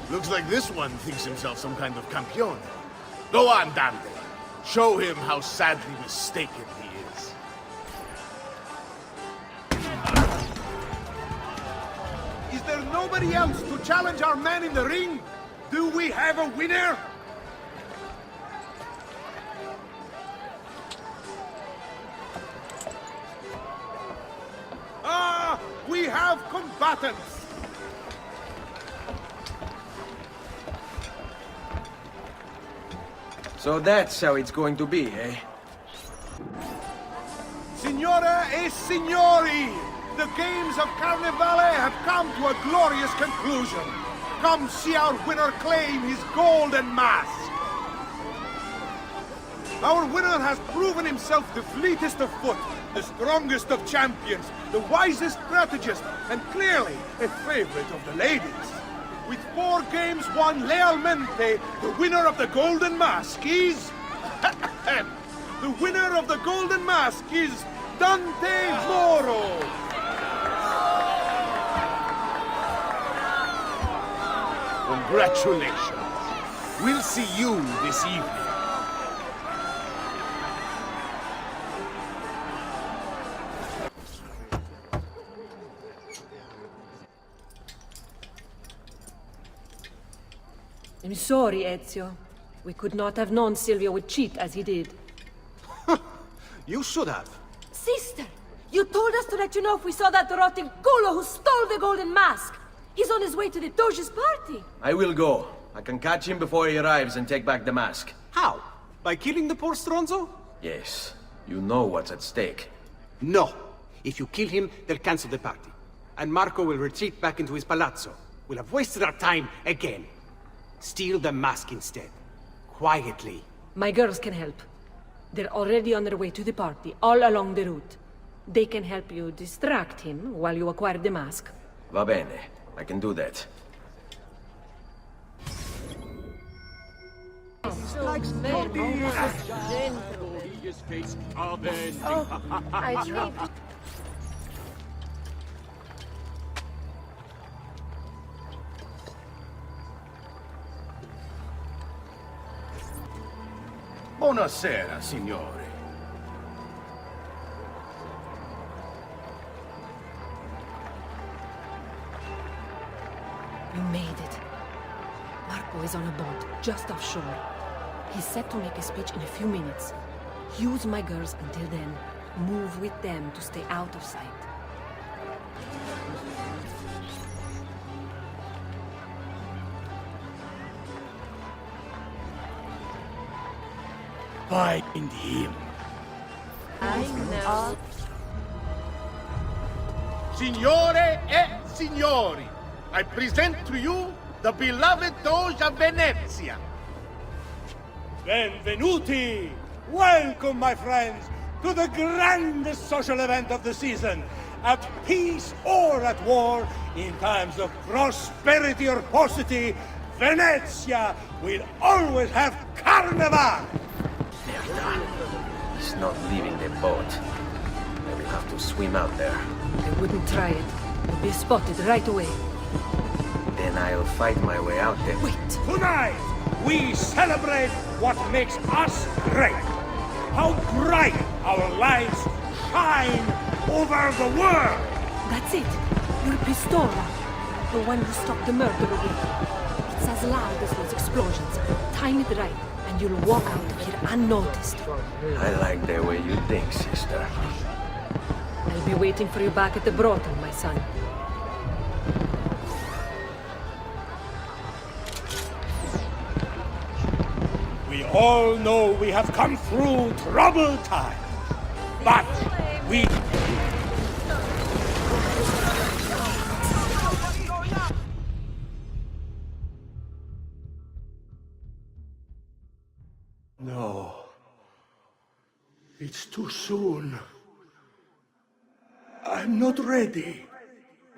Looks like this one thinks himself some kind of campeone. Go on, Dante. Show him how sadly mistaken he is. Is there nobody else to challenge our man in the ring? Do we have a winner? Ah, we have combatants. So that's how it's going to be, eh? Signore e signori, the games of Carnevale have come to a glorious conclusion. Come see our winner claim his golden mask. Our winner has proven himself the fleetest of foot, the strongest of champions, the wisest strategist, and clearly a favorite of the ladies. With 4 games won lealmente, the winner of the Golden Mask is... the winner of the Golden Mask is Dante Moro! Congratulations. We'll see you this evening. I'm sorry, Ezio. We could not have known Silvio would cheat as he did. You should have. Sister! You told us to let you know if we saw that rotting culo who stole the golden mask! He's on his way to the Doge's party! I will go. I can catch him before he arrives and take back the mask. How? By killing the poor Stronzo? Yes. You know what's at stake. No. If you kill him, they'll cancel the party. And Marco will retreat back into his palazzo. We'll have wasted our time again. Steal the mask instead. Quietly. My girls can help. They're already on their way to the party, all along the route. They can help you distract him while you acquire the mask. Va bene. I can do that. I tried. Buonasera, signore. You made it. Marco is on a boat, just offshore. He's set to make a speech in a few minutes. Use my girls until then. Move with them to stay out of sight. Find him. I know. Signore e signori, I present to you the beloved Doge of Venezia. Benvenuti! Welcome, my friends, to the grandest social event of the season. At peace or at war, in times of prosperity or paucity, Venezia will always have Carnival! He's not leaving the boat. I will have to swim out there. I wouldn't try it. You'll be spotted right away. Then I'll fight my way out there. Wait! Tonight, we celebrate what makes us great. How bright our lives shine over the world. That's it. Your pistola. The one who stopped the murder with. It's as loud as those explosions. Time it right, and you'll walk out of here unnoticed. I like the way you think, sister. I'll be waiting for you back at the brothel, my son. We all know we have come through troubled times, but we... No. It's too soon. I'm not ready.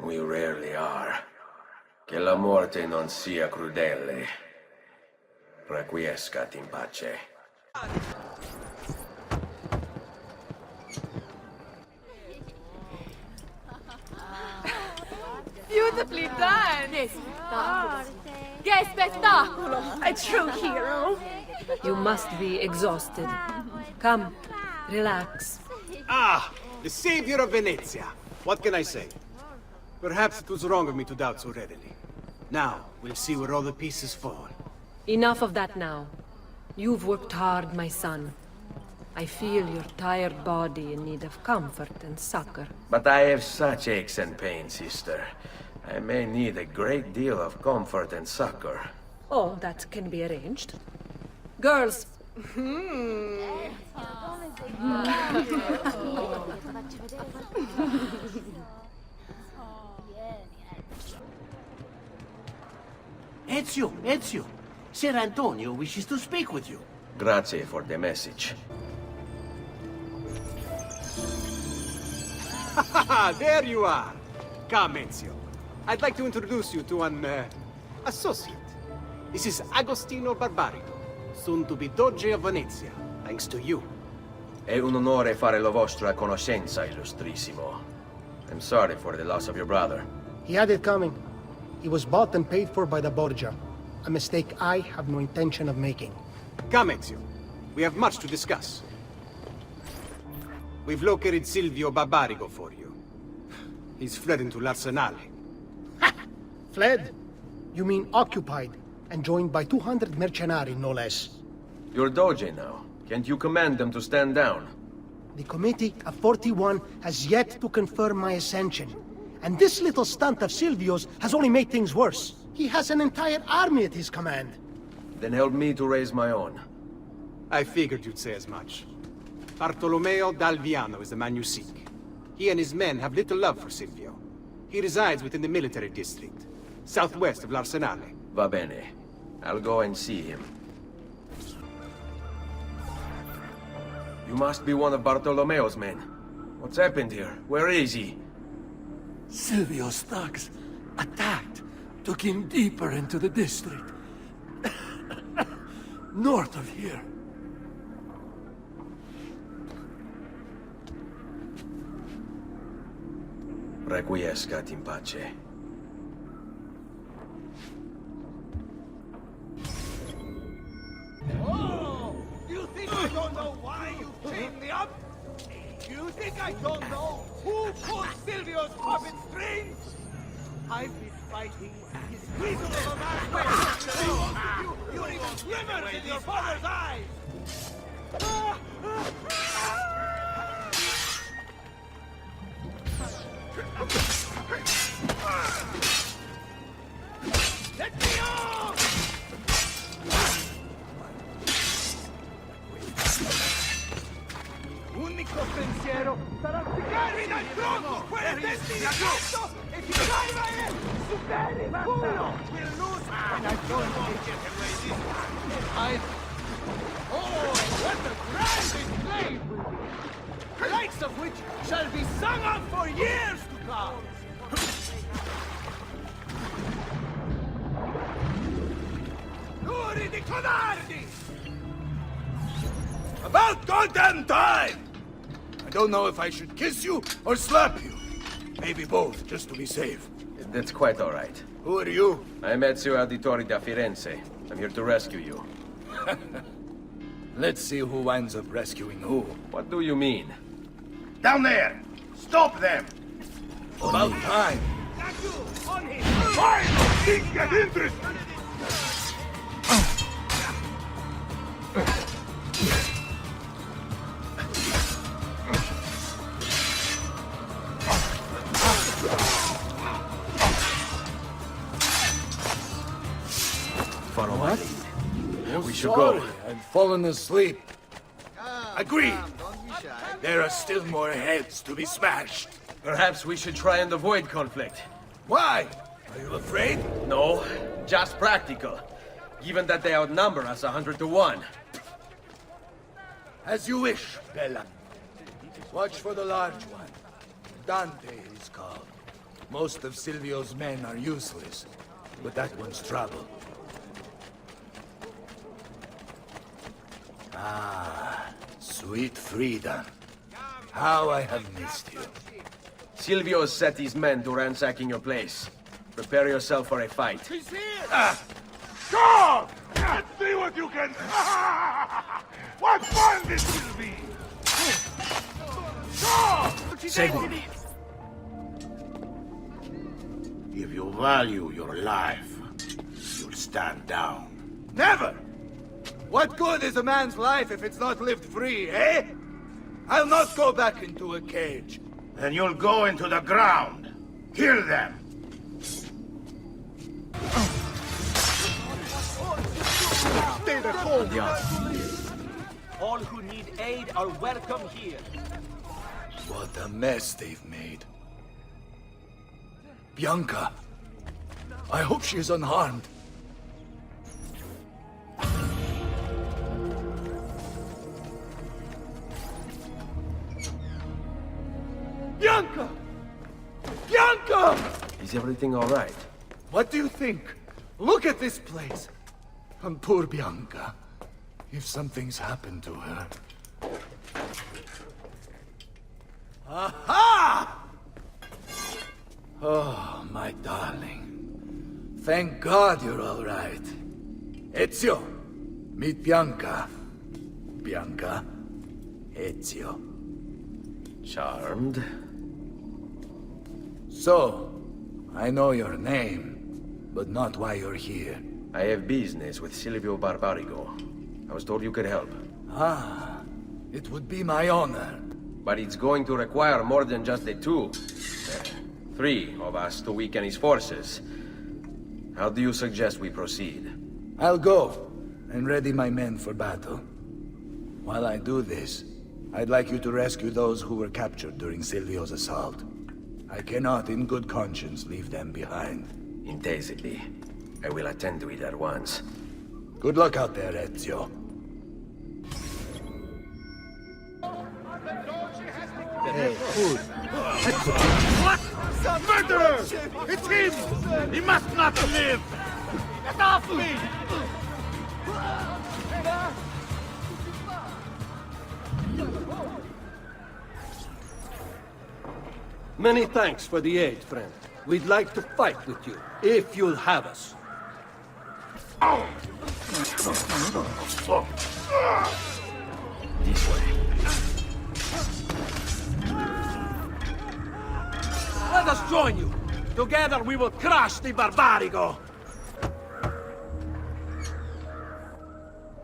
We rarely are. Che la morte non sia crudele. Requiescat in pace. Beautifully done! Che spettacolo! A true hero! You must be exhausted. Come, relax. Ah, the savior of Venezia. What can I say? Perhaps it was wrong of me to doubt so readily. Now, we'll see where all the pieces fall. Enough of that now. You've worked hard, my son. I feel your tired body in need of comfort and succor. But I have such aches and pains, sister. I may need a great deal of comfort and succor. Oh, that can be arranged. Girls. Ezio, Ser Antonio wishes to speak with you. Grazie for the message. There you are. Come, Ezio. I'd like to introduce you to an associate. This is Agostino Barbarigo, soon to be Doge of Venezia, thanks to you. È un onore fare la vostra conoscenza, illustrissimo. I'm sorry for the loss of your brother. He had it coming. He was bought and paid for by the Borgia. A mistake I have no intention of making. Come, Ezio. We have much to discuss. We've located Silvio Barbarigo for you. He's fled into l'Arsenale. Fled? You mean occupied, and joined by 200 mercenari, no less. You're Doge now. Can't you command them to stand down? The Committee of 41 has yet to confirm my ascension. And this little stunt of Silvio's has only made things worse. He has an entire army at his command. Then help me to raise my own. I figured you'd say as much. Bartolomeo d'Alviano is the man you seek. He and his men have little love for Silvio. He resides within the military district, southwest of l'Arsenale. Va bene. I'll go and see him. You must be one of Bartolomeo's men. What's happened here? Where is he? Silvio's thugs attacked, took him deeper into the district. North of here. Requiescat in pace. Oh! You think I don't know why you chained me up? You think I don't know who pulled Silvio's puppet strings? I've been fighting his weasel of a man. You're even glimmers in your father's eyes! Let me off! Unico pensiero sarà sfigarmi dal tronco quel destinato e ti salva e superi uno! We'll lose when I don't get away this time. Oh, what a grand display will be! The likes of which shall be sung of for years to come! Luri di codardi! About goddamn time! I don't know if I should kiss you or slap you. Maybe both, just to be safe. That's quite all right. Who are you? I'm Ezio Auditore da Firenze. I'm here to rescue you. Let's see who winds up rescuing who. What do you mean? Down there! Stop them! About time! Fine! Think get interested! Follow my lead. We should Sorry, go. I've fallen asleep. Agreed. There are still more heads to be smashed. Perhaps we should try and avoid conflict. Why? Are you afraid? No, just practical. Given that they outnumber us 100 to 1. As you wish, Bella. Watch for the large one. Dante is called. Most of Silvio's men are useless, but that one's trouble. Ah, sweet freedom. How I have missed you. Silvio has set his men to ransacking your place. Prepare yourself for a fight. He's here! Go! Let's see what you can... What fun this will be! Go! Seguimi. If you value your life, you'll stand down. Never! What good is a man's life if it's not lived free, eh? I'll not go back into a cage. Then you'll go into the ground. Kill them. Stay at home! All who need aid are welcome here. What a mess they've made. Bianca, I hope she is unharmed. Bianca! Bianca! Is everything all right? What do you think? Look at this place. And poor Bianca. If something's happened to her... Aha! Oh, my darling. Thank God you're all right. Ezio, meet Bianca. Bianca, Ezio. Charmed. So, I know your name, but not why you're here. I have business with Silvio Barbarigo. I was told you could help. Ah, it would be my honor. But it's going to require more than just the two. 3 of us to weaken his forces. How do you suggest we proceed? I'll go and ready my men for battle. While I do this, I'd like you to rescue those who were captured during Silvio's assault. I cannot in good conscience leave them behind. Intensely. I will attend to it at once. Good luck out there, Ezio. Hey, food. What? Murderer! It's him! He must not live! Get off me! Many thanks for the aid, friend. We'd like to fight with you, if you'll have us. This way. Let us join you. Together we will crush the Barbarigo.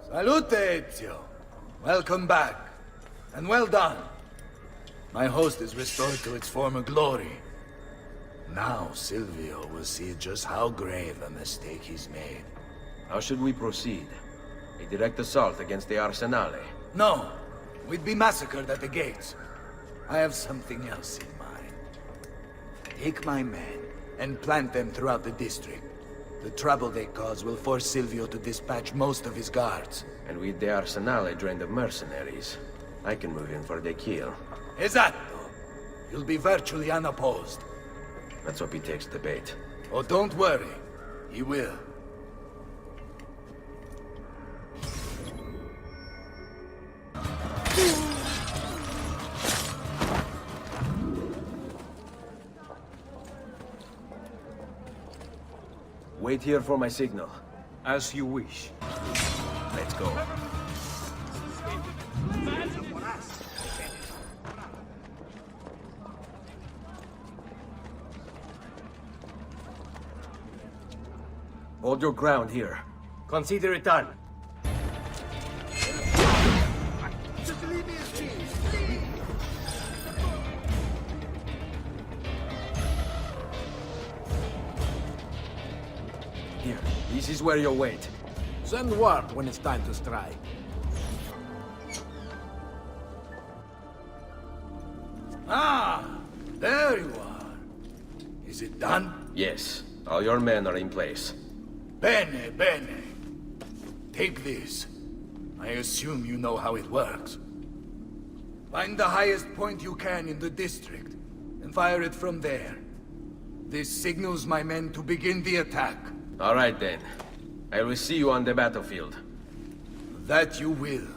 Salute, Ezio. Welcome back. And well done. My host is restored to its former glory. Now Silvio will see just how grave a mistake he's made. How should we proceed? A direct assault against the Arsenale? No. We'd be massacred at the gates. I have something else in mind. Take my men and plant them throughout the district. The trouble they cause will force Silvio to dispatch most of his guards. And with the Arsenale drained of mercenaries, I can move in for the kill. Esatto. You'll be virtually unopposed. Let's hope he takes the bait. Oh, don't worry. He will. Wait here for my signal. As you wish. Let's go. Hold your ground here. Consider it done. Here, this is where you'll wait. Send word when it's time to strike. Ah, there you are. Is it done? Yes, all your men are in place. Bene, bene. Take this. I assume you know how it works. Find the highest point you can in the district, and fire it from there. This signals my men to begin the attack. All right, then. I will see you on the battlefield. That you will.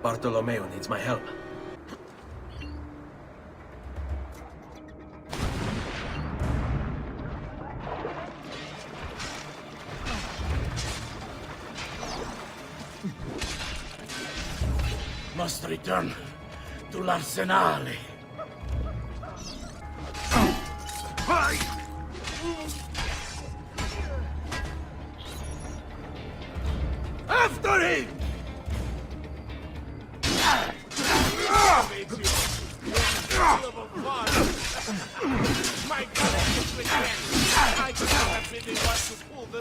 Bartolomeo needs my help. Must return to l'Arsenale. After him! My God, I could have really want to pull the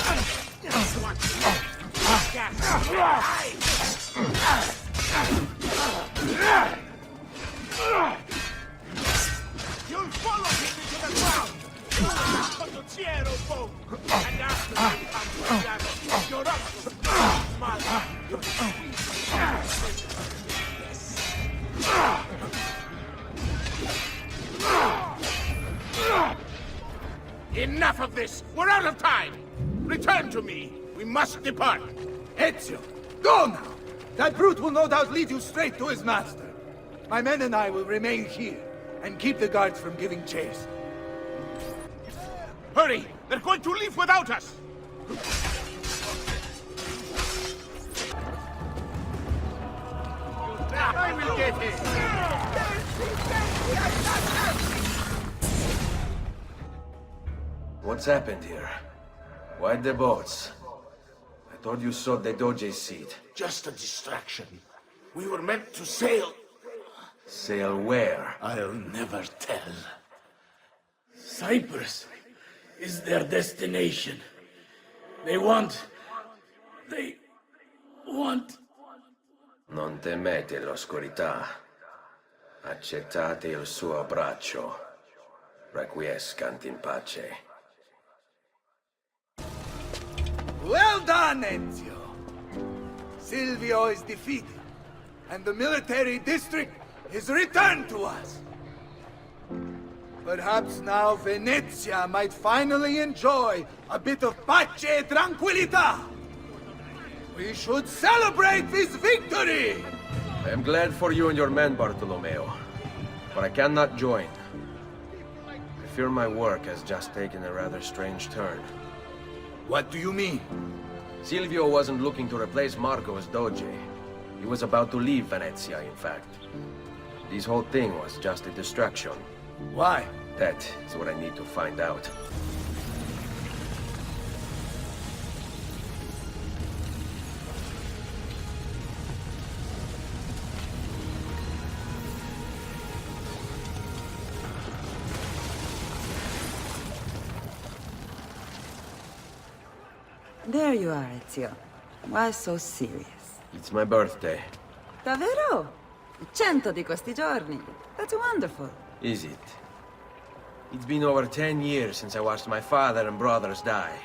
You'll follow him into the ground! Condottiero boat! And after that comes your Enough of this! We're out of time! Return to me! We must depart! Ezio, go now! That brute will no doubt lead you straight to his master. My men and I will remain here, and keep the guards from giving chase. Hurry! They're going to leave without us! I will get him! What's happened here? Why the boats? I thought you saw the Doge's seat. Just a distraction. We were meant to sail. Sail where? I'll never tell. Cyprus is their destination. They want... Non temete l'oscurità. Accettate il suo abbraccio. Requiescant in pace. Well done, Ezio! Silvio is defeated, and the military district is returned to us. Perhaps now Venezia might finally enjoy a bit of pace e tranquillità. We should celebrate this victory! I am glad for you and your men, Bartolomeo, but I cannot join. I fear my work has just taken a rather strange turn. What do you mean? Silvio wasn't looking to replace Marco as Doge. He was about to leave Venezia, in fact. This whole thing was just a distraction. Why? That is what I need to find out. There you are, Ezio. Why so serious? It's my birthday. Davvero? 100 di questi giorni. That's wonderful. Is it? It's been over 10 years since I watched my father and brothers die.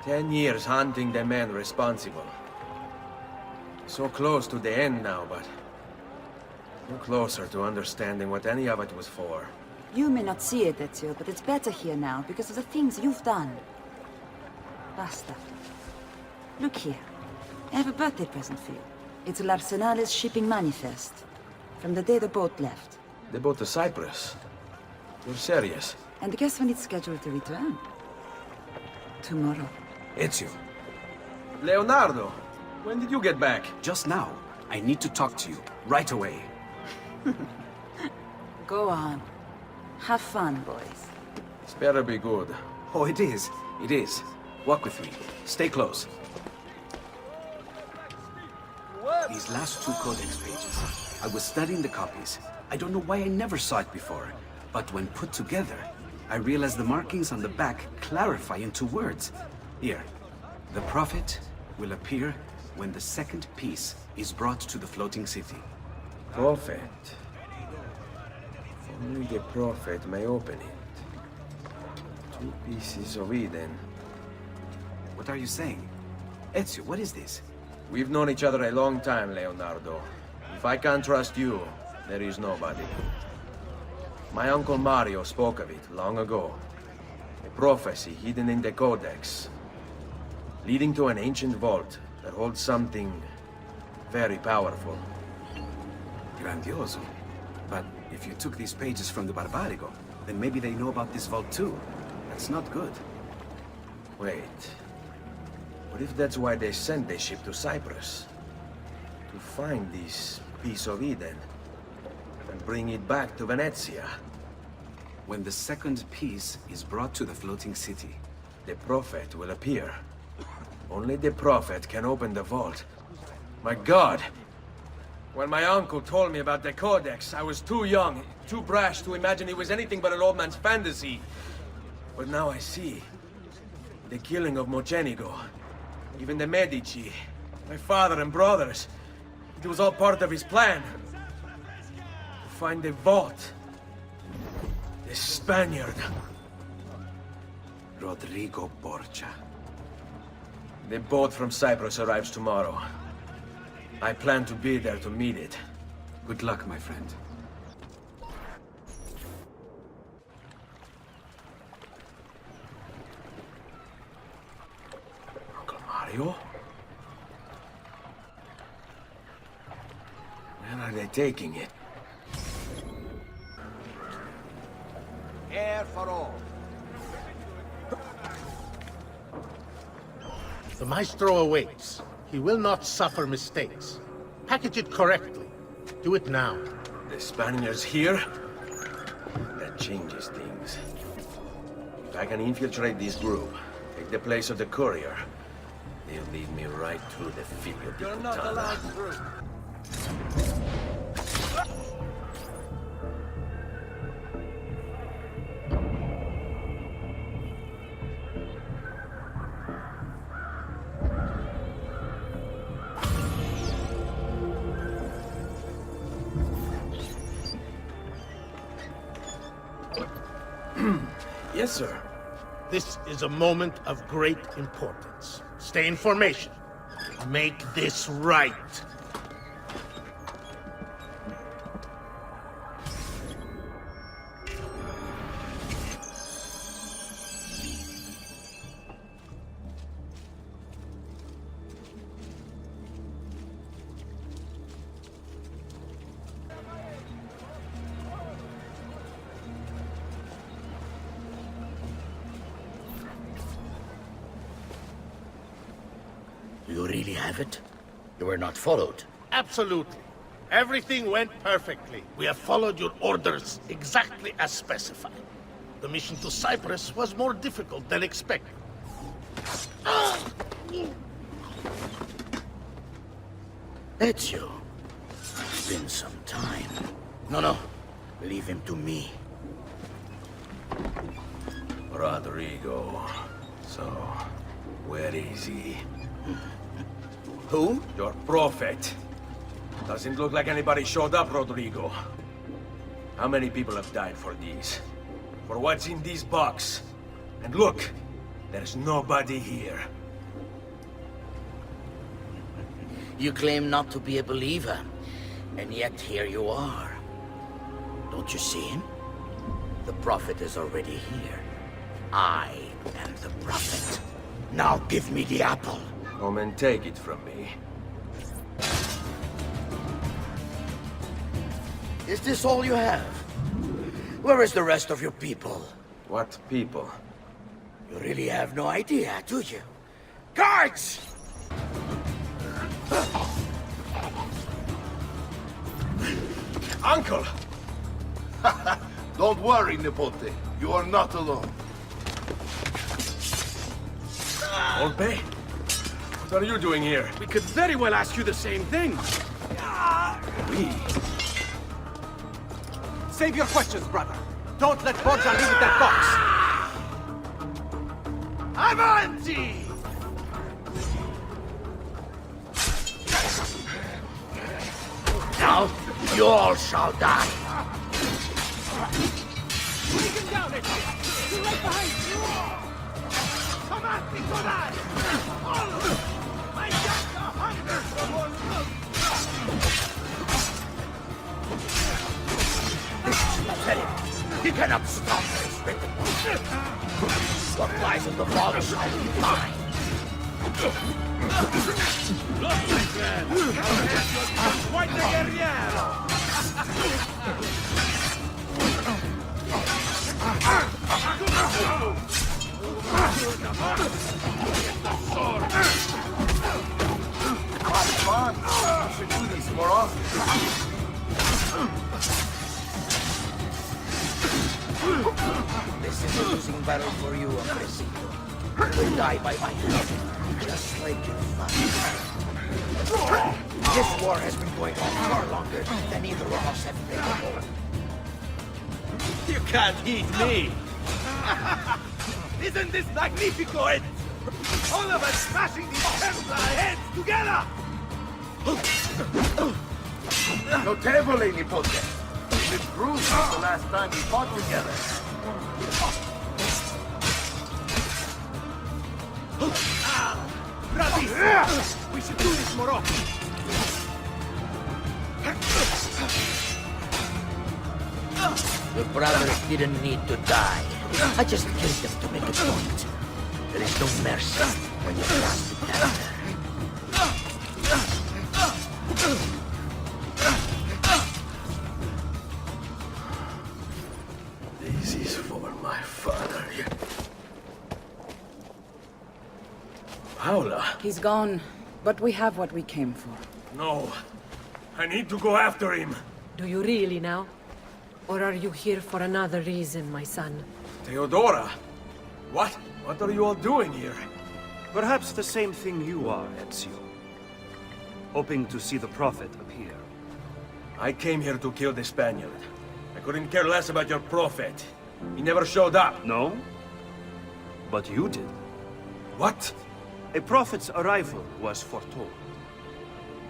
10 years hunting the men responsible. So close to the end now, but no closer to understanding what any of it was for. You may not see it, Ezio, but it's better here now because of the things you've done. Basta. Look here. I have a birthday present for you. It's l'Arsenale's shipping manifest. From the day the boat left. The boat to Cyprus? You're serious? And guess when it's scheduled to return? Tomorrow. Ezio. Leonardo! When did you get back? Just now. I need to talk to you. Right away. Go on. Have fun, boys. It's better be good. Oh, it is. It is. Walk with me. Stay close. these last 2 codex pages. I was studying the copies. I don't know why I never saw it before, but when put together, I realized the markings on the back clarify into words. Here, the prophet will appear when the second piece is brought to the floating city. Prophet. Only the prophet may open it. 2 pieces of Eden. What are you saying? Ezio, what is this? We've known each other a long time, Leonardo. If I can't trust you, there is nobody. My uncle Mario spoke of it long ago. A prophecy hidden in the Codex, leading to an ancient vault that holds something very powerful. Grandioso. But if you took these pages from the Barbarigo, then maybe they know about this vault too. That's not good. Wait. What if that's why they sent the ship to Cyprus? To find this piece of Eden and bring it back to Venezia. When the second piece is brought to the floating city, the prophet will appear. Only the prophet can open the vault. My God! When my uncle told me about the Codex, I was too young, too brash to imagine it was anything but an old man's fantasy. But now I see. The killing of Mocenigo, even the Medici, my father and brothers. It was all part of his plan. To find the vault. The Spaniard. Rodrigo Borgia. The boat from Cyprus arrives tomorrow. I plan to be there to meet it. Good luck, my friend. Uncle Mario? Where are they taking it? Air for all. The Maestro awaits. He will not suffer mistakes. Package it correctly. Do it now. The Spaniards here? That changes things. If I can infiltrate this group, take the place of the courier, they'll lead me right through the figlio di You're not allowed puttana. through. Yes, sir. This is a moment of great importance. Stay in formation. Make this right. You really have it? You were not followed? Absolutely. Everything went perfectly. We have followed your orders exactly as specified. The mission to Cyprus was more difficult than expected. Ezio. It's been some time. No. Leave him to me. Rodrigo. So, where is he? Who? Your prophet. Doesn't look like anybody showed up, Rodrigo. How many people have died for these? For what's in this box? And look, there's nobody here. You claim not to be a believer, and yet here you are. Don't you see him? The prophet is already here. I am the prophet. Now give me the apple. Come and take it from me. Is this all you have? Where is the rest of your people? What people? You really have no idea, do you? Guards! Uncle! Don't worry, Nipote. You are not alone. Volpe? What are you doing here? We could very well ask you the same thing. Save your questions, brother. Don't let Borgia leave with that box. Avanti! Now, you all shall die. Take him down, Ezio! He's right behind you! Come at me, Nikolai! I got the hunger for more love! Let him. He cannot stop this written. What lies in the vault shall be mine. Quite the guerriero! Have fun. We should do this more often. This is a losing battle for you, Abbasito. You will die by my hand, just like your father. This war has been going on far longer than either of us have been able. You can't eat me! Isn't this magnifico? All of us smashing these Templar heads together! Notevole, Nipote. It proves since the last time we fought together. Bravissimo! We should do this more often. The brothers didn't need to die. I just killed them to make a point. There is no mercy when you cross the dagger. This is for my father. Paula. He's gone, but we have what we came for. No. I need to go after him. Do you really now? Or are you here for another reason, my son? Theodora? What? What are you all doing here? Perhaps the same thing you are, Ezio. Hoping to see the Prophet appear. I came here to kill the Spaniard. I couldn't care less about your Prophet. He never showed up. No? But you did. What? A Prophet's arrival was foretold.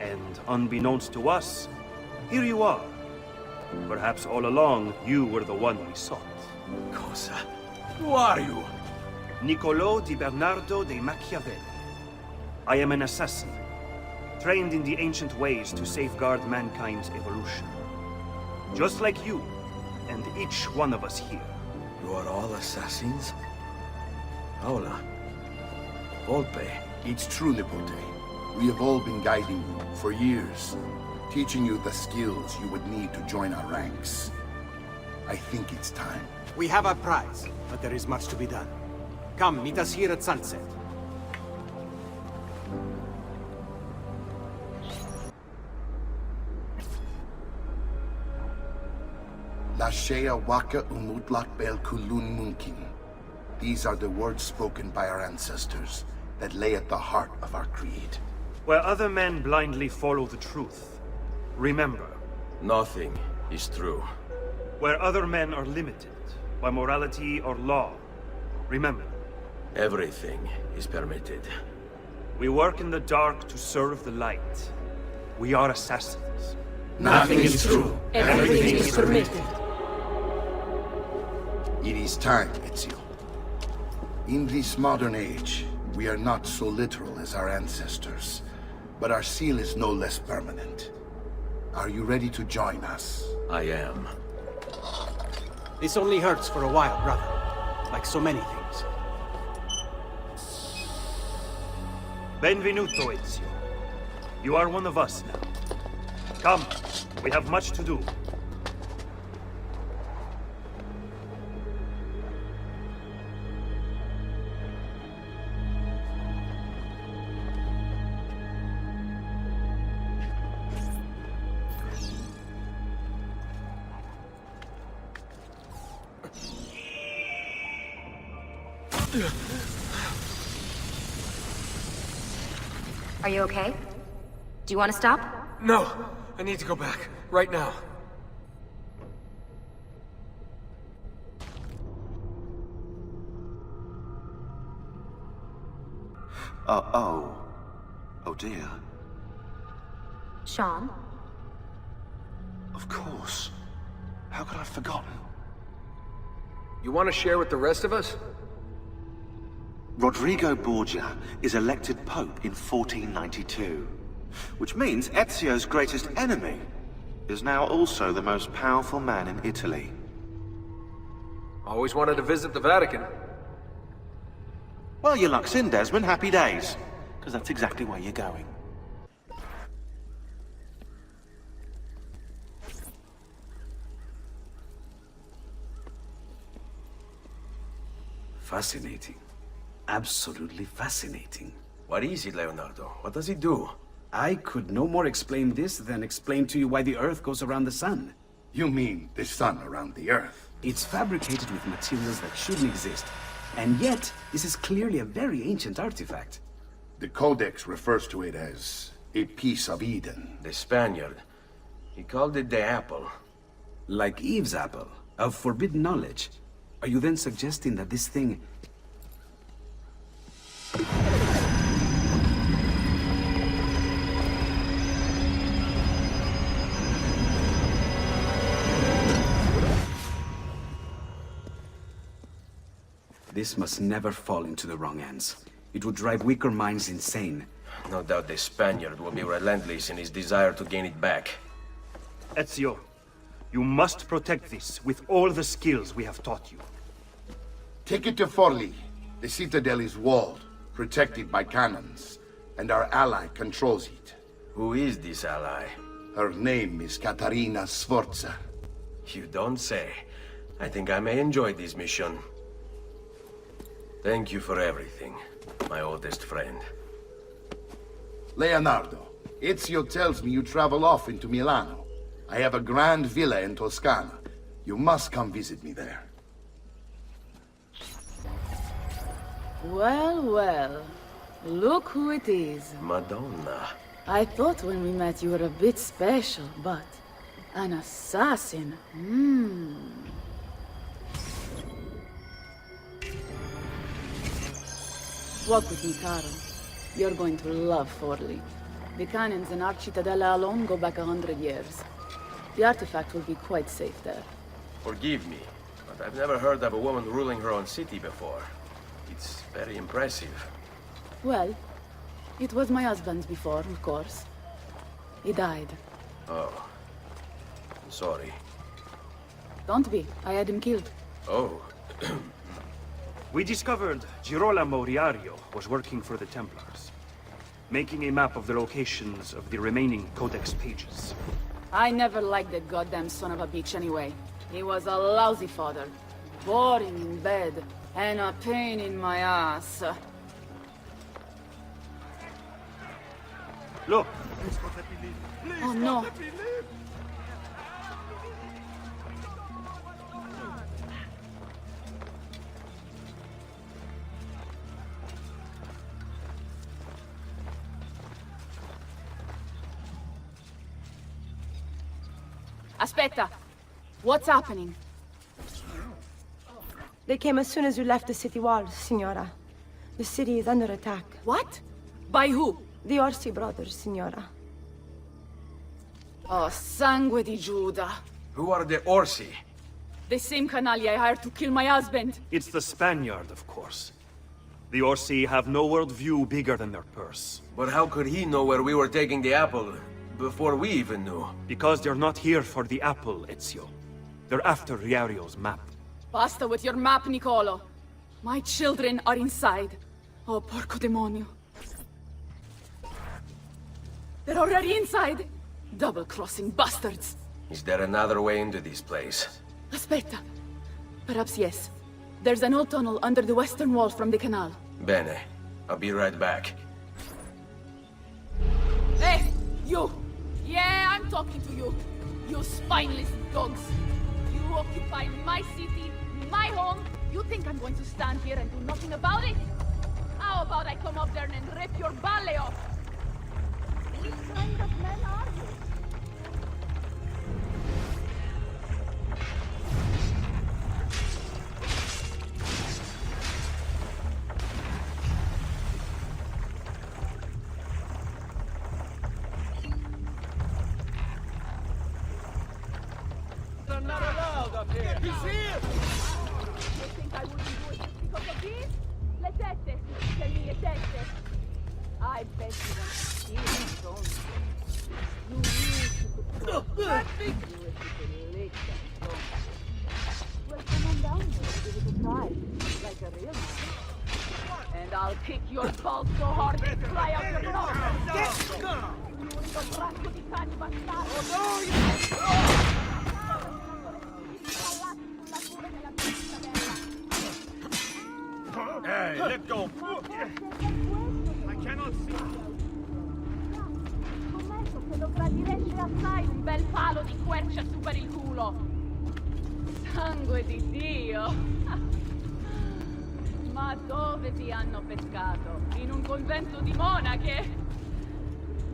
And unbeknownst to us, here you are. Perhaps all along, you were the one we sought. Cosa? Who are you? Niccolò di Bernardo de Machiavelli. I am an assassin, trained in the ancient ways to safeguard mankind's evolution. Just like you, and each one of us here. You are all assassins? Paola. Volpe. It's true, Nipote. We have all been guiding you for years, teaching you the skills you would need to join our ranks. I think it's time. We have our prize, but there is much to be done. Come, meet us here at sunset. Lashea waka umutlak bel kulun munkin. These are the words spoken by our ancestors that lay at the heart of our creed. Where other men blindly follow the truth, remember. Nothing is true. Where other men are limited by morality or law, remember. Everything is permitted. We work in the dark to serve the light. We are assassins. Nothing is true. Everything is permitted. It is time, Ezio. In this modern age, we are not so literal as our ancestors, but our seal is no less permanent. Are you ready to join us? I am. This only hurts for a while, brother. Like so many things. Benvenuto, Ezio. You are one of us now. Come, we have much to do. Are you okay? Do you want to stop? No, I need to go back. Right now. Oh dear. Sean? Of course. How could I have forgotten? You want to share with the rest of us? Rodrigo Borgia is elected Pope in 1492, which means Ezio's greatest enemy is now also the most powerful man in Italy. Always wanted to visit the Vatican. Well, your luck's in, Desmond. Happy days. Because that's exactly where you're going. Fascinating. Absolutely fascinating. What is it, Leonardo? What does it do? I could no more explain this than explain to you why the Earth goes around the Sun. You mean the sun around the Earth? It's fabricated with materials that shouldn't exist. And yet, this is clearly a very ancient artifact. The Codex refers to it as a piece of Eden. The Spaniard. He called it the apple. Like Eve's apple, of forbidden knowledge. Are you then suggesting that this thing... This must never fall into the wrong hands. It would drive weaker minds insane. No doubt the Spaniard will be relentless in his desire to gain it back. Ezio, you must protect this with all the skills we have taught you. Take it to Forli. The citadel is walled, protected by cannons, and our ally controls it. Who is this ally? Her name is Caterina Sforza. You don't say. I think I may enjoy this mission. Thank you for everything, my oldest friend. Leonardo, Ezio tells me you travel often to Milano. I have a grand villa in Toscana. You must come visit me there. Well, well. Look who it is. Madonna. I thought when we met you were a bit special, but... an assassin? Walk with me, Caro. You're going to love Forli. The cannons in our Cittadella alone go back 100 years. The artifact will be quite safe there. Forgive me, but I've never heard of a woman ruling her own city before. It's very impressive. Well, it was my husband's before, of course. He died. Oh. I'm sorry. Don't be. I had him killed. Oh. We discovered Girolamo Riario was working for the Templars, making a map of the locations of the remaining Codex pages. I never liked that goddamn son of a bitch anyway. He was a lousy father. Boring in bed, and a pain in my ass. Look! Oh no! Aspetta! What's happening? They came as soon as you left the city walls, Signora. The city is under attack. What? By who? The Orsi brothers, Signora. Oh, sangue di Giuda. Who are the Orsi? The same canali I hired to kill my husband. It's the Spaniard, of course. The Orsi have no worldview bigger than their purse. But how could he know where we were taking the apple before we even knew? Because they're not here for the apple, Ezio. They're after Riario's map. Basta with your map, Nicolo. My children are inside. Oh, porco demonio. They're already inside. Double-crossing bastards. Is there another way into this place? Aspetta. Perhaps yes. There's an old tunnel under the western wall from the canal. Bene. I'll be right back. Hey, you! Yeah, I'm talking to you. You spineless dogs. You occupy my city, my home. You think I'm going to stand here and do nothing about it? How about I come up there and rip your ballet off? Which kind of men are you? not allowed up here. He's here! You think I wouldn't do it just because of this? Let's test it. Tell me you test it. I bet you want to steal it from me. You wish you could cross that. You wish you could lick that from me. Well, come on down here and give it a try. Like a real man. And I'll kick your balls so hard they fly out your nose. L'unico braccio di cani bastardo. Hey, let go! I cannot see. Scommetto che lo gradiresti assai un bel palo di quercia su per il culo. Sangue di Dio! Ma dove ti hanno pescato? In un convento di monache?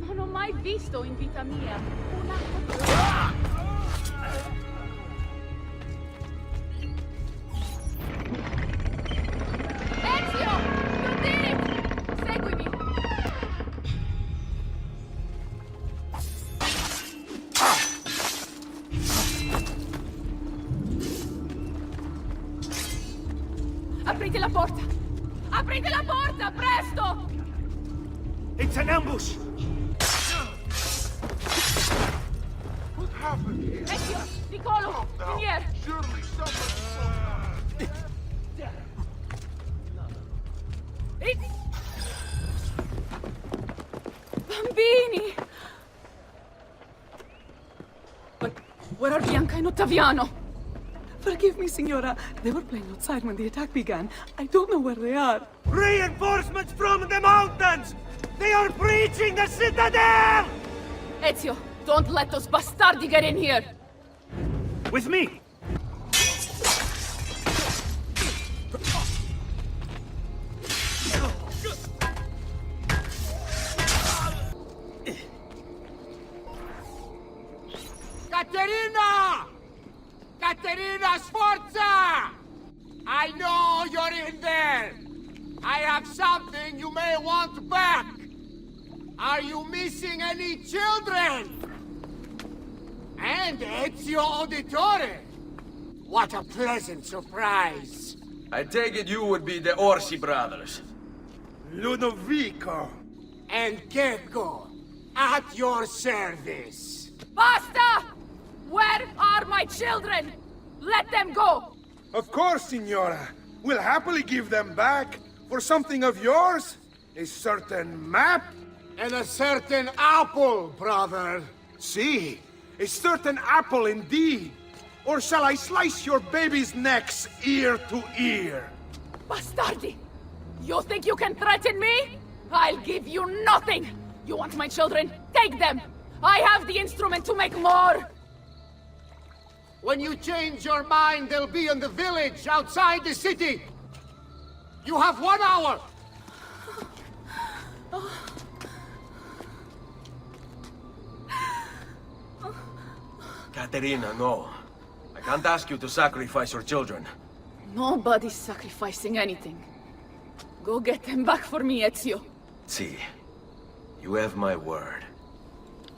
Non ho mai visto in vita mia una... Ezio! You did it! Seguimi! Aprite la porta! Aprite la porta, presto! It's an ambush! What happened here? Ezio! Nicolo! Minier! Surely Bambini! But Where are Bianca and Ottaviano? forgive me, Signora. They were playing outside when the attack began. I don't know where they are. Reinforcements from the mountains! They are breaching the citadel! Ezio, don't let those bastardi get in here! With me! Caterina! Caterina Sforza! I know you're in there! I have something you may want back! Are you missing any children? And Ezio Auditore! What a pleasant surprise! I take it you would be the Orsi brothers. Ludovico and Gecko, at your service. Basta! Where are my children? Let them go! Of course, Signora. We'll happily give them back for something of yours. A certain map. And a certain apple, brother. See, a certain apple indeed. Or shall I slice your baby's necks ear to ear? Bastardi! You think you can threaten me? I'll give you nothing! You want my children? Take them! I have the instrument to make more! When you change your mind, they'll be in the village outside the city. You have 1 hour. Caterina, no. I can't ask you to sacrifice your children. Nobody's sacrificing anything. Go get them back for me, Ezio. See, you have my word.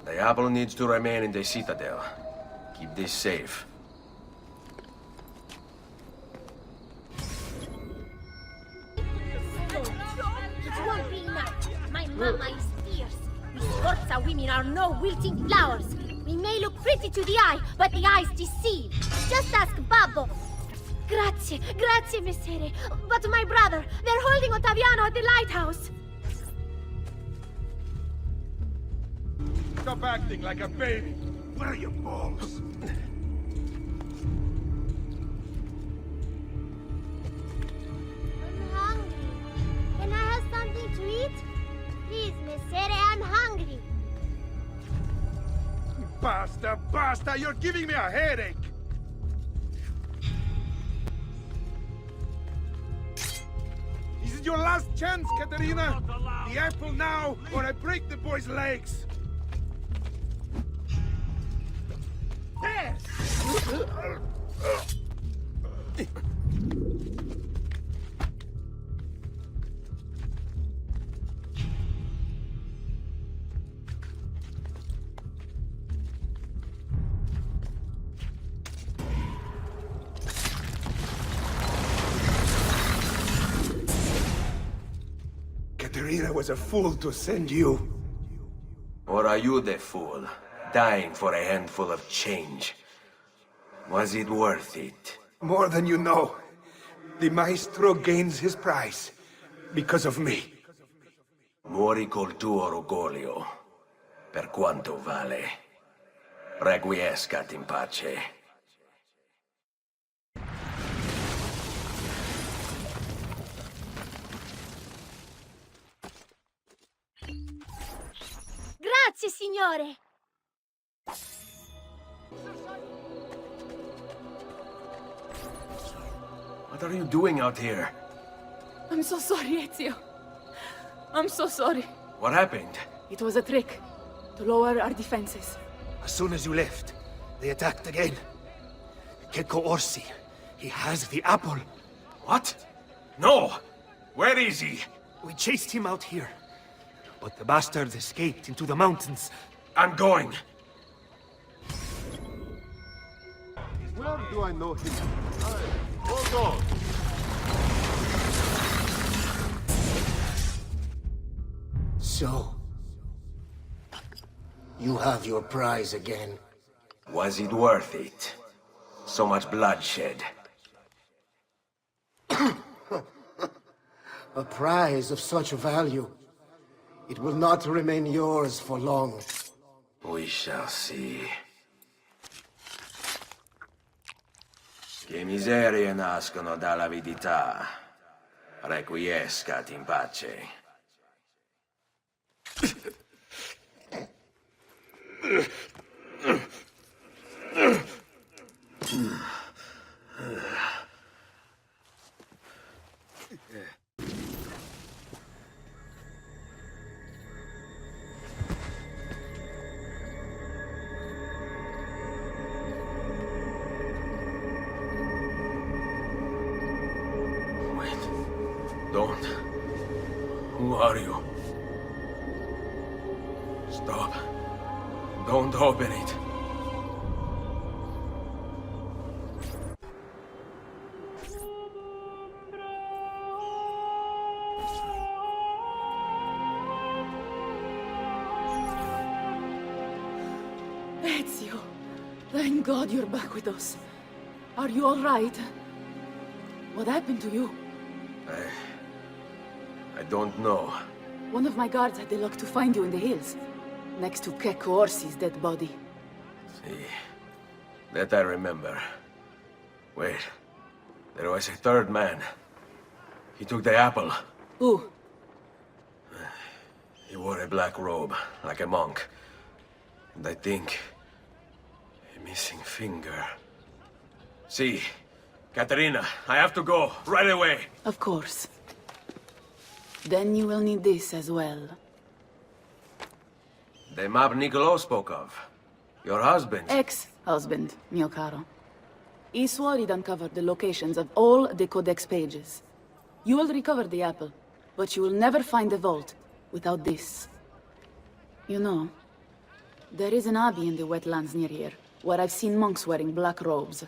The apple needs to remain in the citadel. Keep this safe. It won't be enough. My mama is fierce. We Sforza women are no wilting flowers. We may look pretty to the eye, but the eyes deceive. Just ask Babbo. Grazie, grazie, messere. But my brother, they're holding Ottaviano at the lighthouse. Stop acting like a baby. Where are your balls? I'm hungry. Can I have something to eat? Please, messere, I'm hungry. Basta, basta! You're giving me a headache! This is your last chance, Caterina! The apple now, or I break the boy's legs! There! Katerina was a fool to send you. Or are you the fool, dying for a handful of change? Was it worth it? More than you know. The maestro gains his prize because of me. Muori col tuo orgoglio, per quanto vale. Requiescat in pace. Grazie, signore. What are you doing out here? I'm so sorry, Ezio. I'm so sorry. What happened? It was a trick to lower our defenses. As soon as you left, they attacked again. Checco Orsi. He has the apple. What? No! Where is he? We chased him out here. But the bastards escaped into the mountains. I'm going. Where do I know him? Hold on. So, you have your prize again. Was it worth it? So much bloodshed. A prize of such value. It will not remain yours for long. We shall see. Che miserie nascono dall'avidità. Requiescat in pace. Don't. Who are you? Stop. Don't open it. Ezio, thank God you're back with us. Are you all right? What happened to you? I don't know. One of my guards had the luck to find you in the hills, next to Checco Orsi's dead body. See, that I remember. Wait, there was a third man. He took the apple. Who? He wore a black robe, like a monk. And I think... a missing finger. See, Caterina, I have to go, right away. Of course. Then you will need this as well. The map Niccolo spoke of. Your husband. Ex-husband, mio caro. He swore he'd uncovered the locations of all the Codex pages. You will recover the apple, but you will never find the vault without this. You know, there is an abbey in the wetlands near here, where I've seen monks wearing black robes.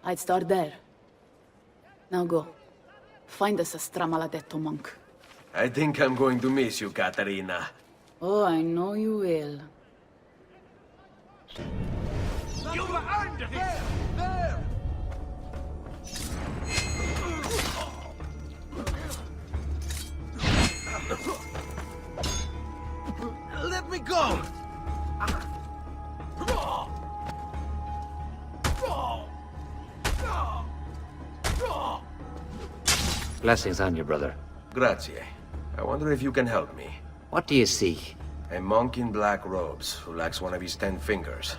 I'd start there. Now go. Find us a stramaladetto monk. I think I'm going to miss you, Caterina. Oh, I know you will. You earned it! There! Let me go! Blessings on you, brother. Grazie. I wonder if you can help me. What do you seek? A monk in black robes who lacks one of his 10 fingers.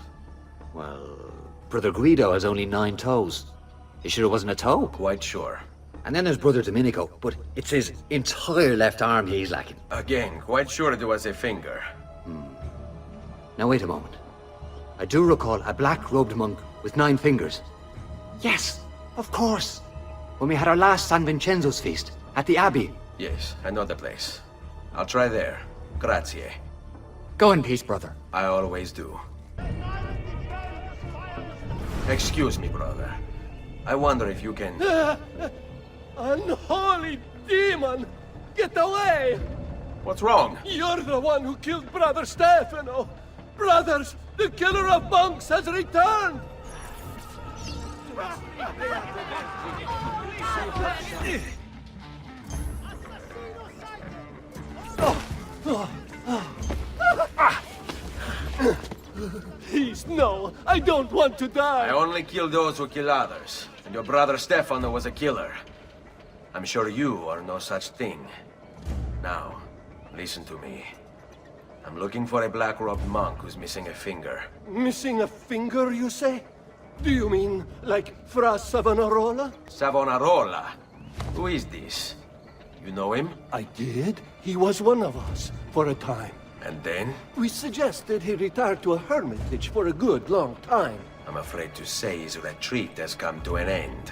Well, Brother Guido has only 9 toes. You sure it wasn't a toe? Quite sure. And then there's Brother Domenico, but it's his entire left arm he's lacking. Again, quite sure it was a finger. Now wait a moment. I do recall a black-robed monk with 9 fingers. Yes, of course. When we had our last San Vincenzo's feast at the Abbey. Yes, I know the place. I'll try there. Grazie. Go in peace, brother. I always do. Excuse me, brother. I wonder if you can... Unholy demon! Get away! What's wrong? You're the one who killed Brother Stefano! Brothers, the killer of monks has returned! Please, no! I don't want to die! I only kill those who kill others. And your brother Stefano was a killer. I'm sure you are no such thing. Now, listen to me. I'm looking for a black-robed monk who's missing a finger. Missing a finger, you say? Do you mean like Fra Savonarola? Savonarola? Who is this? You know him? I did. He was one of us, for a time. And then? We suggested he retire to a hermitage for a good long time. I'm afraid to say his retreat has come to an end.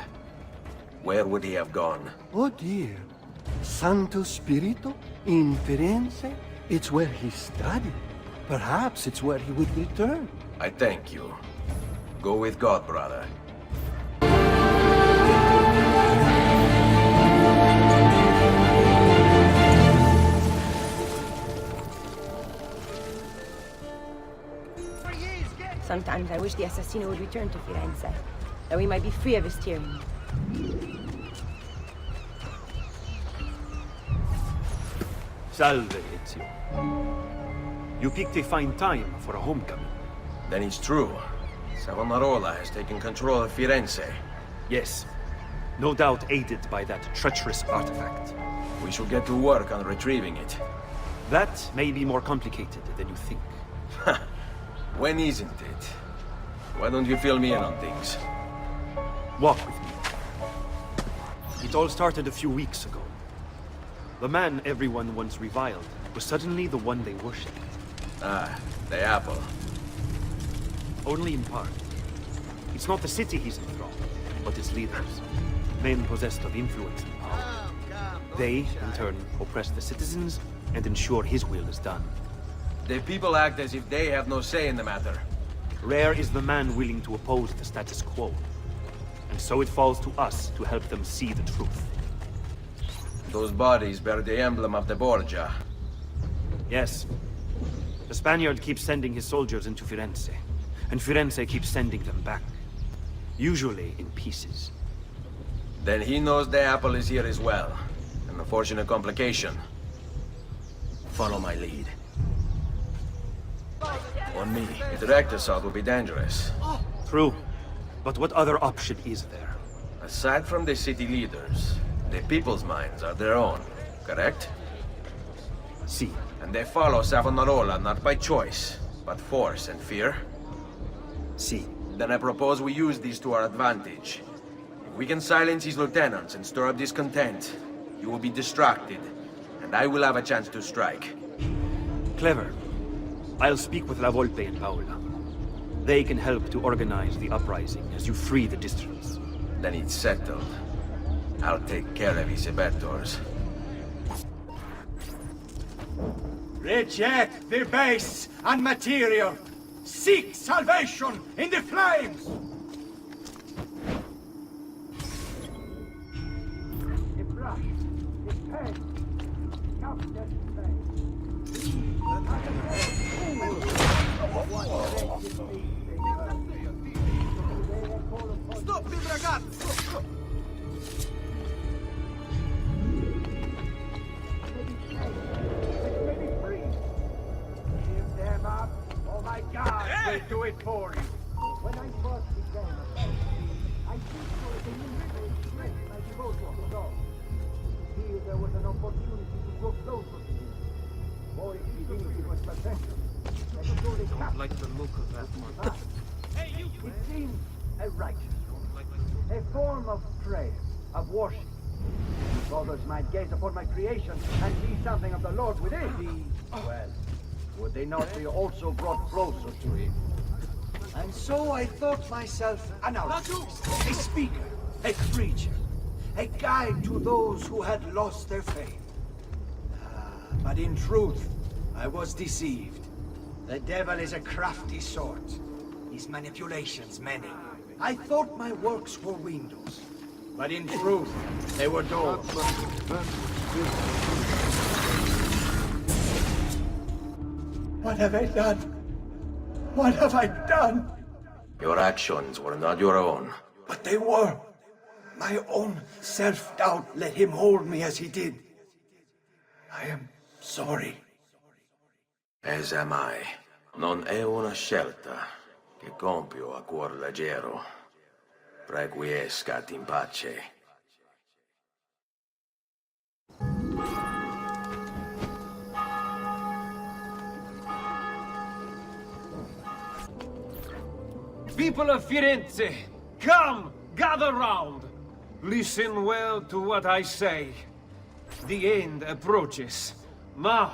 Where would he have gone? Oh dear. Santo Spirito? In Firenze? It's where he studied. Perhaps it's where he would return. I thank you. Go with God, brother. Sometimes I wish the assassino would return to Firenze, that we might be free of his tyranny. Salve, Ezio. You picked a fine time for a homecoming. Then it's true. Savonarola has taken control of Firenze. Yes. No doubt aided by that treacherous artifact. We should get to work on retrieving it. That may be more complicated than you think. When isn't it? Why don't you fill me in on things? Walk with me. It all started a few weeks ago. The man everyone once reviled was suddenly the one they worshipped. Ah, the apple. Only in part. It's not the city he's enthralled, but its leaders. Men possessed of influence and power. They, in turn, oppress the citizens and ensure his will is done. The people act as if they have no say in the matter. Rare is the man willing to oppose the status quo. And so it falls to us to help them see the truth. Those bodies bear the emblem of the Borgia. Yes. The Spaniard keeps sending his soldiers into Firenze, and Firenze keeps sending them back. Usually in pieces. Then he knows the apple is here as well. An unfortunate complication. Follow my lead. On me. A direct assault would be dangerous. True. But what other option is there? Aside from the city leaders, the people's minds are their own, correct? Si. And they follow Savonarola not by choice, but force and fear? Si. Then I propose we use these to our advantage. If we can silence his lieutenants and stir up discontent, you will be distracted, and I will have a chance to strike. Clever. I'll speak with La Volpe and Paola. They can help to organize the uprising as you free the districts. Then it's settled. I'll take care of his abettors. Reject the base and material. Seek salvation in the flames. The brush, the pen, countless Stoppi, ragazzo! Give them up, or my God will do it for you. When I first began I did so as a new express my devotion to God. Here there was an opportunity to grow closer to him. For if he believed it was potential, I could surely capture. Like the look of that one. It seems a righteous one, a form of prayer, of worship. If others might gaze upon my creation and see something of the Lord within, well, would they not be also brought closer to him? And so I thought myself an artist, a speaker, a preacher, a guide to those who had lost their faith. But in truth, I was deceived. The devil is a crafty sort. His manipulations many. I thought my works were windows, but in truth, they were doors. What have I done? What have I done? Your actions were not your own. But they were. My own self-doubt let him hold me as he did. I am sorry. As am I. Non è una scelta che compio a cuor leggero. Requiescat in pace. People of Firenze, come, gather round. Listen well to what I say. The end approaches. Now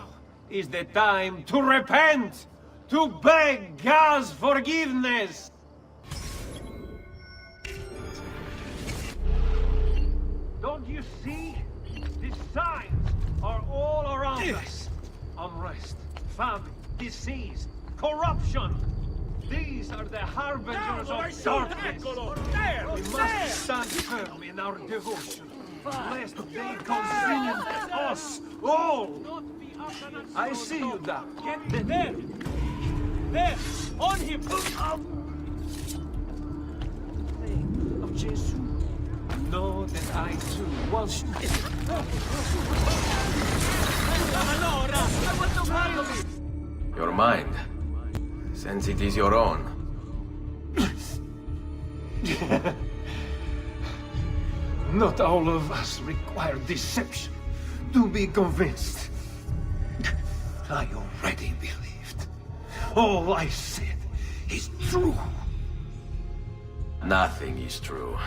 is the time to repent, to beg God's forgiveness. Don't you see? The signs are all around us. Unrest, famine, disease, corruption. These are the harbingers of darkness. We must stand firm in our devotion, lest they consume us all. I see you, Doc. Get there. There, on him. Of Jesus. Know that I too once. Your mind, since it is your own. Not all of us require deception to be convinced. I already believed. All I said is true. Nothing is true.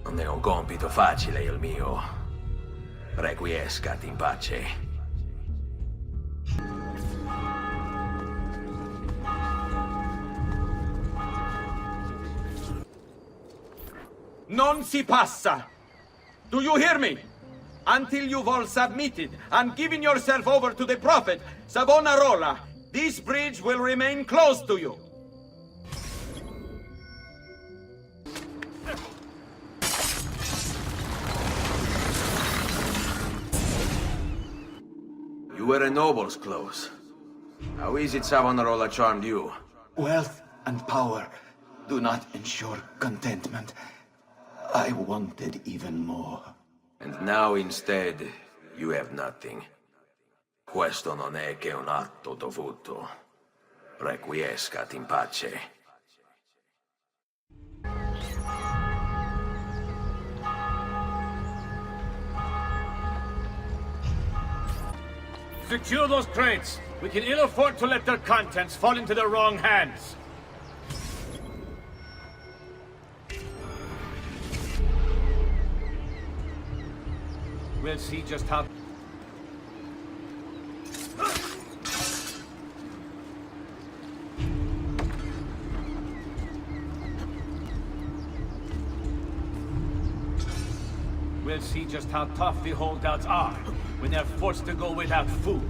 Non è un compito facile il mio. Requiescat in pace. Non si passa! Do you hear me? Until you've all submitted and given yourself over to the Prophet, Savonarola, this bridge will remain closed to you. You were a noble's close. How is it Savonarola charmed you? Wealth and power do not ensure contentment. I wanted even more. And now instead, you have nothing. Questo non è che un atto dovuto. Requiescat in pace. Secure those crates. We can ill afford to let their contents fall into the wrong hands. We'll see just how... We'll see just how tough the holdouts are when they're forced to go without food.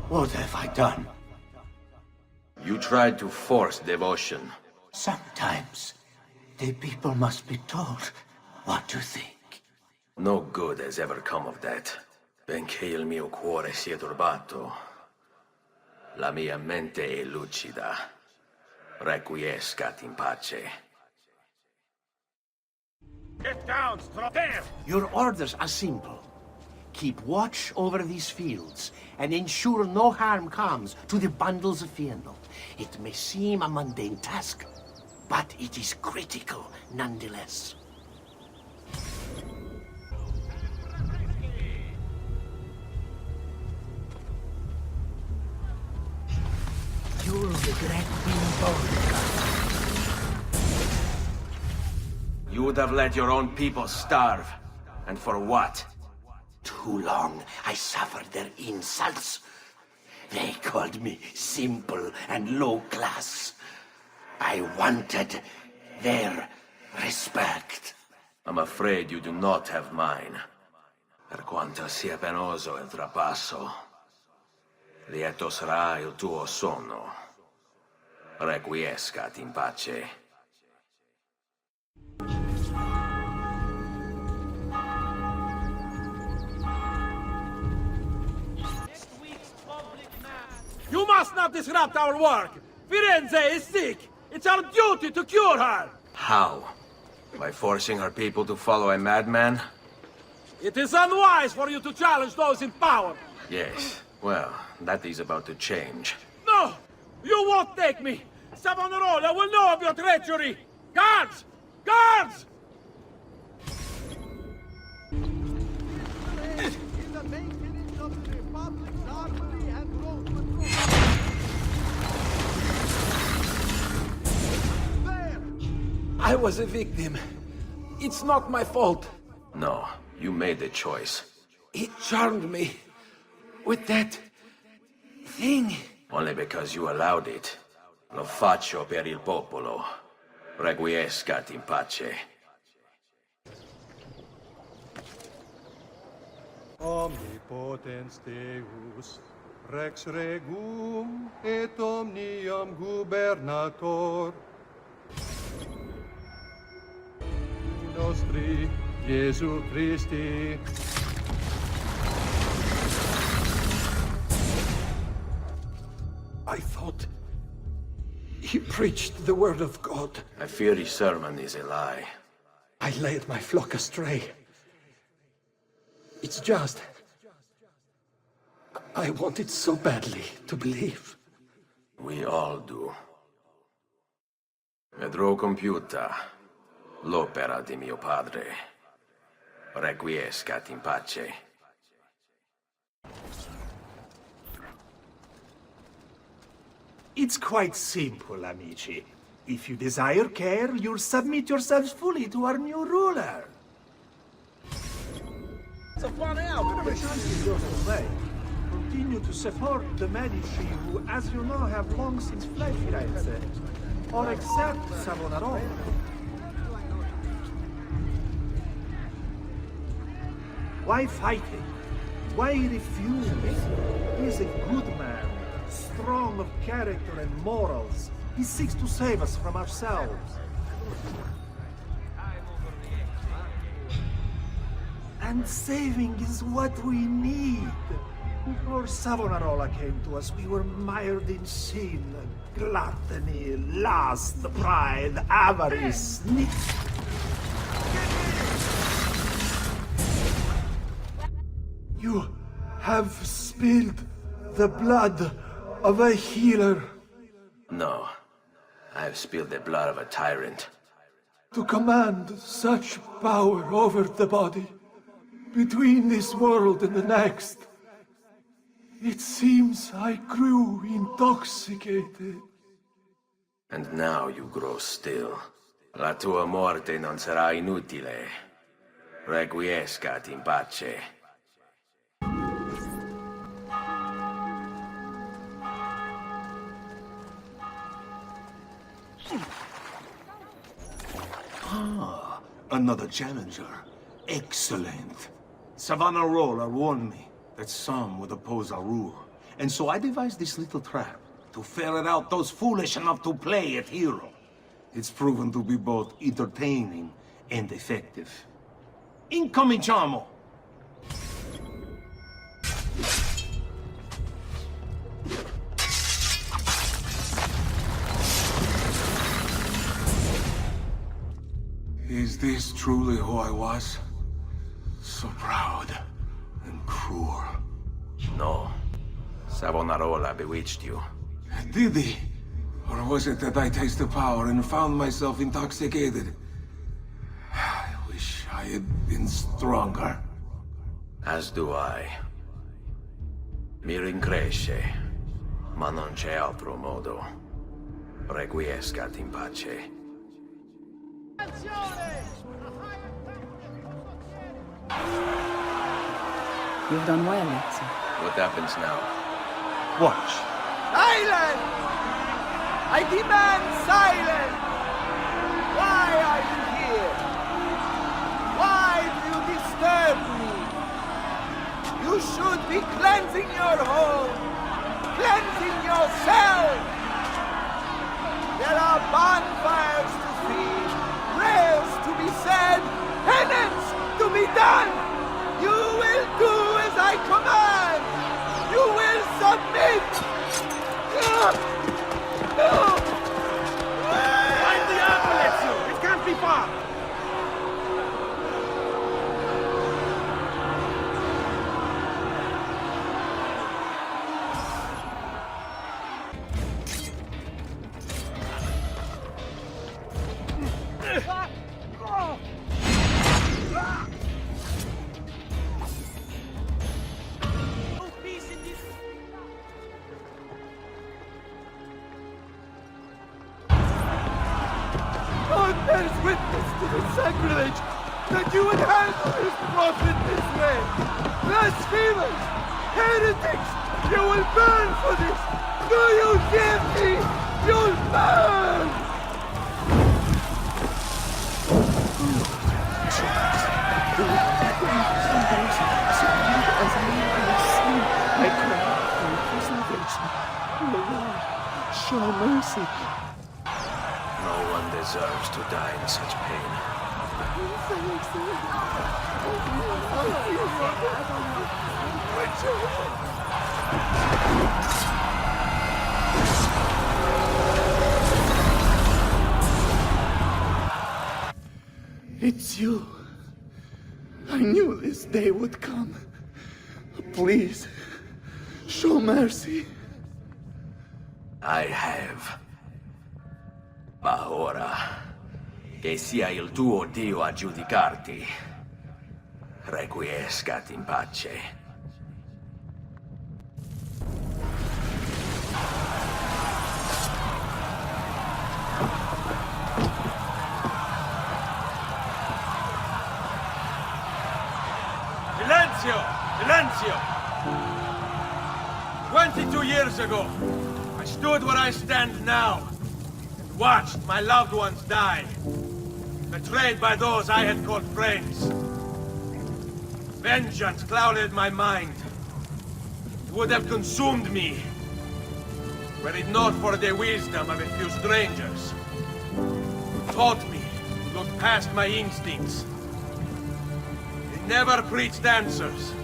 What have I done? You tried to force devotion. Sometimes the people must be told what to think. No good has ever come of that. Benché il mio cuore sia turbato, la mia mente è lucida. Requiescat in pace. Get down, there! Your orders are simple. Keep watch over these fields and ensure no harm comes to the bundles of Fiendel. It may seem a mundane task, but it is critical nonetheless. You'll regret being born. You would have let your own people starve. And for what? Too long I suffered their insults. They called me simple and low class. I wanted their respect. I'm afraid you do not have mine. Per quanto sia penoso il trapasso, lieto sarà il tuo sonno. Requiescat in pace. must not disrupt our work! Firenze is sick! It's our duty to cure her! How? By forcing our people to follow a madman? It is unwise for you to challenge those in power! Yes. Well, that is about to change. No! You won't take me! Savonarola will know of your treachery! Guards! Guards! I was a victim. It's not my fault. No, you made the choice. It charmed me. With that thing. Only because you allowed it. Lo faccio per il popolo. Requiescat in pace. Omnipotens Deus, Rex Regum et omnium gubernator. Nostri Jesu Christi. I thought he preached the word of God. I fear his sermon is a lie. I led my flock astray. It's just... I wanted so badly to believe. We all do. Vedrò compiuta l'opera di mio padre. Requiescat in pace. It's quite simple, amici. If you desire care, you'll submit yourselves fully to our new ruler. It's a fun out. The chance is yours to play. Continue to support the Medici, who, as you know, have long since fled Firenze, or accept Savonarola. Why fighting? Why refusing? He is a good man, strong of character and morals. He seeks to save us from ourselves. And saving is what we need. Before Savonarola came to us, we were mired in sin, gluttony, lust, pride, avarice, You have spilled the blood of a healer. No. I've spilled the blood of a tyrant. To command such power over the body, between this world and the next. It seems I grew intoxicated. And now you grow still. La tua morte non sarà inutile. Requiescat in pace. Ah, another challenger. Excellent. Savonarola warned me that some would oppose our rule. And so I devised this little trap to ferret out those foolish enough to play at hero. It's proven to be both entertaining and effective. Incominciamo! Is this truly who I was? So proud and cruel. No. Savonarola bewitched you. Did he? Or was it that I tasted power and found myself intoxicated? I wish I had been stronger. As do I. Mi rincresce, ma non c'è altro modo. Requiescat in pace. You've done well, Ezio. What happens now? Watch. Silence! I demand silence! Why are you here? Why do you disturb me? You should be cleansing your home, cleansing yourself. There are bonfires to feed, prayers to be said, penance to be done. You will do as I command. You will submit. God bears witness to the sacrilege that you would handle his prophet this way. Blasphemers! Heretics! You will burn for this! Do you hear me? You'll burn! I cry for your salvation. Oh Lord, show mercy. No one deserves to die in such pain. It's you. I knew this day would come. Please, show mercy. I have. Ma ora, che sia il tuo Dio a giudicarti, requiescat in pace. Silenzio! Silenzio! 22 years ago, I stood where I stand now, and watched my loved ones die, betrayed by those I had called friends. Vengeance clouded my mind. It would have consumed me, were it not for the wisdom of a few strangers, who taught me to look past my instincts. They never preached answers,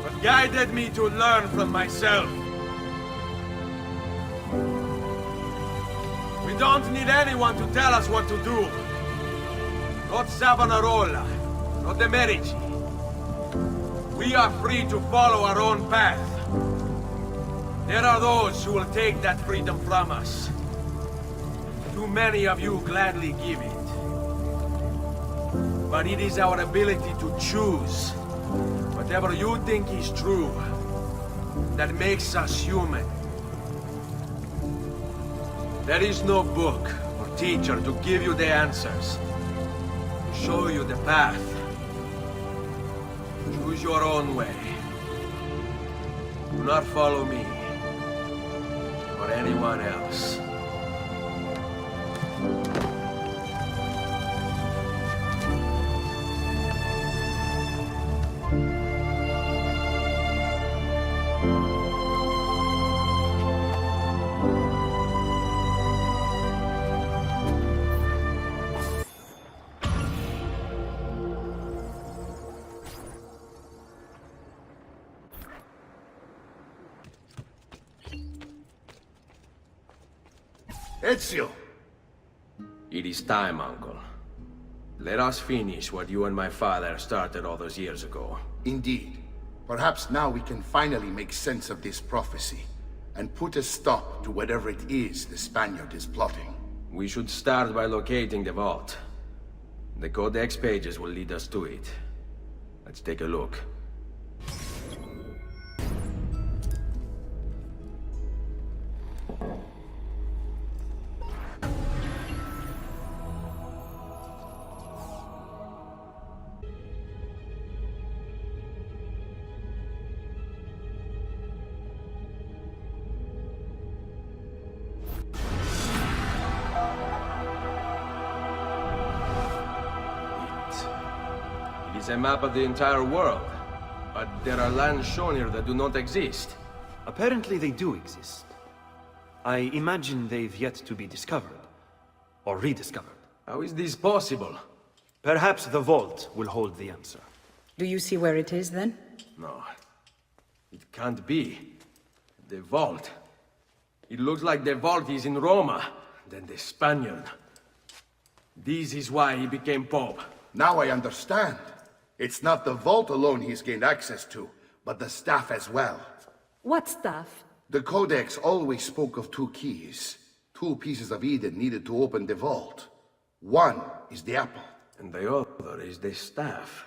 but guided me to learn from myself. We don't need anyone to tell us what to do. Not Savonarola, not the Medici. We are free to follow our own path. There are those who will take that freedom from us. Too many of you gladly give it. But it is our ability to choose whatever you think is true that makes us human. There is no book or teacher to give you the answers, to show you the path. Choose your own way. Do not follow me or anyone else. Ezio! It is time, Uncle. Let us finish what you and my father started all those years ago. Indeed. Perhaps now we can finally make sense of this prophecy, and put a stop to whatever it is the Spaniard is plotting. We should start by locating the vault. The Codex pages will lead us to it. Let's take a look. It's a map of the entire world, but there are lands shown here that do not exist. Apparently they do exist. I imagine they've yet to be discovered. Or rediscovered. How is this possible? Perhaps the vault will hold the answer. Do you see where it is, then? No. It can't be. The vault. It looks like the vault is in Roma, then the Spaniard. This is why he became Pope. Now I understand. It's not the vault alone he's gained access to, but the staff as well. What staff? The Codex always spoke of two keys. Two pieces of Eden needed to open the vault. One is the apple. And the other is the staff.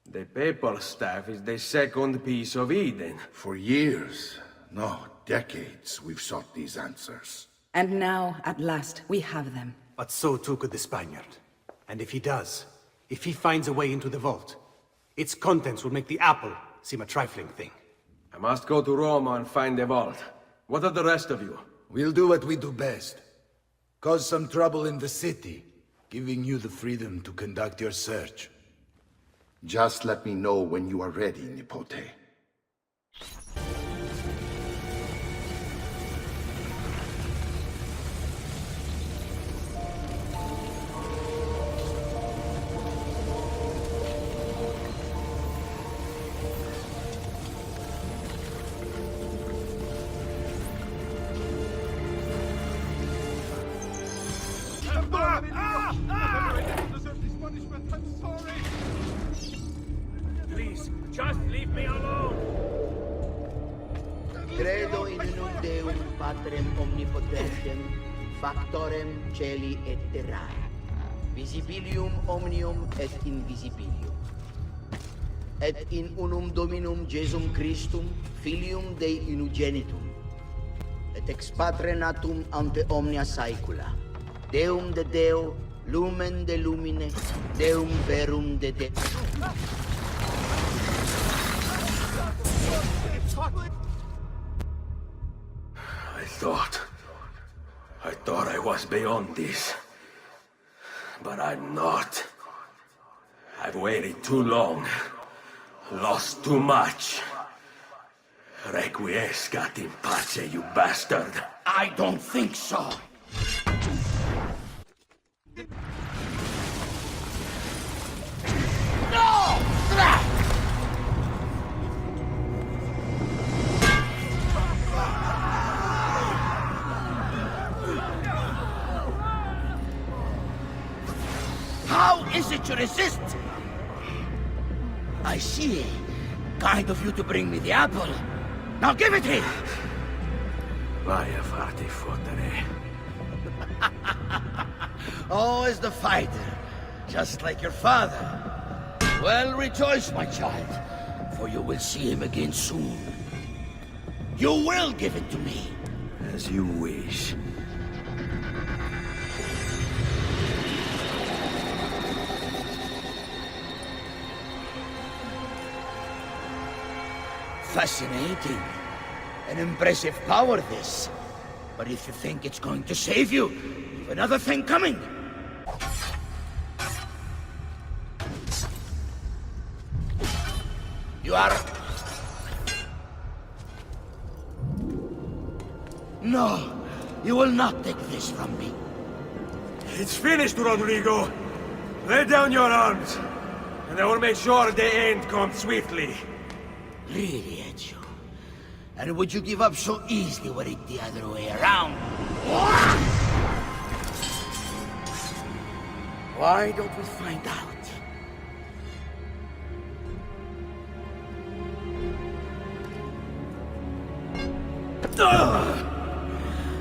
The papal staff is the second piece of Eden. For years, no, decades, we've sought these answers. And now, at last, we have them. But so too could the Spaniard. And if he does, if he finds a way into the vault, its contents will make the apple seem a trifling thing. I must go to Roma and find the vault. What of the rest of you? We'll do what we do best. Cause some trouble in the city, giving you the freedom to conduct your search. Just let me know when you are ready, Nipote. Please, just leave me alone. Credo in unum Deum Patrem omnipotentem, factorem celi et terrae, visibilium omnium et invisibilium. Et in unum Dominum Jesum Christum, Filium Dei unigenitum, et ex Patre natum ante omnia saecula, Deum de Deo, lumen de lumine, Deum verum de Deo. I thought I was beyond this. But I'm not. I've waited too long. Lost too much. Requiescat in pace, you bastard. I don't think so. No! How is it you resist? I see. Kind of you to bring me the apple. Now give it here! Vaya farti fottere. Always the fighter, just like your father. Well, rejoice, my child, for you will see him again soon. You will give it to me. As you wish. Fascinating. An impressive power, this. But if you think it's going to save you, you've another thing coming. You are... No, you will not take this from me. It's finished, Rodrigo. Lay down your arms, and I will make sure the end comes swiftly. Really, Ezio? And would you give up so easily were it the other way around? Why don't we find out?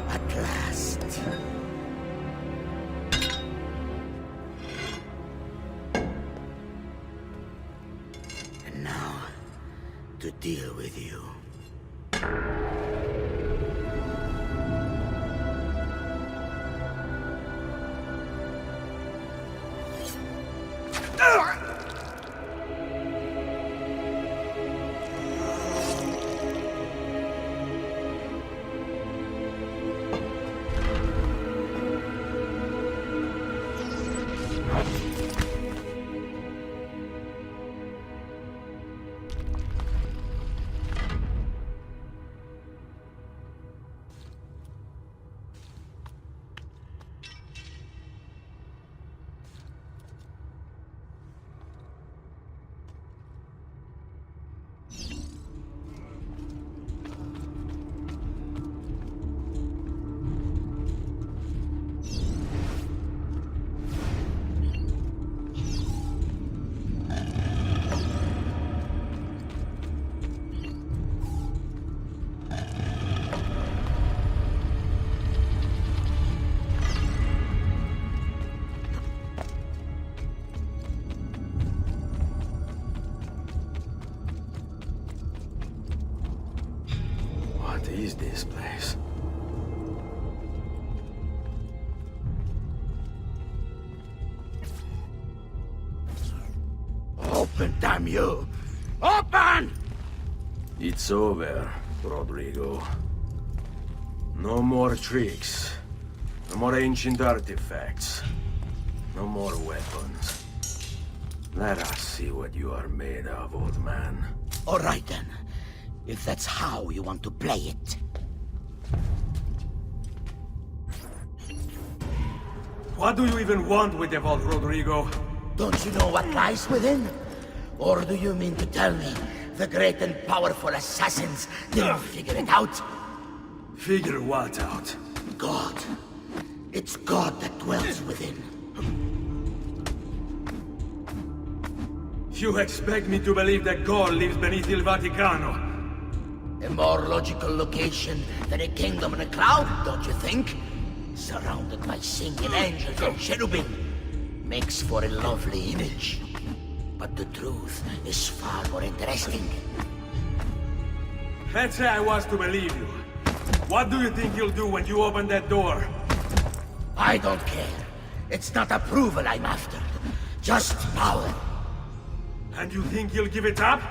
At last. And now, to deal with you. What is this place? Open, damn you! Open! It's over, Rodrigo. No more tricks. No more ancient artifacts. No more weapons. Let us see what you are made of, old man. All right, then. If that's how you want to play it. What do you even want with the vault, Rodrigo? Don't you know what lies within? Or do you mean to tell me the great and powerful assassins didn't figure it out? Figure what out? God. It's God that dwells within. You expect me to believe that God lives beneath Il Vaticano? A more logical location than a kingdom in a cloud, don't you think? Surrounded by singing angels and cherubim. Makes for a lovely image. But the truth is far more interesting. Let's say I was to believe you. What do you think you'll do when you open that door? I don't care. It's not approval I'm after. Just power. And you think you'll give it up?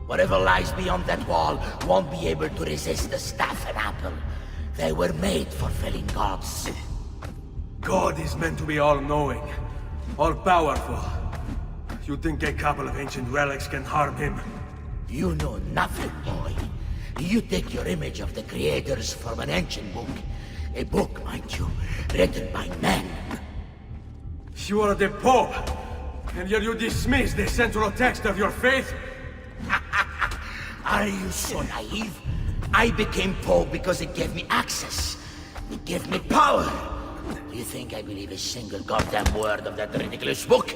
Whatever lies beyond that wall won't be able to resist the staff and apple. They were made for felling gods. God is meant to be all-knowing, all-powerful. You think a couple of ancient relics can harm him? You know nothing, boy. You take your image of the creators from an ancient book. A book, mind you, written by men. You are the Pope, and yet you dismiss the central text of your faith? Are you so naive? I became Pope because it gave me access. It gave me power. Do you think I believe a single goddamn word of that ridiculous book?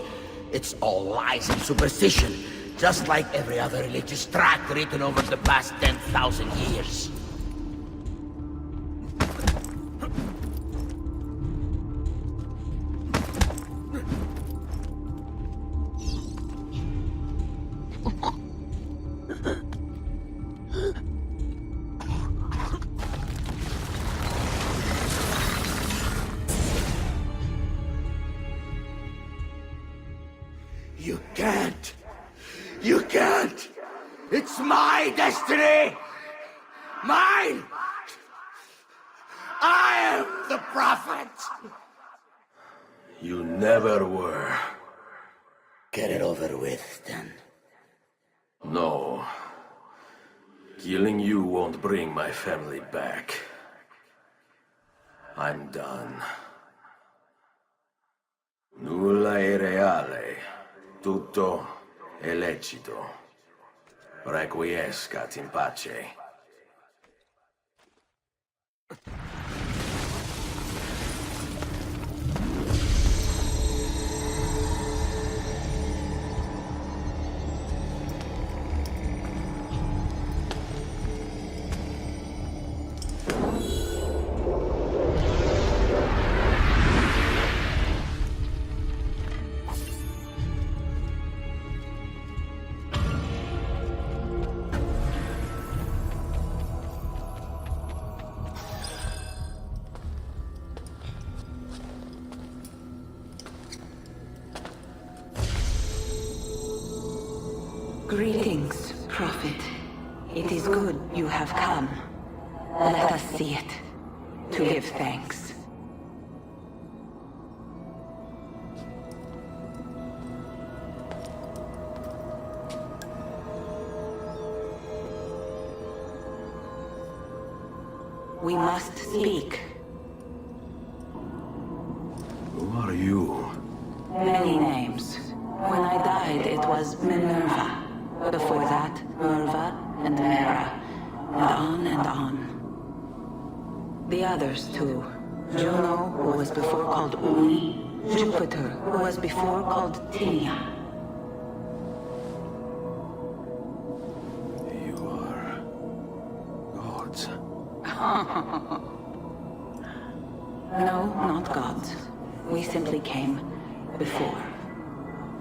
It's all lies and superstition, just like every other religious tract written over the past 10,000 years. You can't! You can't! It's my destiny! Mine! I am the prophet! You never were. Get it over with, then. No. Killing you won't bring my family back. I'm done. Nulla è reale. Tutto è lecito. Requiescat in pace. Greetings, Prophet. It is good you have come. Let us see it, to give thanks. We must speak. Who are you? Many names. When I died, it was Minerva. Before that, Merva and Mera. And on and on. The others, too. Juno, who was before called Uni. Jupiter, who was before called Tinia. You are... gods. No, not gods. We simply came before.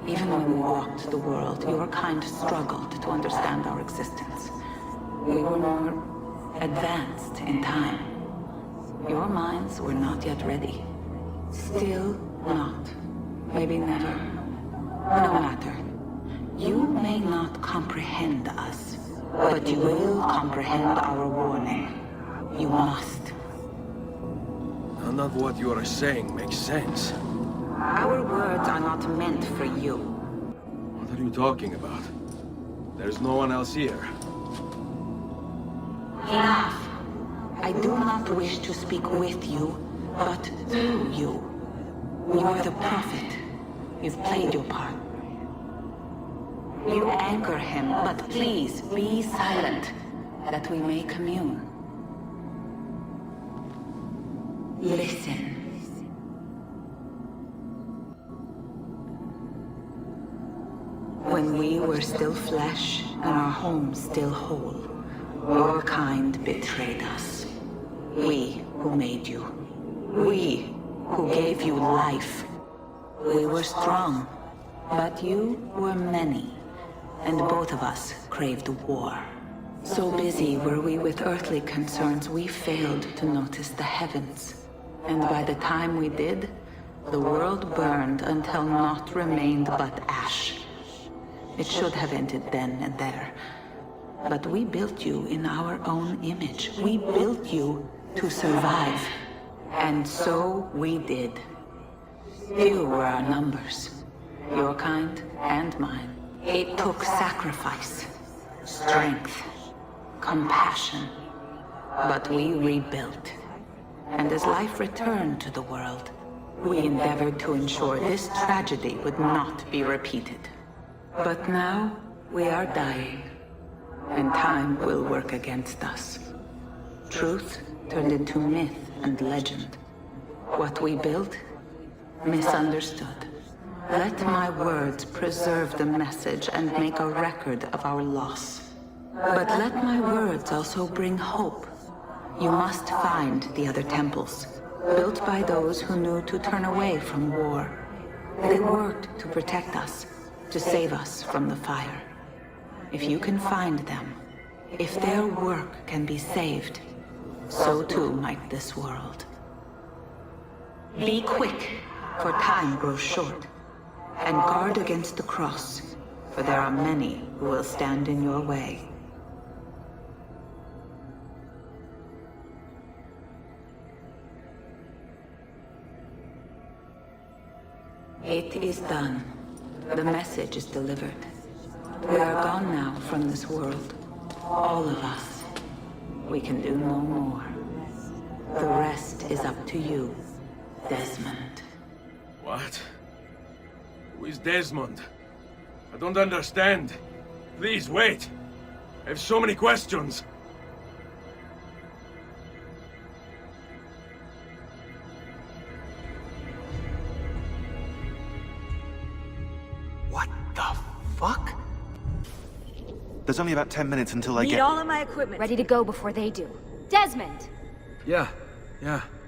Even when we walked the world, your kind struggled to understand our existence. We were more advanced in time. Your minds were not yet ready. Still not. Maybe never. No matter. You may not comprehend us, but you will comprehend our warning. You must. None of what you are saying makes sense. Our words are not meant for you. What are you talking about? There's no one else here. Enough. I do not wish to speak with you, but through you. You are the prophet. You've played your part. You anger him, but please be silent, that we may commune. Listen. When we were still flesh and our home still whole, your kind betrayed us. We who made you. We who gave you life. We were strong, but you were many, and both of us craved war. So busy were we with earthly concerns, we failed to notice the heavens. And by the time we did, the world burned until naught remained but ash. It should have ended then and there. But we built you in our own image. We built you to survive. And so we did. Few were our numbers, your kind and mine. It took sacrifice, strength, compassion. But we rebuilt. And as life returned to the world, we endeavored to ensure this tragedy would not be repeated. But now we are dying, and time will work against us. Truth turned into myth and legend. What we built, misunderstood. Let my words preserve the message and make a record of our loss. But let my words also bring hope. You must find the other temples, built by those who knew to turn away from war. They worked to protect us, to save us from the fire. If you can find them, if their work can be saved, so too might this world. Be quick, for time grows short, and guard against the cross, for there are many who will stand in your way. It is done. The message is delivered. We are gone now from this world. All of us. We can do no more. The rest is up to you, Desmond. What? Who is Desmond? I don't understand. Please, wait. I have so many questions. What the fuck? There's only about 10 minutes until I Need get... all of my equipment ready to go before they do. Desmond! Yeah.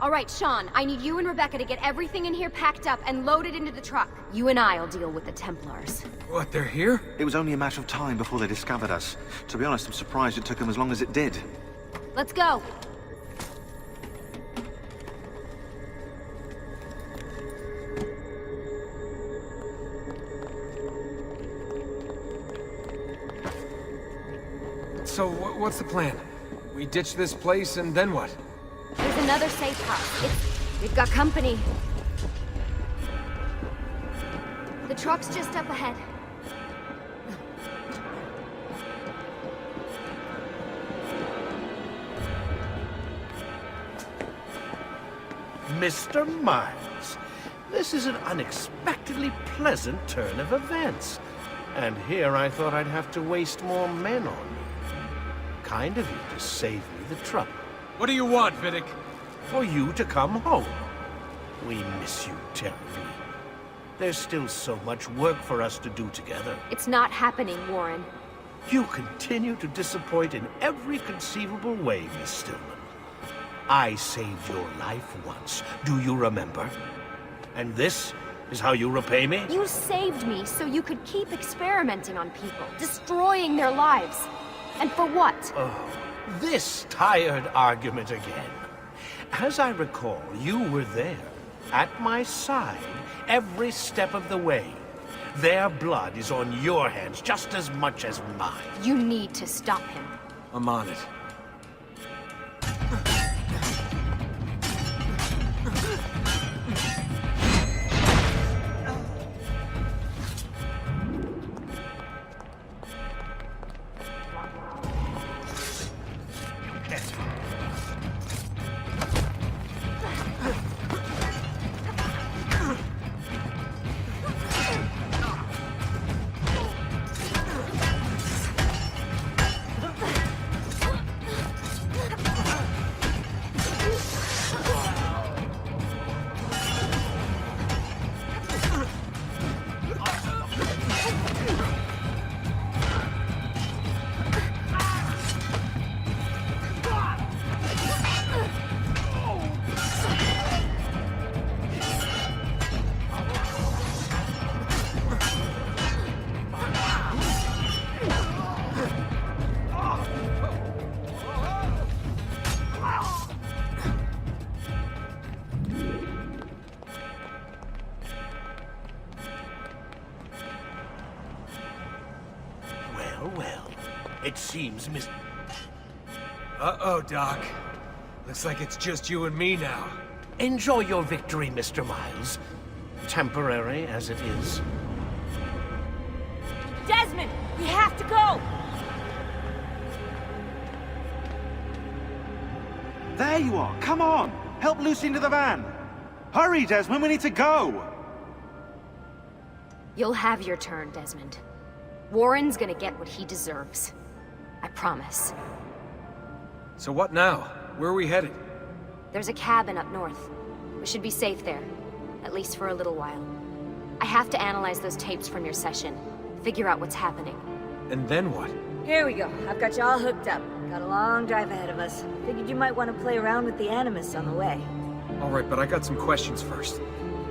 All right, Sean, I need you and Rebecca to get everything in here packed up and loaded into the truck. You and I'll deal with the Templars. What, they're here? It was only a matter of time before they discovered us. To be honest, I'm surprised it took them as long as it did. Let's go. So, what's the plan? We ditch this place and then what? There's another safe house. We've got company. The truck's just up ahead. Mr. Miles, this is an unexpectedly pleasant turn of events. And here I thought I'd have to waste more men on you. Kind of you to save me the trouble. What do you want, Vidic? For you to come home. We miss you terribly. There's still so much work for us to do together. It's not happening, Warren. You continue to disappoint in every conceivable way, Miss Stillman. I saved your life once. Do you remember? And this is how you repay me? You saved me so you could keep experimenting on people, destroying their lives. And for what? Oh, this tired argument again. As I recall, you were there, at my side, every step of the way. Their blood is on your hands just as much as mine. You need to stop him. I'm on it. Well, it seems Miss... Uh-oh, Doc. Looks like it's just you and me now. Enjoy your victory, Mr. Miles. Temporary as it is. Desmond, we have to go! There you are. Come on. Help Lucy into the van. Hurry, Desmond. We need to go. You'll have your turn, Desmond. Warren's gonna get what he deserves. I promise. So what now? Where are we headed? There's a cabin up north. We should be safe there. At least for a little while. I have to analyze those tapes from your session. Figure out what's happening. And then what? Here we go. I've got you all hooked up. Got a long drive ahead of us. Figured you might want to play around with the Animus on the way. Alright, but I got some questions first.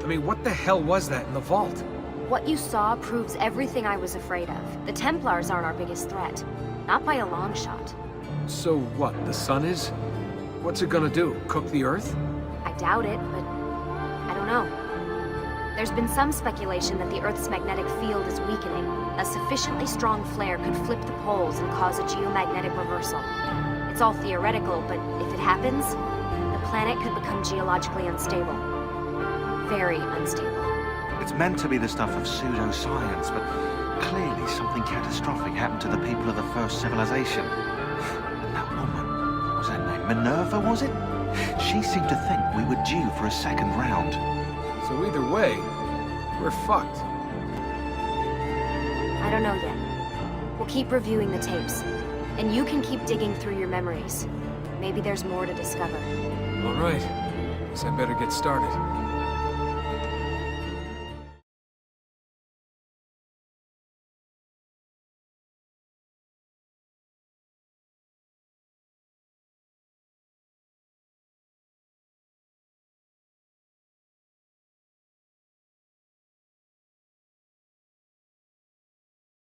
I mean, what the hell was that in the vault? What you saw proves everything I was afraid of. The Templars aren't our biggest threat. Not by a long shot. So what, the sun is? What's it gonna do? Cook the Earth? I doubt it, but I don't know. There's been some speculation that the Earth's magnetic field is weakening. A sufficiently strong flare could flip the poles and cause a geomagnetic reversal. It's all theoretical, but if it happens, the planet could become geologically unstable. Very unstable. It's meant to be the stuff of pseudoscience, but clearly something catastrophic happened to the people of the first civilization. And that woman, what was her name? Minerva, was it? She seemed to think we were due for a second round. So either way, we're fucked. I don't know yet. We'll keep reviewing the tapes. And you can keep digging through your memories. Maybe there's more to discover. Alright. Guess I better get started.